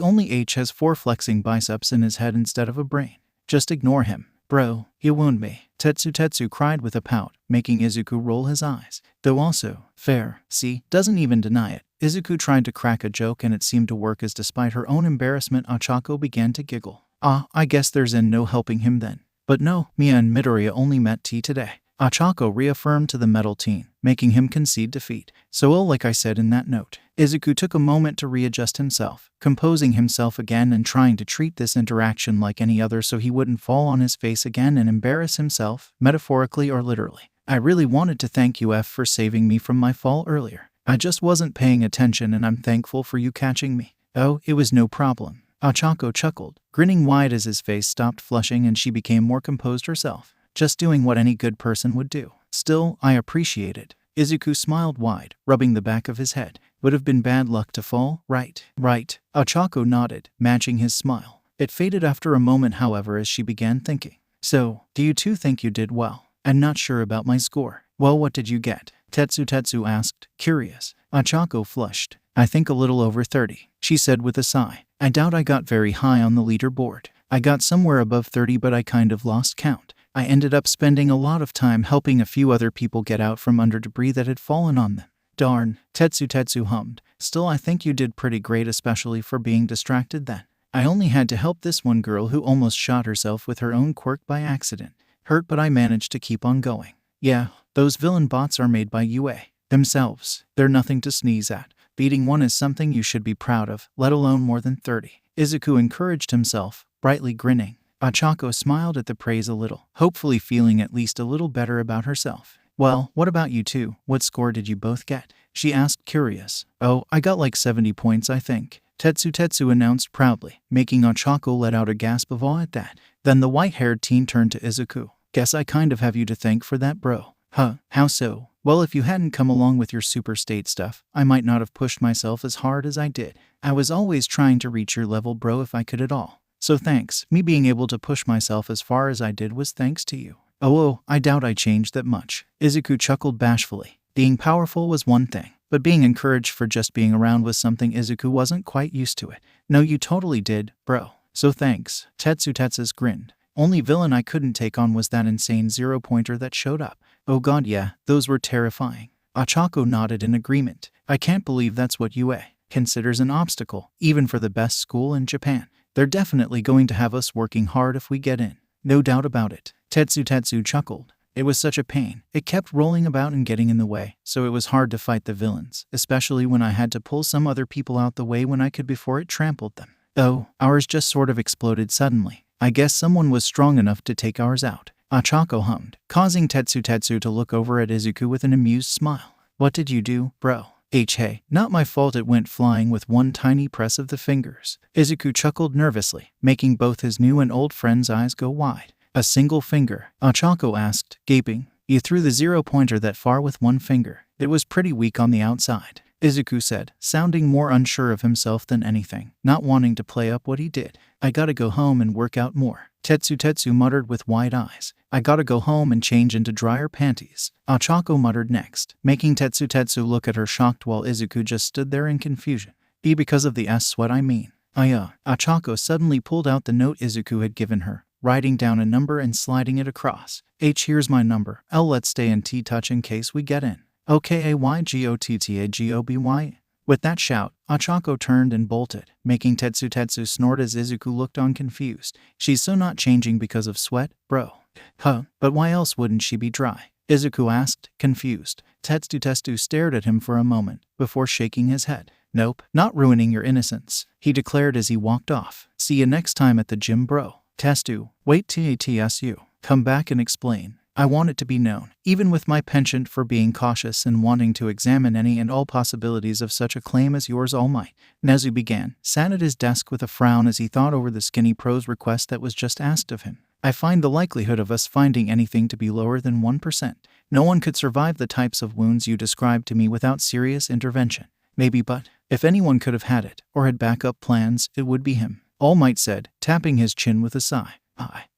only has 4 flexing biceps in his head instead of a brain. Just ignore him. Bro, you wound me. Tetsu cried with a pout, making Izuku roll his eyes. Though also, fair, see, doesn't even deny it. Izuku tried to crack a joke and it seemed to work as despite her own embarrassment Achako began to giggle. Ah, I guess there's no helping him then. But no, Mia and Midoriya only met today. Achako reaffirmed to the metal teen, making him concede defeat. So like I said in that note. Izuku took a moment to readjust himself, composing himself again and trying to treat this interaction like any other so he wouldn't fall on his face again and embarrass himself, metaphorically or literally. I really wanted to thank you for saving me from my fall earlier. I just wasn't paying attention and I'm thankful for you catching me. Oh, it was no problem. Achako chuckled, grinning wide as his face stopped flushing and she became more composed herself. Just doing what any good person would do. Still, I appreciate it. Izuku smiled wide, rubbing the back of his head. Would have been bad luck to fall, right? Right. Achako nodded, matching his smile. It faded after a moment, however, as she began thinking. So, do you two think you did well? I'm not sure about my score. Well, what did you get? Tetsu asked, curious. Achako flushed. I think a little over 30, she said with a sigh. I doubt I got very high on the leaderboard. I got somewhere above 30, but I kind of lost count. I ended up spending a lot of time helping a few other people get out from under debris that had fallen on them. Darn, Tetsu hummed. Still, I think you did pretty great, especially for being distracted then. I only had to help this one girl who almost shot herself with her own quirk by accident. Hurt, but I managed to keep on going. Yeah, those villain bots are made by UA themselves. They're nothing to sneeze at. Beating one is something you should be proud of, let alone more than 30. Izuku encouraged himself, brightly grinning. Achako smiled at the praise a little, hopefully feeling at least a little better about herself. Well, what about you two? What score did you both get? She asked, curious. Oh, I got like 70 points, I think. Tetsu announced proudly, making Achako let out a gasp of awe at that. Then the white-haired teen turned to Izuku. Guess I kind of have you to thank for that, bro. Huh, how so? Well, if you hadn't come along with your Superstate stuff, I might not have pushed myself as hard as I did. I was always trying to reach your level, bro, if I could at all. So thanks. Me being able to push myself as far as I did was thanks to you. Oh, I doubt I changed that much. Izuku chuckled bashfully. Being powerful was one thing, but being encouraged for just being around was something Izuku wasn't quite used to it. No, you totally did, bro. So thanks. Tetsu grinned. Only villain I couldn't take on was that insane zero-pointer that showed up. Oh god, yeah, those were terrifying. Ochako nodded in agreement. I can't believe that's what UA considers an obstacle, even for the best school in Japan. They're definitely going to have us working hard if we get in. No doubt about it. Tetsu chuckled. It was such a pain. It kept rolling about and getting in the way, so it was hard to fight the villains, especially when I had to pull some other people out the way when I could before it trampled them. Oh, ours just sort of exploded suddenly. I guess someone was strong enough to take ours out. Ochako hummed, causing Tetsu to look over at Izuku with an amused smile. What did you do, bro? Hey, not my fault it went flying with one tiny press of the fingers. Izuku chuckled nervously, making both his new and old friend's eyes go wide. A single finger? Ochako asked, gaping. You threw the zero-pointer that far with one finger. It was pretty weak on the outside, Izuku said, sounding more unsure of himself than anything, not wanting to play up what he did. I gotta go home and work out more. Tetsu muttered with wide eyes. I gotta go home and change into drier panties. Ochako muttered next, making Tetsu look at her shocked while Izuku just stood there in confusion. Because of the sweat I mean. Ochako suddenly pulled out the note Izuku had given her, writing down a number and sliding it across. Here's my number. Let's stay in touch in case we get in. OKAYGOTTAGOBY. With that shout, Ochako turned and bolted, making Tetsu snort as Izuku looked on confused. She's so not changing because of sweat, bro. Huh, but why else wouldn't she be dry? Izuku asked, confused. Tetsu stared at him for a moment, before shaking his head. Nope, not ruining your innocence, he declared as he walked off. See you next time at the gym, bro. Testu, wait TATSU. Come back and explain. I want it to be known, even with my penchant for being cautious and wanting to examine any and all possibilities of such a claim as yours all might. Nezu began, sat at his desk with a frown as he thought over the skinny pro's request that was just asked of him. I find the likelihood of us finding anything to be lower than 1%. No one could survive the types of wounds you described to me without serious intervention. Maybe, but if anyone could have had it, or had backup plans, it would be him. All Might said, tapping his chin with a sigh.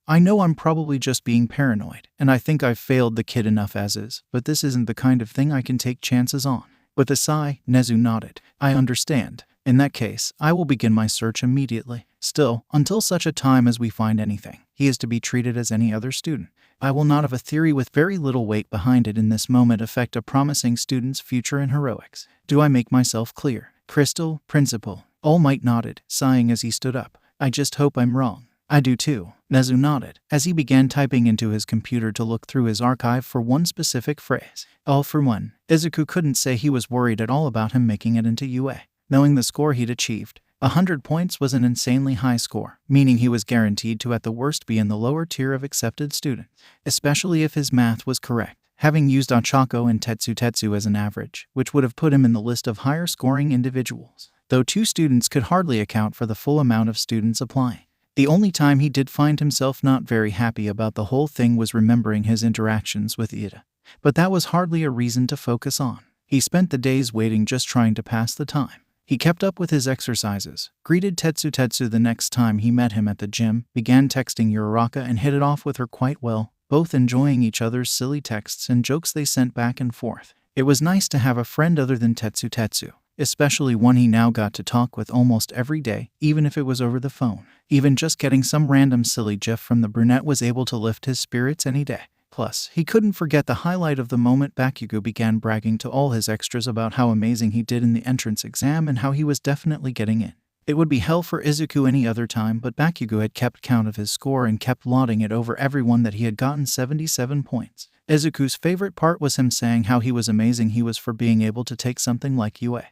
I know I'm probably just being paranoid, and I think I've failed the kid enough as is, but this isn't the kind of thing I can take chances on. With a sigh, Nezu nodded. I understand. In that case, I will begin my search immediately. Still, until such a time as we find anything, he is to be treated as any other student. I will not have a theory with very little weight behind it in this moment affect a promising student's future in heroics. Do I make myself clear? Crystal, Principal. All Might nodded, sighing as he stood up. I just hope I'm wrong. I do too, Nezu nodded, as he began typing into his computer to look through his archive for one specific phrase. All for one, Izuku couldn't say he was worried at all about him making it into UA. Knowing the score he'd achieved, 100 points was an insanely high score, meaning he was guaranteed to at the worst be in the lower tier of accepted students, especially if his math was correct, having used Ochako and Tetsu as an average, which would have put him in the list of higher scoring individuals, though 2 students could hardly account for the full amount of students applying. The only time he did find himself not very happy about the whole thing was remembering his interactions with Ida. But that was hardly a reason to focus on. He spent the days waiting, just trying to pass the time. He kept up with his exercises, greeted Tetsu the next time he met him at the gym, began texting Uraraka and hit it off with her quite well, both enjoying each other's silly texts and jokes they sent back and forth. It was nice to have a friend other than Tetsu, especially one he now got to talk with almost every day, even if it was over the phone. Even just getting some random silly gif from the brunette was able to lift his spirits any day. Plus, he couldn't forget the highlight of the moment Bakugo began bragging to all his extras about how amazing he did in the entrance exam and how he was definitely getting in. It would be hell for Izuku any other time, but Bakugo had kept count of his score and kept lauding it over everyone that he had gotten 77 points. Izuku's favorite part was him saying how he was amazing he was for being able to take something like UA.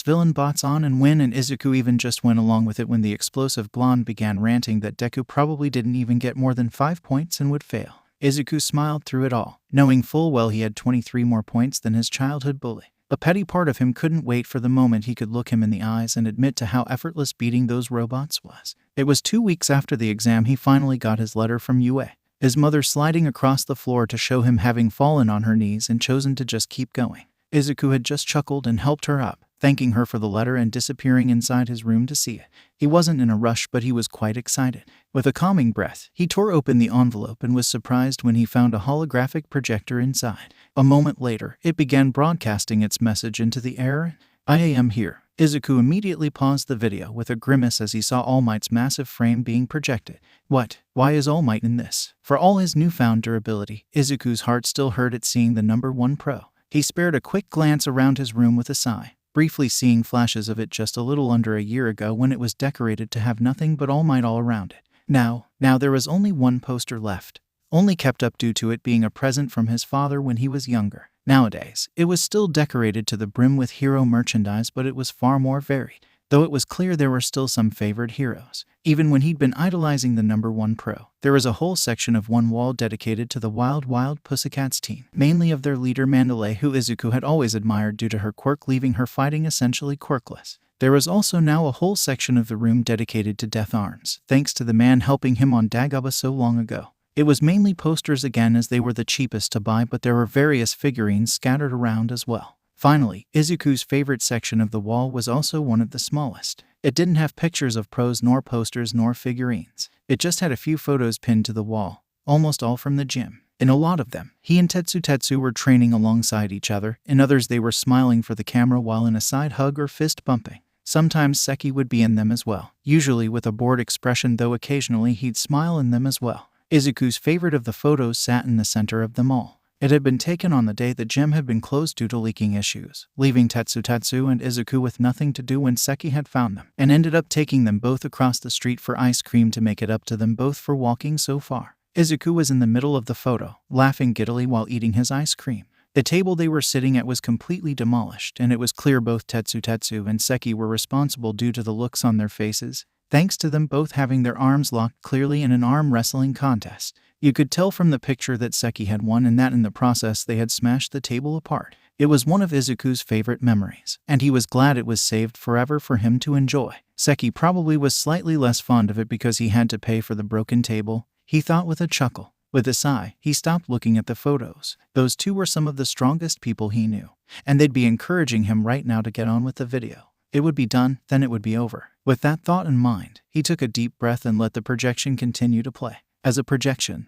Villain bots on and win, and Izuku even just went along with it when the explosive blonde began ranting that Deku probably didn't even get more than 5 points and would fail. Izuku smiled through it all, knowing full well he had 23 more points than his childhood bully. A petty part of him couldn't wait for the moment he could look him in the eyes and admit to how effortless beating those robots was. It was 2 weeks after the exam he finally got his letter from UA. his mother sliding across the floor to show him having fallen on her knees and chosen to just keep going. Izuku had just chuckled and helped her up, thanking her for the letter and disappearing inside his room to see it. He wasn't in a rush, but he was quite excited. With a calming breath, he tore open the envelope and was surprised when he found a holographic projector inside. A moment later, it began broadcasting its message into the air. "I am here." Izuku immediately paused the video with a grimace as he saw All Might's massive frame being projected. What? Why is All Might in this? For all his newfound durability, Izuku's heart still hurt at seeing the number 1 Pro. He spared a quick glance around his room with a sigh, briefly seeing flashes of it just a little under a year ago when it was decorated to have nothing but All Might all around it. Now there was only 1 poster left, only kept up due to it being a present from his father when he was younger. Nowadays, it was still decorated to the brim with hero merchandise, but it was far more varied, though it was clear there were still some favored heroes. Even when he'd been idolizing the number 1 Pro, there was a whole section of one wall dedicated to the Wild Pussycats team, mainly of their leader Mandalay, who Izuku had always admired due to her quirk leaving her fighting essentially quirkless. There was also now a whole section of the room dedicated to Death Arms, thanks to the man helping him on Dagobah so long ago. It was mainly posters again, as they were the cheapest to buy, but there were various figurines scattered around as well. Finally, Izuku's favorite section of the wall was also one of the smallest. It didn't have pictures of pros nor posters nor figurines. It just had a few photos pinned to the wall, almost all from the gym. In a lot of them, he and Tetsu were training alongside each other. In others, they were smiling for the camera while in a side hug or fist bumping. Sometimes Seki would be in them as well, usually with a bored expression, though occasionally he'd smile in them as well. Izuku's favorite of the photos sat in the center of them all. It had been taken on the day the gym had been closed due to leaking issues, leaving Tetsu and Izuku with nothing to do when Seki had found them, and ended up taking them both across the street for ice cream to make it up to them both for walking so far. Izuku was in the middle of the photo, laughing giddily while eating his ice cream. The table they were sitting at was completely demolished, and it was clear both Tetsu and Seki were responsible due to the looks on their faces, thanks to them both having their arms locked clearly in an arm wrestling contest. You could tell from the picture that Seki had won and that in the process they had smashed the table apart. It was one of Izuku's favorite memories, and he was glad it was saved forever for him to enjoy. Seki probably was slightly less fond of it because he had to pay for the broken table, he thought with a chuckle. With a sigh, he stopped looking at the photos. Those two were some of the strongest people he knew, and they'd be encouraging him right now to get on with the video. It would be done, then it would be over. With that thought in mind, he took a deep breath and let the projection continue to play. As a projection,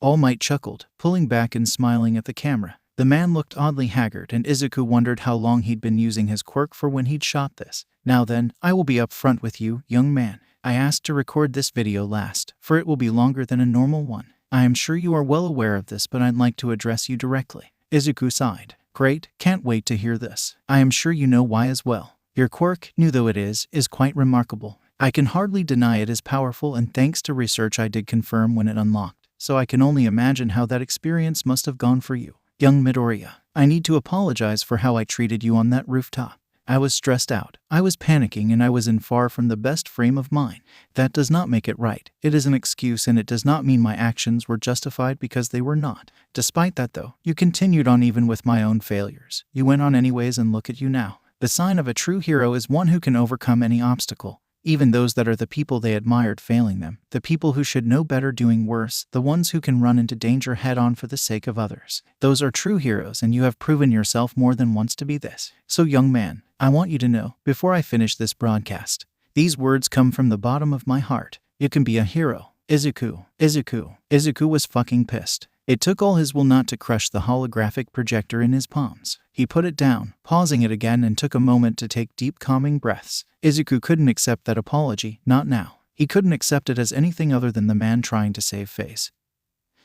All Might chuckled, pulling back and smiling at the camera. The man looked oddly haggard, and Izuku wondered how long he'd been using his quirk for when he'd shot this. Now then, I will be upfront with you, young man. I asked to record this video last, for it will be longer than a normal one. I am sure you are well aware of this, but I'd like to address you directly. Izuku sighed. Great, can't wait to hear this. I am sure you know why as well. Your quirk, new though it is quite remarkable. I can hardly deny it is powerful, and thanks to research I did confirm when it unlocked, so I can only imagine how that experience must have gone for you. Young Midoriya, I need to apologize for how I treated you on that rooftop. I was stressed out, I was panicking, and I was in far from the best frame of mind. That does not make it right. It is an excuse, and it does not mean my actions were justified, because they were not. Despite that though, you continued on even with my own failures. You went on anyways, and look at you now. The sign of a true hero is one who can overcome any obstacle, even those that are the people they admired failing them, the people who should know better doing worse, the ones who can run into danger head-on for the sake of others. Those are true heroes, and you have proven yourself more than once to be this. So young man, I want you to know, before I finish this broadcast, these words come from the bottom of my heart. You can be a hero. Izuku was fucking pissed. It took all his will not to crush the holographic projector in his palms. He put it down, pausing it again, and took a moment to take deep calming breaths. Izuku couldn't accept that apology, not now. He couldn't accept it as anything other than the man trying to save face.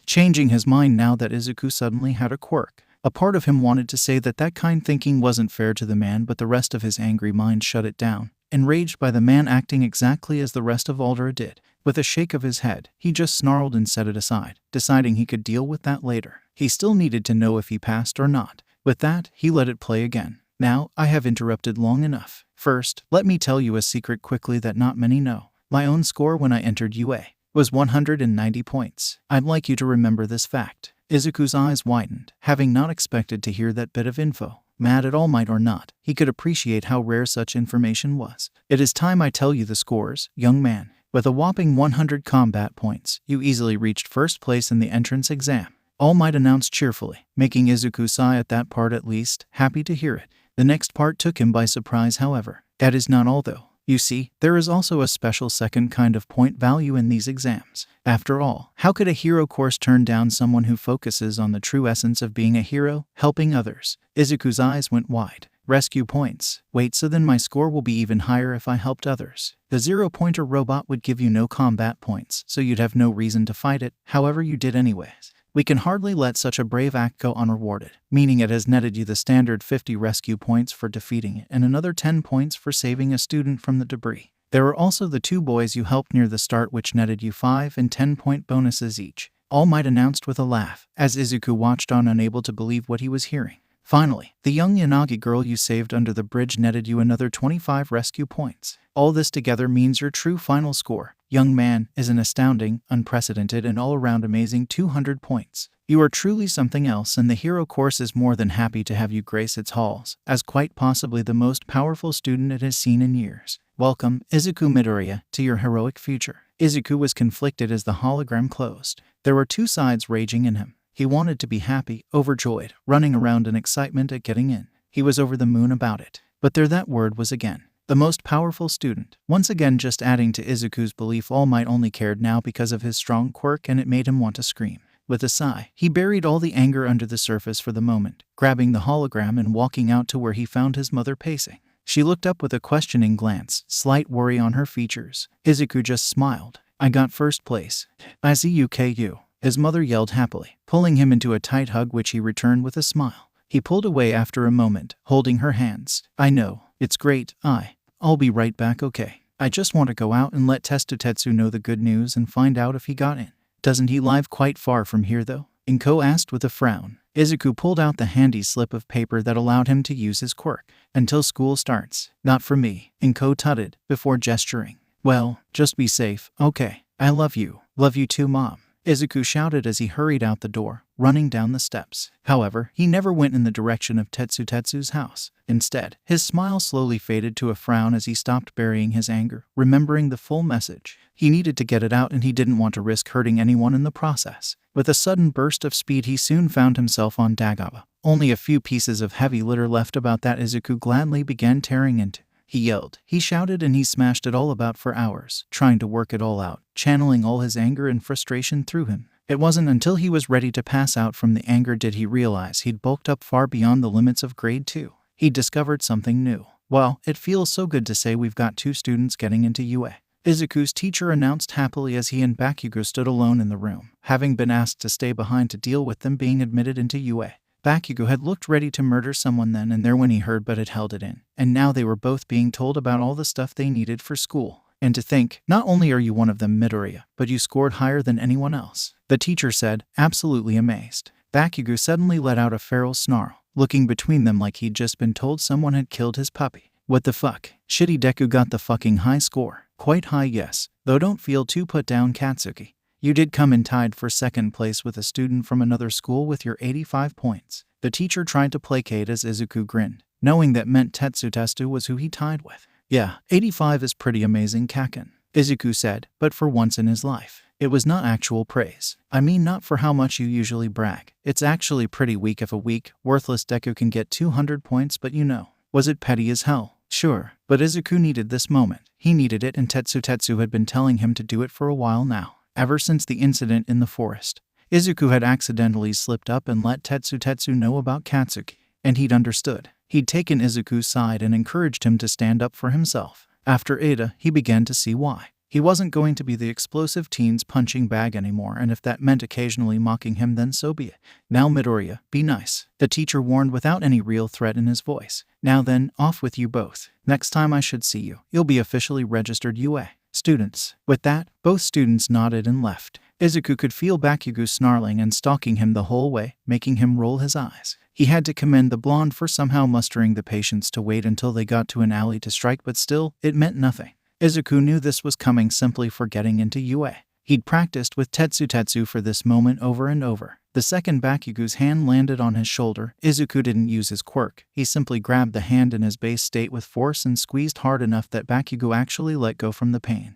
Changing his mind now that Izuku suddenly had a quirk. A part of him wanted to say that kind thinking wasn't fair to the man, but the rest of his angry mind shut it down, enraged by the man acting exactly as the rest of Aldera did. With a shake of his head, he just snarled and set it aside, deciding he could deal with that later. He still needed to know if he passed or not. With that, he let it play again. Now, I have interrupted long enough. First, let me tell you a secret quickly that not many know. My own score when I entered UA was 190 points. I'd like you to remember this fact. Izuku's eyes widened, having not expected to hear that bit of info. Mad at All Might or not, he could appreciate how rare such information was. It is time I tell you the scores, young man. With a whopping 100 combat points, you easily reached first place in the entrance exam. All Might announced cheerfully, making Izuku sigh at that part at least, happy to hear it. The next part took him by surprise, however. That is not all though. You see, there is also a special second kind of point value in these exams. After all, how could a hero course turn down someone who focuses on the true essence of being a hero, helping others? Izuku's eyes went wide. Rescue points. Wait, so then my score will be even higher if I helped others. The 0-pointer robot would give you no combat points, so you'd have no reason to fight it, however you did anyways. We can hardly let such a brave act go unrewarded, meaning it has netted you the standard 50 rescue points for defeating it and another 10 points for saving a student from the debris. There were also the 2 boys you helped near the start, which netted you 5 and 10-point bonuses each. All Might announced with a laugh, as Izuku watched on, unable to believe what he was hearing. Finally, the young Yanagi girl you saved under the bridge netted you another 25 rescue points. All this together means your true final score, young man, is an astounding, unprecedented, and all-around amazing 200 points. You are truly something else, and the hero course is more than happy to have you grace its halls, as quite possibly the most powerful student it has seen in years. Welcome, Izuku Midoriya, to your heroic future. Izuku was conflicted as the hologram closed. There were 2 sides raging in him. He wanted to be happy, overjoyed, running around in excitement at getting in. He was over the moon about it. But there that word was again. The most powerful student. Once again, just adding to Izuku's belief, All Might only cared now because of his strong quirk, and it made him want to scream. With a sigh, he buried all the anger under the surface for the moment, grabbing the hologram and walking out to where he found his mother pacing. She looked up with a questioning glance, slight worry on her features. Izuku just smiled. I got first place. Izuku. His mother yelled happily, pulling him into a tight hug, which he returned with a smile. He pulled away after a moment, holding her hands. I know. It's great. I'll be right back, okay? I just want to go out and let Tetsu know the good news and find out if he got in. Doesn't he live quite far from here, though? Inko asked with a frown. Izuku pulled out the handy slip of paper that allowed him to use his quirk. Until school starts. Not for me, Inko tutted, before gesturing. Well, just be safe, okay? I love you. Love you too, Mom. Izuku shouted as he hurried out the door, running down the steps. However, he never went in the direction of Tetsu's house. Instead, his smile slowly faded to a frown as he stopped burying his anger, remembering the full message. He needed to get it out, and he didn't want to risk hurting anyone in the process. With a sudden burst of speed, he soon found himself on Dagaba. Only a few pieces of heavy litter left about that Izuku gladly began tearing into. He yelled, he shouted, and he smashed it all about for hours, trying to work it all out, channeling all his anger and frustration through him. It wasn't until he was ready to pass out from the anger did he realize he'd bulked up far beyond the limits of grade 2. He'd discovered something new. Well, it feels so good to say we've got 2 students getting into UA. Izuku's teacher announced happily as he and Bakugo stood alone in the room, having been asked to stay behind to deal with them being admitted into UA. Bakugo had looked ready to murder someone then and there when he heard, but had held it in. And now they were both being told about all the stuff they needed for school. And to think, not only are you one of them, Midoriya, but you scored higher than anyone else, the teacher said, absolutely amazed. Bakugo suddenly let out a feral snarl, looking between them like he'd just been told someone had killed his puppy. What the fuck? Shitty Deku got the fucking high score. Quite high, yes. Though don't feel too put down, Katsuki. You did come in tied for second place with a student from another school with your 85 points. The teacher tried to placate as Izuku grinned, knowing that meant Tetsu was who he tied with. Yeah, 85 is pretty amazing, Kaken, Izuku said, but for once in his life. It was not actual praise. I mean, not for how much you usually brag. It's actually pretty weak if a weak, worthless Deku can get 200 points, but you know. Was it petty as hell? Sure, but Izuku needed this moment. He needed it, and Tetsu had been telling him to do it for a while now. Ever since the incident in the forest, Izuku had accidentally slipped up and let Tetsu know about Katsuki, and he'd understood. He'd taken Izuku's side and encouraged him to stand up for himself. After Ada, he began to see why. He wasn't going to be the explosive teen's punching bag anymore, and if that meant occasionally mocking him, then so be it. Now, Midoriya, be nice, the teacher warned without any real threat in his voice. Now then, off with you both. Next time I should see you, you'll be officially registered UA students. With that, both students nodded and left. Izuku could feel Bakugo snarling and stalking him the whole way, making him roll his eyes. He had to commend the blonde for somehow mustering the patience to wait until they got to an alley to strike, but still, it meant nothing. Izuku knew this was coming simply for getting into UA. He'd practiced with Tetsu for this moment over and over. The second Bakugo's hand landed on his shoulder, Izuku didn't use his quirk. He simply grabbed the hand in his base state with force and squeezed hard enough that Bakugo actually let go from the pain.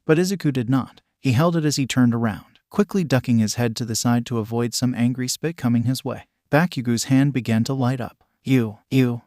But Izuku did not. He held it as he turned around, quickly ducking his head to the side to avoid some angry spit coming his way. Bakugo's hand began to light up. You,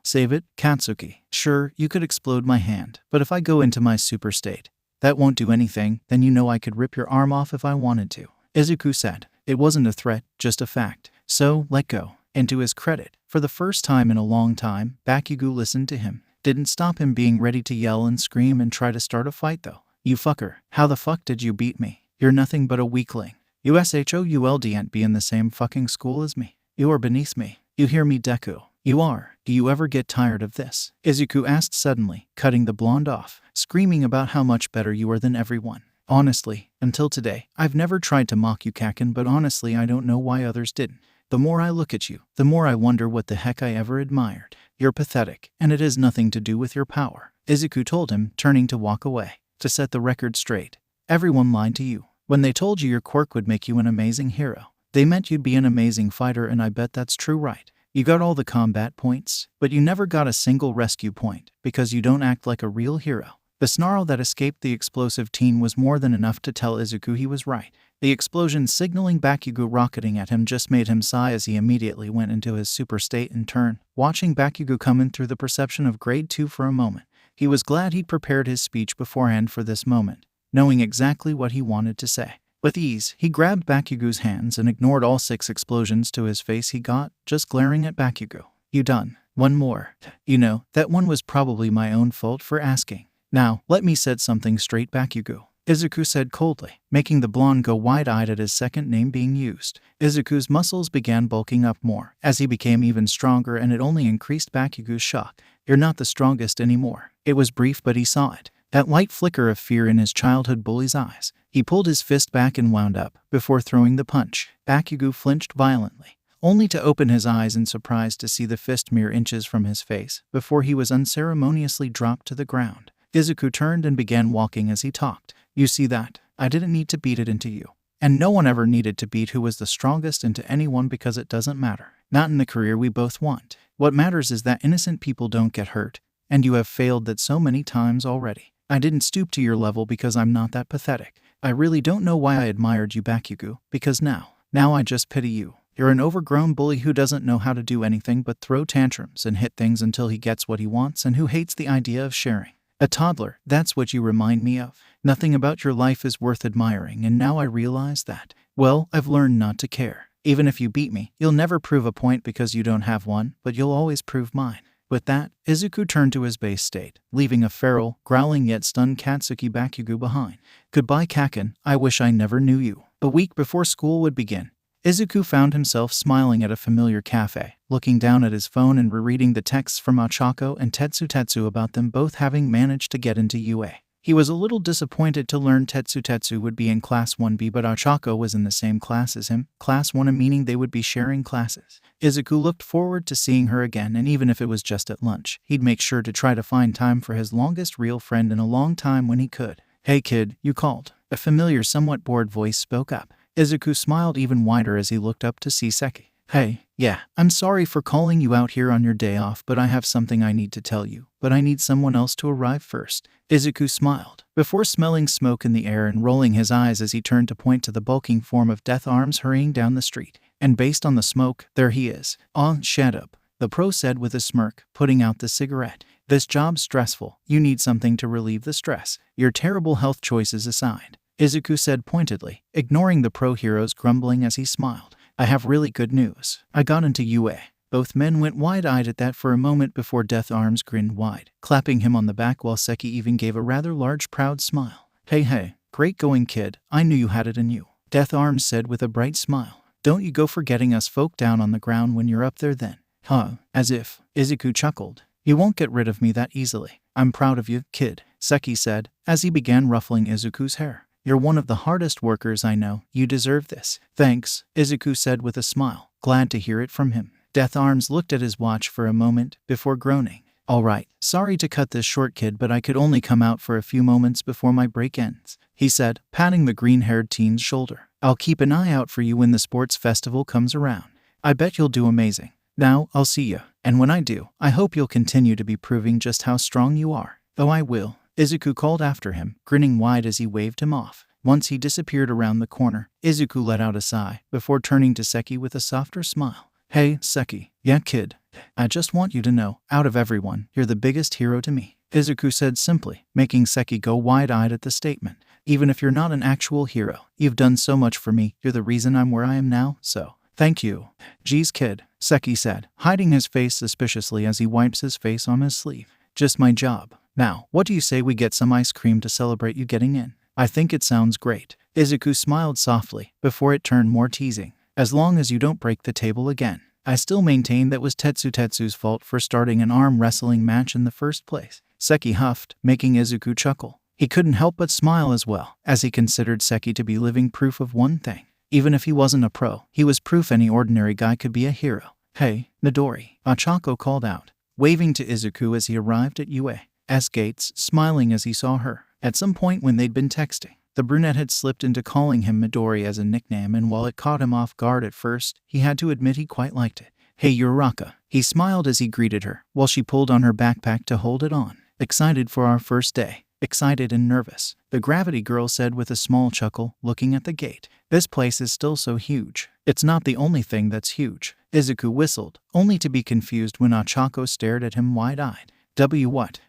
save it, Katsuki. Sure, you could explode my hand, but if I go into my super state, that won't do anything, then you know I could rip your arm off if I wanted to. Izuku said. It wasn't a threat, just a fact. So, let go. And to his credit, for the first time in a long time, Bakugo listened to him. Didn't stop him being ready to yell and scream and try to start a fight though. You fucker, how the fuck did you beat me? You're nothing but a weakling. You should be in the same fucking school as me. You are beneath me. You hear me, Deku? You are. Do you ever get tired of this? Izuku asked suddenly, cutting the blonde off, screaming about how much better you are than everyone. Honestly, until today, I've never tried to mock you, Kaken, but honestly I don't know why others didn't. The more I look at you, the more I wonder what the heck I ever admired. You're pathetic, and it has nothing to do with your power, Izuku told him, turning to walk away. To set the record straight, everyone lied to you. When they told you your quirk would make you an amazing hero, they meant you'd be an amazing fighter, and I bet that's true, right? You got all the combat points, but you never got a single rescue point, because you don't act like a real hero. The snarl that escaped the explosive teen was more than enough to tell Izuku he was right. The explosion signaling Bakugo rocketing at him just made him sigh as he immediately went into his super state in turn, watching Bakugo come in through the perception of grade 2 for a moment. He was glad he'd prepared his speech beforehand for this moment, knowing exactly what he wanted to say. With ease, he grabbed Bakugo's hands and ignored all 6 explosions to his face he got, just glaring at Bakugo. You done? One more. You know, that one was probably my own fault for asking. Now, let me set something straight, Bakugo, Izuku said coldly, making the blonde go wide-eyed at his second name being used. Izuku's muscles began bulking up more, as he became even stronger, and it only increased Bakugo's shock. You're not the strongest anymore. It was brief, but he saw it. That light flicker of fear in his childhood bully's eyes. He pulled his fist back and wound up, before throwing the punch. Bakugo flinched violently, only to open his eyes in surprise to see the fist mere inches from his face, before he was unceremoniously dropped to the ground. Izuku turned and began walking as he talked. You see that? I didn't need to beat it into you. And no one ever needed to beat who was the strongest into anyone, because it doesn't matter. Not in the career we both want. What matters is that innocent people don't get hurt, and you have failed that so many times already. I didn't stoop to your level because I'm not that pathetic. I really don't know why I admired you, Bakugo, because now I just pity you. You're an overgrown bully who doesn't know how to do anything but throw tantrums and hit things until he gets what he wants, and who hates the idea of sharing. A toddler, that's what you remind me of. Nothing about your life is worth admiring, and now I realize that. Well, I've learned not to care. Even if you beat me, you'll never prove a point because you don't have one, but you'll always prove mine. With that, Izuku turned to his base state, leaving a feral, growling yet stunned Katsuki Bakugo behind. Goodbye, Kaken. I wish I never knew you. A week before school would begin, Izuku found himself smiling at a familiar cafe, looking down at his phone and rereading the texts from Ochako and Tetsu about them both having managed to get into UA. He was a little disappointed to learn Tetsu would be in Class 1B, but Ochako was in the same class as him, Class 1A, meaning they would be sharing classes. Izuku looked forward to seeing her again, and even if it was just at lunch, he'd make sure to try to find time for his longest real friend in a long time when he could. Hey kid, you called. A familiar, somewhat bored voice spoke up. Izuku smiled even wider as he looked up to see Seki. Hey, yeah, I'm sorry for calling you out here on your day off, but I have something I need to tell you, but I need someone else to arrive first. Izuku smiled, before smelling smoke in the air and rolling his eyes as he turned to point to the bulking form of Death Arms hurrying down the street. And based on the smoke, there he is. Oh, shut up, the pro said with a smirk, putting out the cigarette. This job's stressful. You need something to relieve the stress. Your terrible health choices aside, Izuku said pointedly, ignoring the pro hero's grumbling as he smiled. I have really good news. I got into UA. Both men went wide-eyed at that for a moment before Death Arms grinned wide, clapping him on the back while Seki even gave a rather large proud smile. Hey, great going, kid. I knew you had it in you, Death Arms said with a bright smile. Don't you go for getting us folk down on the ground when you're up there then. Huh, as if, Izuku chuckled. You won't get rid of me that easily. I'm proud of you, kid, Seki said, as he began ruffling Izuku's hair. You're one of the hardest workers I know. You deserve this. Thanks, Izuku said with a smile, glad to hear it from him. Death Arms looked at his watch for a moment, before groaning. All right, sorry to cut this short, kid, but I could only come out for a few moments before my break ends, he said, patting the green-haired teen's shoulder. I'll keep an eye out for you when the sports festival comes around. I bet you'll do amazing. Now, I'll see you. And when I do, I hope you'll continue to be proving just how strong you are. Oh, I will, Izuku called after him, grinning wide as he waved him off. Once he disappeared around the corner, Izuku let out a sigh before turning to Seki with a softer smile. Hey, Seki. Yeah, kid. I just want you to know, out of everyone, you're the biggest hero to me, Izuku said simply, making Seki go wide-eyed at the statement. Even if you're not an actual hero, you've done so much for me, you're the reason I'm where I am now, so thank you. Geez, kid, Seki said, hiding his face suspiciously as he wipes his face on his sleeve. Just my job. Now, what do you say we get some ice cream to celebrate you getting in? I think it sounds great. Izuku smiled softly, before it turned more teasing. As long as you don't break the table again. I still maintain that was Tetsu's fault for starting an arm wrestling match in the first place. Seki huffed, making Izuku chuckle. He couldn't help but smile as well, as he considered Seki to be living proof of one thing. Even if he wasn't a pro, he was proof any ordinary guy could be a hero. Hey, Midori, Ochako called out, waving to Izuku as he arrived at UA's gates, smiling as he saw her. At some point when they'd been texting, the brunette had slipped into calling him Midori as a nickname, and while it caught him off guard at first, he had to admit he quite liked it. Hey, Uraka. He smiled as he greeted her, while she pulled on her backpack to hold it on. Excited for our first day. Excited and nervous, the gravity girl said with a small chuckle, looking at the gate. This place is still so huge. It's not the only thing that's huge. Izuku whistled, only to be confused when Ochako stared at him wide-eyed.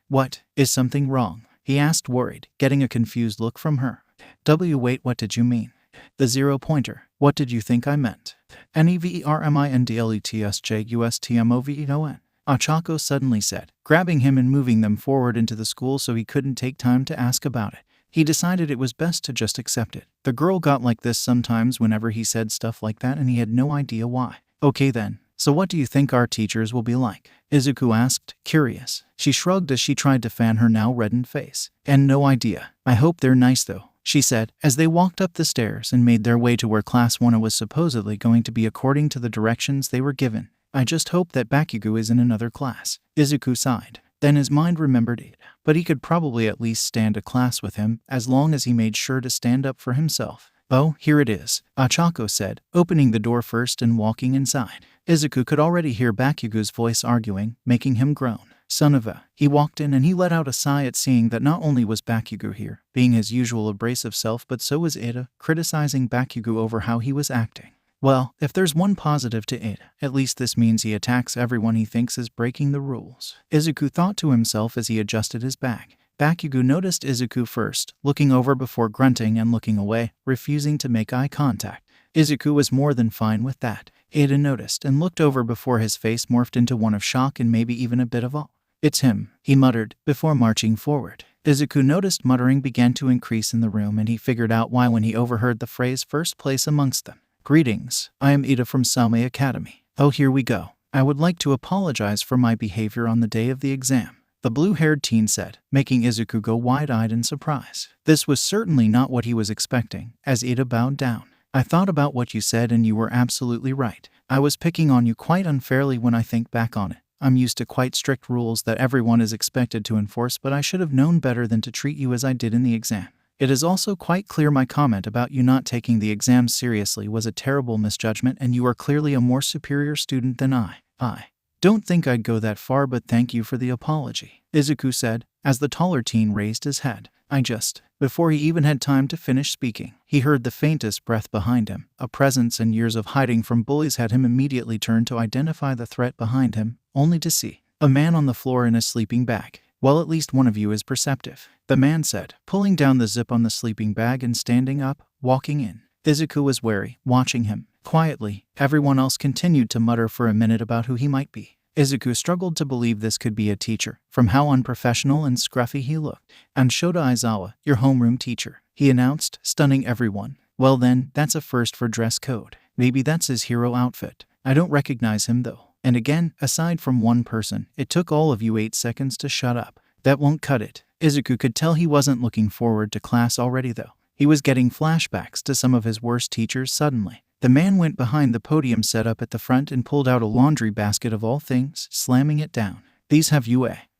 What? Is something wrong? He asked, worried, getting a confused look from her. Wait, what did you mean? The 0-pointer. What did you think I meant? Nevermindletsjuston. Ochako suddenly said, grabbing him and moving them forward into the school so he couldn't take time to ask about it. He decided it was best to just accept it. The girl got like this sometimes whenever he said stuff like that, and he had no idea why. Okay then, so what do you think our teachers will be like? Izuku asked, curious. She shrugged as she tried to fan her now reddened face. And no idea. I hope they're nice though, she said, as they walked up the stairs and made their way to where Class 1 was supposedly going to be according to the directions they were given. I just hope that Bakugo is in another class. Izuku sighed. Then his mind remembered it, but he could probably at least stand a class with him, as long as he made sure to stand up for himself. Oh, here it is, Ochako said, opening the door first and walking inside. Izuku could already hear Bakugo's voice arguing, making him groan. Son of a... He walked in and he let out a sigh at seeing that not only was Bakugo here, being his usual abrasive self, but so was Ada, criticizing Bakugo over how he was acting. Well, if there's one positive to Ada, at least this means he attacks everyone he thinks is breaking the rules. Izuku thought to himself as he adjusted his bag. Bakugo noticed Izuku first, looking over before grunting and looking away, refusing to make eye contact. Izuku was more than fine with that. Ada noticed and looked over before his face morphed into one of shock and maybe even a bit of awe. It's him, he muttered, before marching forward. Izuku noticed muttering began to increase in the room, and he figured out why when he overheard the phrase first place amongst them. Greetings, I am Ida from Salme Academy. Oh, here we go. I would like to apologize for my behavior on the day of the exam, the blue-haired teen said, making Izuku go wide-eyed in surprise. This was certainly not what he was expecting, as Ida bowed down. I thought about what you said and you were absolutely right. I was picking on you quite unfairly when I think back on it. I'm used to quite strict rules that everyone is expected to enforce, but I should have known better than to treat you as I did in the exam. It is also quite clear my comment about you not taking the exam seriously was a terrible misjudgment, and you are clearly a more superior student than I. I don't think I'd go that far, but thank you for the apology, Izuku said, as the taller teen raised his head. Before he even had time to finish speaking, he heard the faintest breath behind him. A presence and years of hiding from bullies had him immediately turn to identify the threat behind him, only to see a man on the floor in a sleeping bag. Well, at least one of you is perceptive, the man said, pulling down the zip on the sleeping bag and standing up, walking in. Izuku was wary, watching him. Quietly, everyone else continued to mutter for a minute about who he might be. Izuku struggled to believe this could be a teacher, from how unprofessional and scruffy he looked. And Shota Aizawa, your homeroom teacher, he announced, stunning everyone. Well then, that's a first for dress code. Maybe that's his hero outfit. I don't recognize him though. And again, aside from one person, it took all of you 8 seconds to shut up. That won't cut it. Izuku could tell he wasn't looking forward to class already though. He was getting flashbacks to some of his worst teachers suddenly. The man went behind the podium set up at the front and pulled out a laundry basket of all things, slamming it down. These have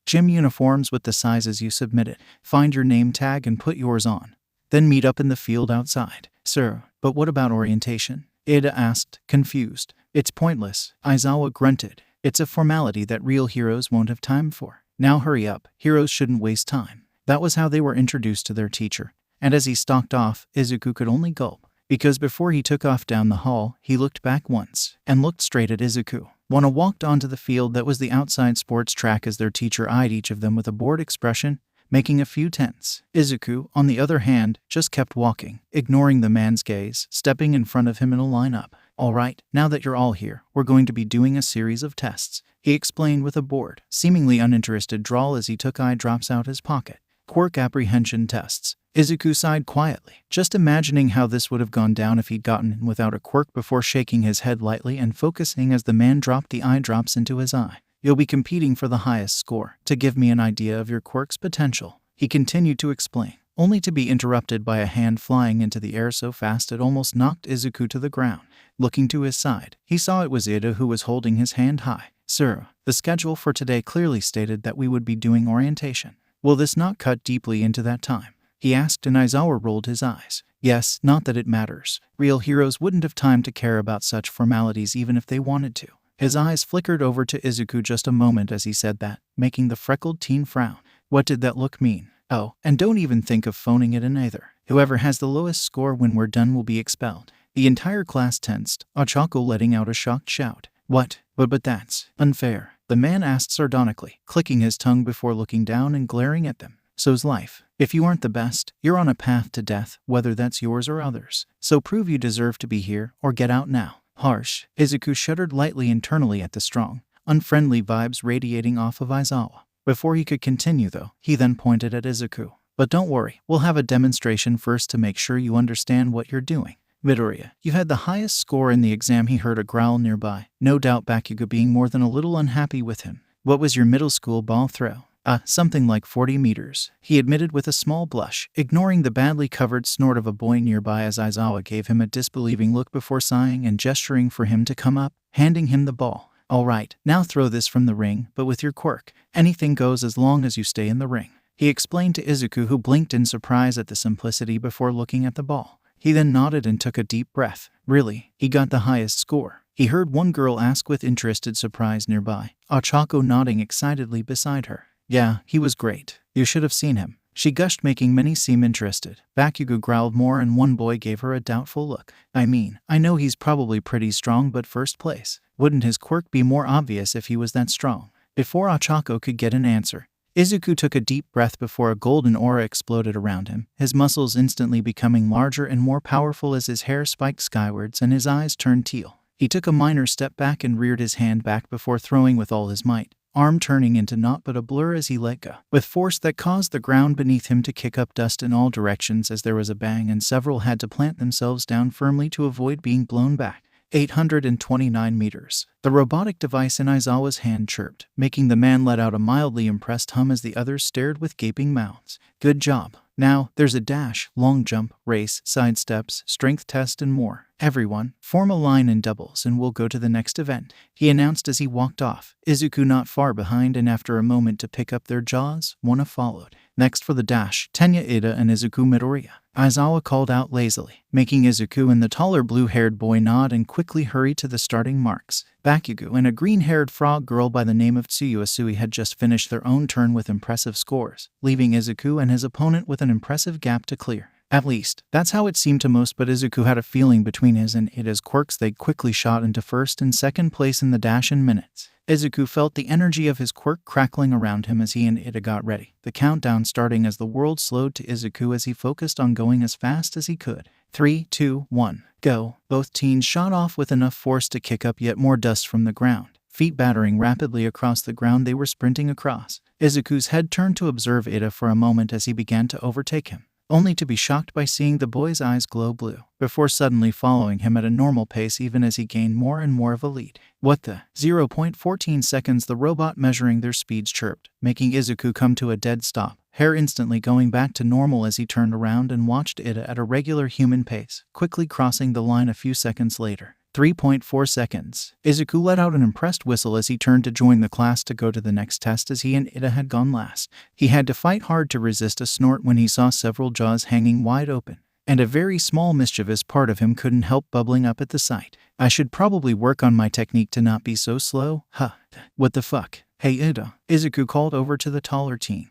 gym uniforms with the sizes you submitted. Find your name tag and put yours on. Then meet up in the field outside. Sir, but what about orientation? Ada asked, confused. It's pointless, Aizawa grunted. It's a formality that real heroes won't have time for. Now hurry up, heroes shouldn't waste time. That was how they were introduced to their teacher. And as he stalked off, Izuku could only gulp. Because before he took off down the hall, he looked back once, and looked straight at Izuku. Wana walked onto the field that was the outside sports track as their teacher eyed each of them with a bored expression, making a few tense. Izuku, on the other hand, just kept walking, ignoring the man's gaze, stepping in front of him in a lineup. Alright, now that you're all here, we're going to be doing a series of tests, he explained with a bored, seemingly uninterested drawl as he took eye drops out his pocket. Quirk apprehension tests. Izuku sighed quietly, just imagining how this would have gone down if he'd gotten in without a quirk before shaking his head lightly and focusing as the man dropped the eye drops into his eye. You'll be competing for the highest score. To give me an idea of your quirk's potential, he continued to explain, only to be interrupted by a hand flying into the air so fast it almost knocked Izuku to the ground. Looking to his side, he saw it was Ida who was holding his hand high. Sir, the schedule for today clearly stated that we would be doing orientation. Will this not cut deeply into that time? He asked, and Aizawa rolled his eyes. Yes, not that it matters. Real heroes wouldn't have time to care about such formalities even if they wanted to. His eyes flickered over to Izuku just a moment as he said that, making the freckled teen frown. What did that look mean? Oh, and don't even think of phoning it in either. Whoever has the lowest score when we're done will be expelled. The entire class tensed, Ochako letting out a shocked shout. What? But that's unfair, the man asked sardonically, clicking his tongue before looking down and glaring at them. So's life. If you aren't the best, you're on a path to death, whether that's yours or others. So prove you deserve to be here, or get out now. Harsh. Izuku shuddered lightly internally at the strong, unfriendly vibes radiating off of Aizawa. Before he could continue though, he then pointed at Izuku. But don't worry, we'll have a demonstration first to make sure you understand what you're doing. Midoriya, you had the highest score in the exam. He heard a growl nearby, no doubt Bakugo being more than a little unhappy with him. What was your middle school ball throw? Something like 40 meters, he admitted with a small blush, ignoring the badly covered snort of a boy nearby as Aizawa gave him a disbelieving look before sighing and gesturing for him to come up, handing him the ball. Alright, now throw this from the ring, but with your quirk. Anything goes as long as you stay in the ring, he explained to Izuku, who blinked in surprise at the simplicity before looking at the ball. He then nodded and took a deep breath. Really? He got the highest score? He heard one girl ask with interested surprise nearby, Ochako nodding excitedly beside her. Yeah, he was great. You should have seen him, she gushed, making many seem interested. Bakugo growled more and one boy gave her a doubtful look. I mean, I know he's probably pretty strong, but first place. Wouldn't his quirk be more obvious if he was that strong? Before Ochako could get an answer, Izuku took a deep breath before a golden aura exploded around him, his muscles instantly becoming larger and more powerful as his hair spiked skywards and his eyes turned teal. He took a minor step back and reared his hand back before throwing with all his might, arm turning into naught but a blur as he let go, with force that caused the ground beneath him to kick up dust in all directions as there was a bang and several had to plant themselves down firmly to avoid being blown back. 829 meters. The robotic device in Aizawa's hand chirped, making the man let out a mildly impressed hum as the others stared with gaping mouths. Good job. Now, there's a dash, long jump, race, side steps, strength test and more. Everyone, form a line in doubles and we'll go to the next event, he announced as he walked off, Izuku not far behind, and after a moment to pick up their jaws, Wana followed. Next for the dash, Tenya, Ida and Izuku Midoriya, Aizawa called out lazily, making Izuku and the taller blue-haired boy nod and quickly hurry to the starting marks. Bakugo and a green-haired frog girl by the name of Tsuyuasui had just finished their own turn with impressive scores, leaving Izuku and his opponent with an impressive gap to clear. At least, that's how it seemed to most, but Izuku had a feeling between his and Ida's quirks they quickly shot into first and second place in the dash in minutes. Izuku felt the energy of his quirk crackling around him as he and Ida got ready, the countdown starting as the world slowed to Izuku as he focused on going as fast as he could. 3, 2, 1, go. Both teens shot off with enough force to kick up yet more dust from the ground, feet battering rapidly across the ground they were sprinting across. Izuku's head turned to observe Ida for a moment as he began to overtake him, only to be shocked by seeing the boy's eyes glow blue, before suddenly following him at a normal pace even as he gained more and more of a lead. What the? 0.14 seconds, the robot measuring their speeds chirped, making Izuku come to a dead stop, hair instantly going back to normal as he turned around and watched Ida at a regular human pace, quickly crossing the line a few seconds later. 3.4 seconds. Izuku let out an impressed whistle as he turned to join the class to go to the next test as he and Ida had gone last. He had to fight hard to resist a snort when he saw several jaws hanging wide open, and a very small mischievous part of him couldn't help bubbling up at the sight. I should probably work on my technique to not be so slow, huh? What the fuck? Hey Ida, Izuku called over to the taller teen.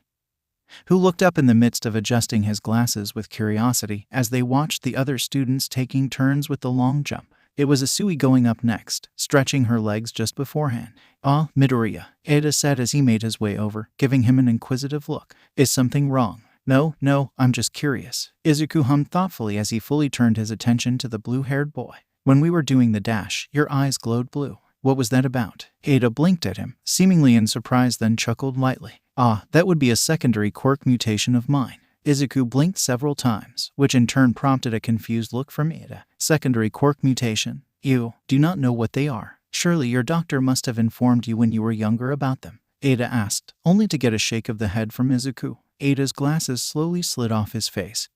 who looked up in the midst of adjusting his glasses with curiosity as they watched the other students taking turns with the long jump. It was Asui going up next, stretching her legs just beforehand. "Ah, Midoriya," Ada said as he made his way over, giving him an inquisitive look. "Is something wrong?" No, I'm just curious," Izuku hummed thoughtfully as he fully turned his attention to the blue-haired boy. "When we were doing the dash, your eyes glowed blue. What was that about?" Ada blinked at him, seemingly in surprise, then chuckled lightly. "Ah, that would be a secondary quirk mutation of mine." Izuku blinked several times, which in turn prompted a confused look from Ada. "Secondary quirk mutation? You do not know what they are. Surely your doctor must have informed you when you were younger about them," Ada asked, only to get a shake of the head from Izuku. Ada's glasses slowly slid off his face,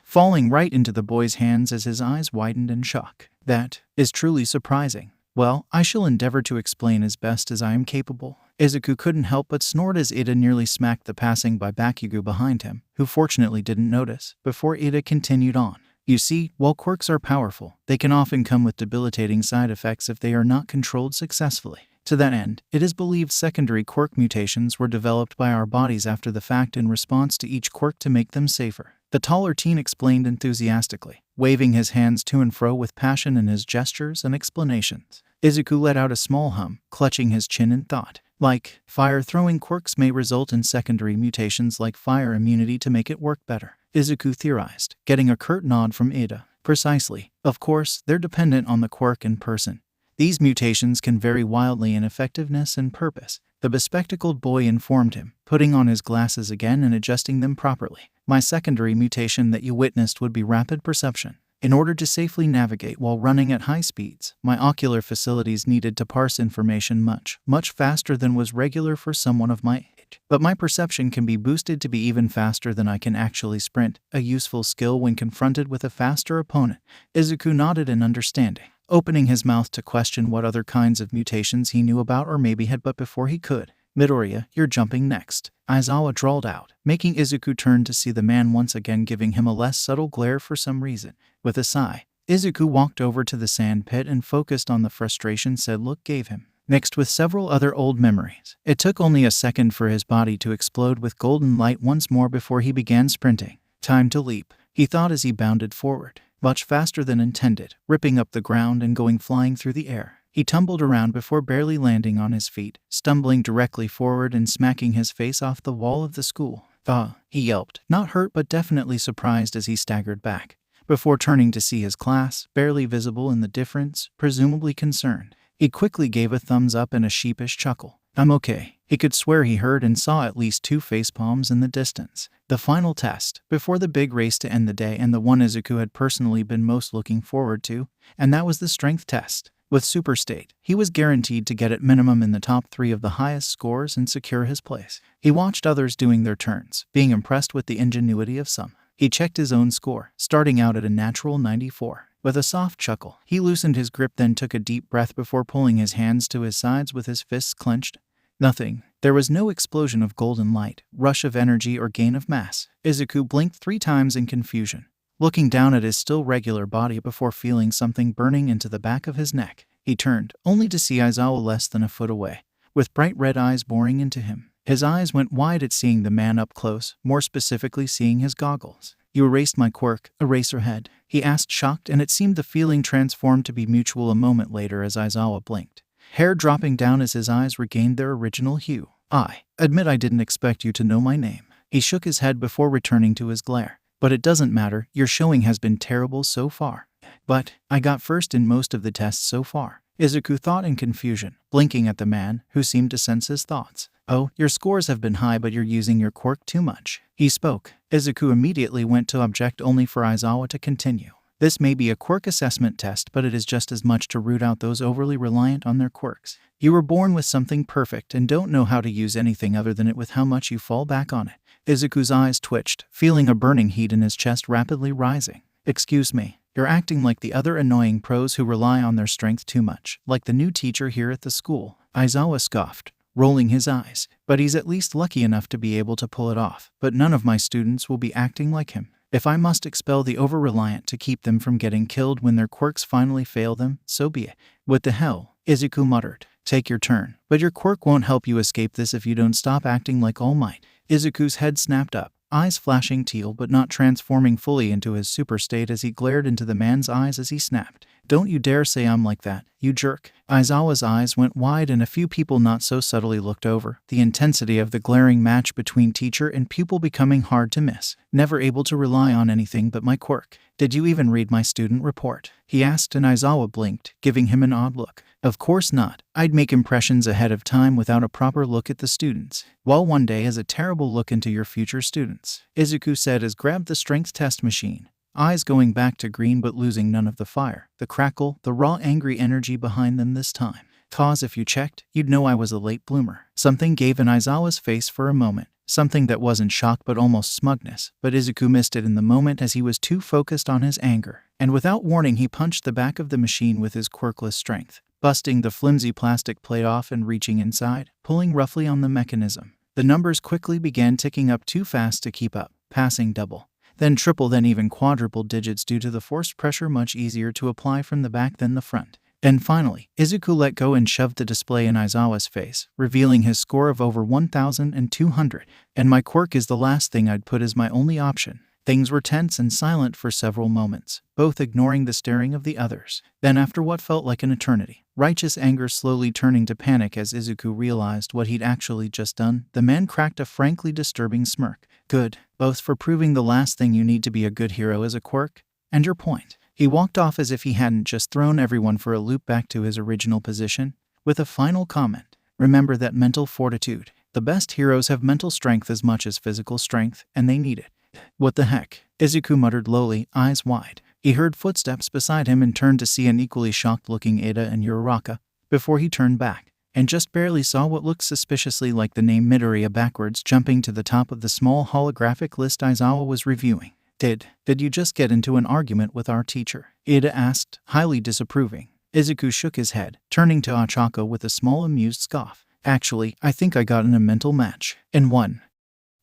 falling right into the boy's hands as his eyes widened in shock. "That is truly surprising. Well, I shall endeavor to explain as best as I am capable." Izuku couldn't help but snort as Ada nearly smacked the passing by Bakugo behind him, who fortunately didn't notice, before Ada continued on. "You see, while quirks are powerful, they can often come with debilitating side effects if they are not controlled successfully. To that end, it is believed secondary quirk mutations were developed by our bodies after the fact in response to each quirk to make them safer," the taller teen explained enthusiastically, waving his hands to and fro with passion in his gestures and explanations. Izuku let out a small hum, clutching his chin in thought. Like fire-throwing quirks may result in secondary mutations like fire immunity to make it work better, Izuku theorized, getting a curt nod from Ada. "Precisely. Of course, they're dependent on the quirk in person. These mutations can vary wildly in effectiveness and purpose," the bespectacled boy informed him, putting on his glasses again and adjusting them properly. "My secondary mutation that you witnessed would be rapid perception. In order to safely navigate while running at high speeds, my ocular facilities needed to parse information much faster than was regular for someone of my age. But my perception can be boosted to be even faster than I can actually sprint, a useful skill when confronted with a faster opponent." Izuku nodded in understanding, opening his mouth to question what other kinds of mutations he knew about or maybe had, but before he could, "Midoriya, you're jumping next," Aizawa drawled out, making Izuku turn to see the man once again, giving him a less subtle glare for some reason. With a sigh, Izuku walked over to the sand pit and focused on the frustration said look gave him, mixed with several other old memories. It took only a second for his body to explode with golden light once more before he began sprinting. "Time to leap," he thought as he bounded forward, much faster than intended, ripping up the ground and going flying through the air. He tumbled around before barely landing on his feet, stumbling directly forward and smacking his face off the wall of the school. "Ah," he yelped, not hurt but definitely surprised as he staggered back, before turning to see his class, barely visible in the difference, presumably concerned. He quickly gave a thumbs up and a sheepish chuckle. "I'm okay." He could swear he heard and saw at least 2 facepalms in the distance. The final test, before the big race to end the day, and the one Izuku had personally been most looking forward to, and that was the strength test. With Superstate, he was guaranteed to get at minimum in the top 3 of the highest scores and secure his place. He watched others doing their turns, being impressed with the ingenuity of some. He checked his own score, starting out at a natural 94. With a soft chuckle, he loosened his grip, then took a deep breath before pulling his hands to his sides with his fists clenched. Nothing. There was no explosion of golden light, rush of energy, or gain of mass. Izuku blinked 3 times in confusion, looking down at his still regular body before feeling something burning into the back of his neck. He turned, only to see Aizawa less than a foot away, with bright red eyes boring into him. His eyes went wide at seeing the man up close, more specifically seeing his goggles. "You erased my quirk, Eraserhead?" he asked, shocked, and it seemed the feeling transformed to be mutual a moment later as Aizawa blinked, hair dropping down as his eyes regained their original hue. "I admit I didn't expect you to know my name." He shook his head before returning to his glare. "But it doesn't matter, your showing has been terrible so far." "But I got first in most of the tests so far," Izuku thought in confusion, blinking at the man, who seemed to sense his thoughts. "Oh, your scores have been high, but you're using your quirk too much." He spoke. Izuku immediately went to object, only for Aizawa to continue. "This may be a quirk assessment test, but it is just as much to root out those overly reliant on their quirks. You were born with something perfect and don't know how to use anything other than it with how much you fall back on it." Izuku's eyes twitched, feeling a burning heat in his chest rapidly rising. "Excuse me, you're acting like the other annoying pros who rely on their strength too much, like the new teacher here at the school," Aizawa scoffed, rolling his eyes. "But he's at least lucky enough to be able to pull it off. But none of my students will be acting like him. If I must expel the over-reliant to keep them from getting killed when their quirks finally fail them, so be it." "What the hell?" Izuku muttered. "Take your turn. But your quirk won't help you escape this if you don't stop acting like All Might." Izuku's head snapped up, eyes flashing teal but not transforming fully into his super state as he glared into the man's eyes as he snapped. "Don't you dare say I'm like that, you jerk." Aizawa's eyes went wide and a few people not so subtly looked over, the intensity of the glaring match between teacher and pupil becoming hard to miss. "Never able to rely on anything but my quirk. Did you even read my student report?" he asked, and Aizawa blinked, giving him an odd look. "Of course not. I'd make impressions ahead of time without a proper look at the students." "Well, one day has a terrible look into your future students," Izuku said as grabbed the strength test machine, eyes going back to green but losing none of the fire, the crackle, the raw angry energy behind them this time. "'Cause if you checked, you'd know I was a late bloomer." Something gave in Aizawa's face for a moment, something that wasn't shock but almost smugness, but Izuku missed it in the moment as he was too focused on his anger, and without warning he punched the back of the machine with his quirkless strength, busting the flimsy plastic plate off and reaching inside, pulling roughly on the mechanism. The numbers quickly began ticking up too fast to keep up, passing double, then triple, then even quadruple digits due to the forced pressure much easier to apply from the back than the front. Then finally, Izuku let go and shoved the display in Aizawa's face, revealing his score of over 1,200. "And my quirk is the last thing I'd put as my only option." Things were tense and silent for several moments, both ignoring the staring of the others. Then after what felt like an eternity, righteous anger slowly turning to panic as Izuku realized what he'd actually just done, the man cracked a frankly disturbing smirk. "Good, both for proving the last thing you need to be a good hero is a quirk, and your point." He walked off as if he hadn't just thrown everyone for a loop back to his original position, with a final comment. "Remember that mental fortitude. The best heroes have mental strength as much as physical strength, and they need it." "What the heck?" Izuku muttered lowly, eyes wide. He heard footsteps beside him and turned to see an equally shocked-looking Ada and Uraraka, before he turned back, and just barely saw what looked suspiciously like the name Midoriya backwards jumping to the top of the small holographic list Aizawa was reviewing. Did you just get into an argument with our teacher?" Ada asked, highly disapproving. Izuku shook his head, turning to Ochako with a small amused scoff. "Actually, I think I got in a mental match, and won."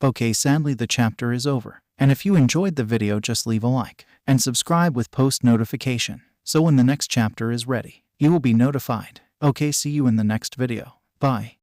Okay, sadly the chapter is over, and if you enjoyed the video just leave a like, and subscribe with post notification, so when the next chapter is ready, you will be notified. Okay, see you in the next video. Bye.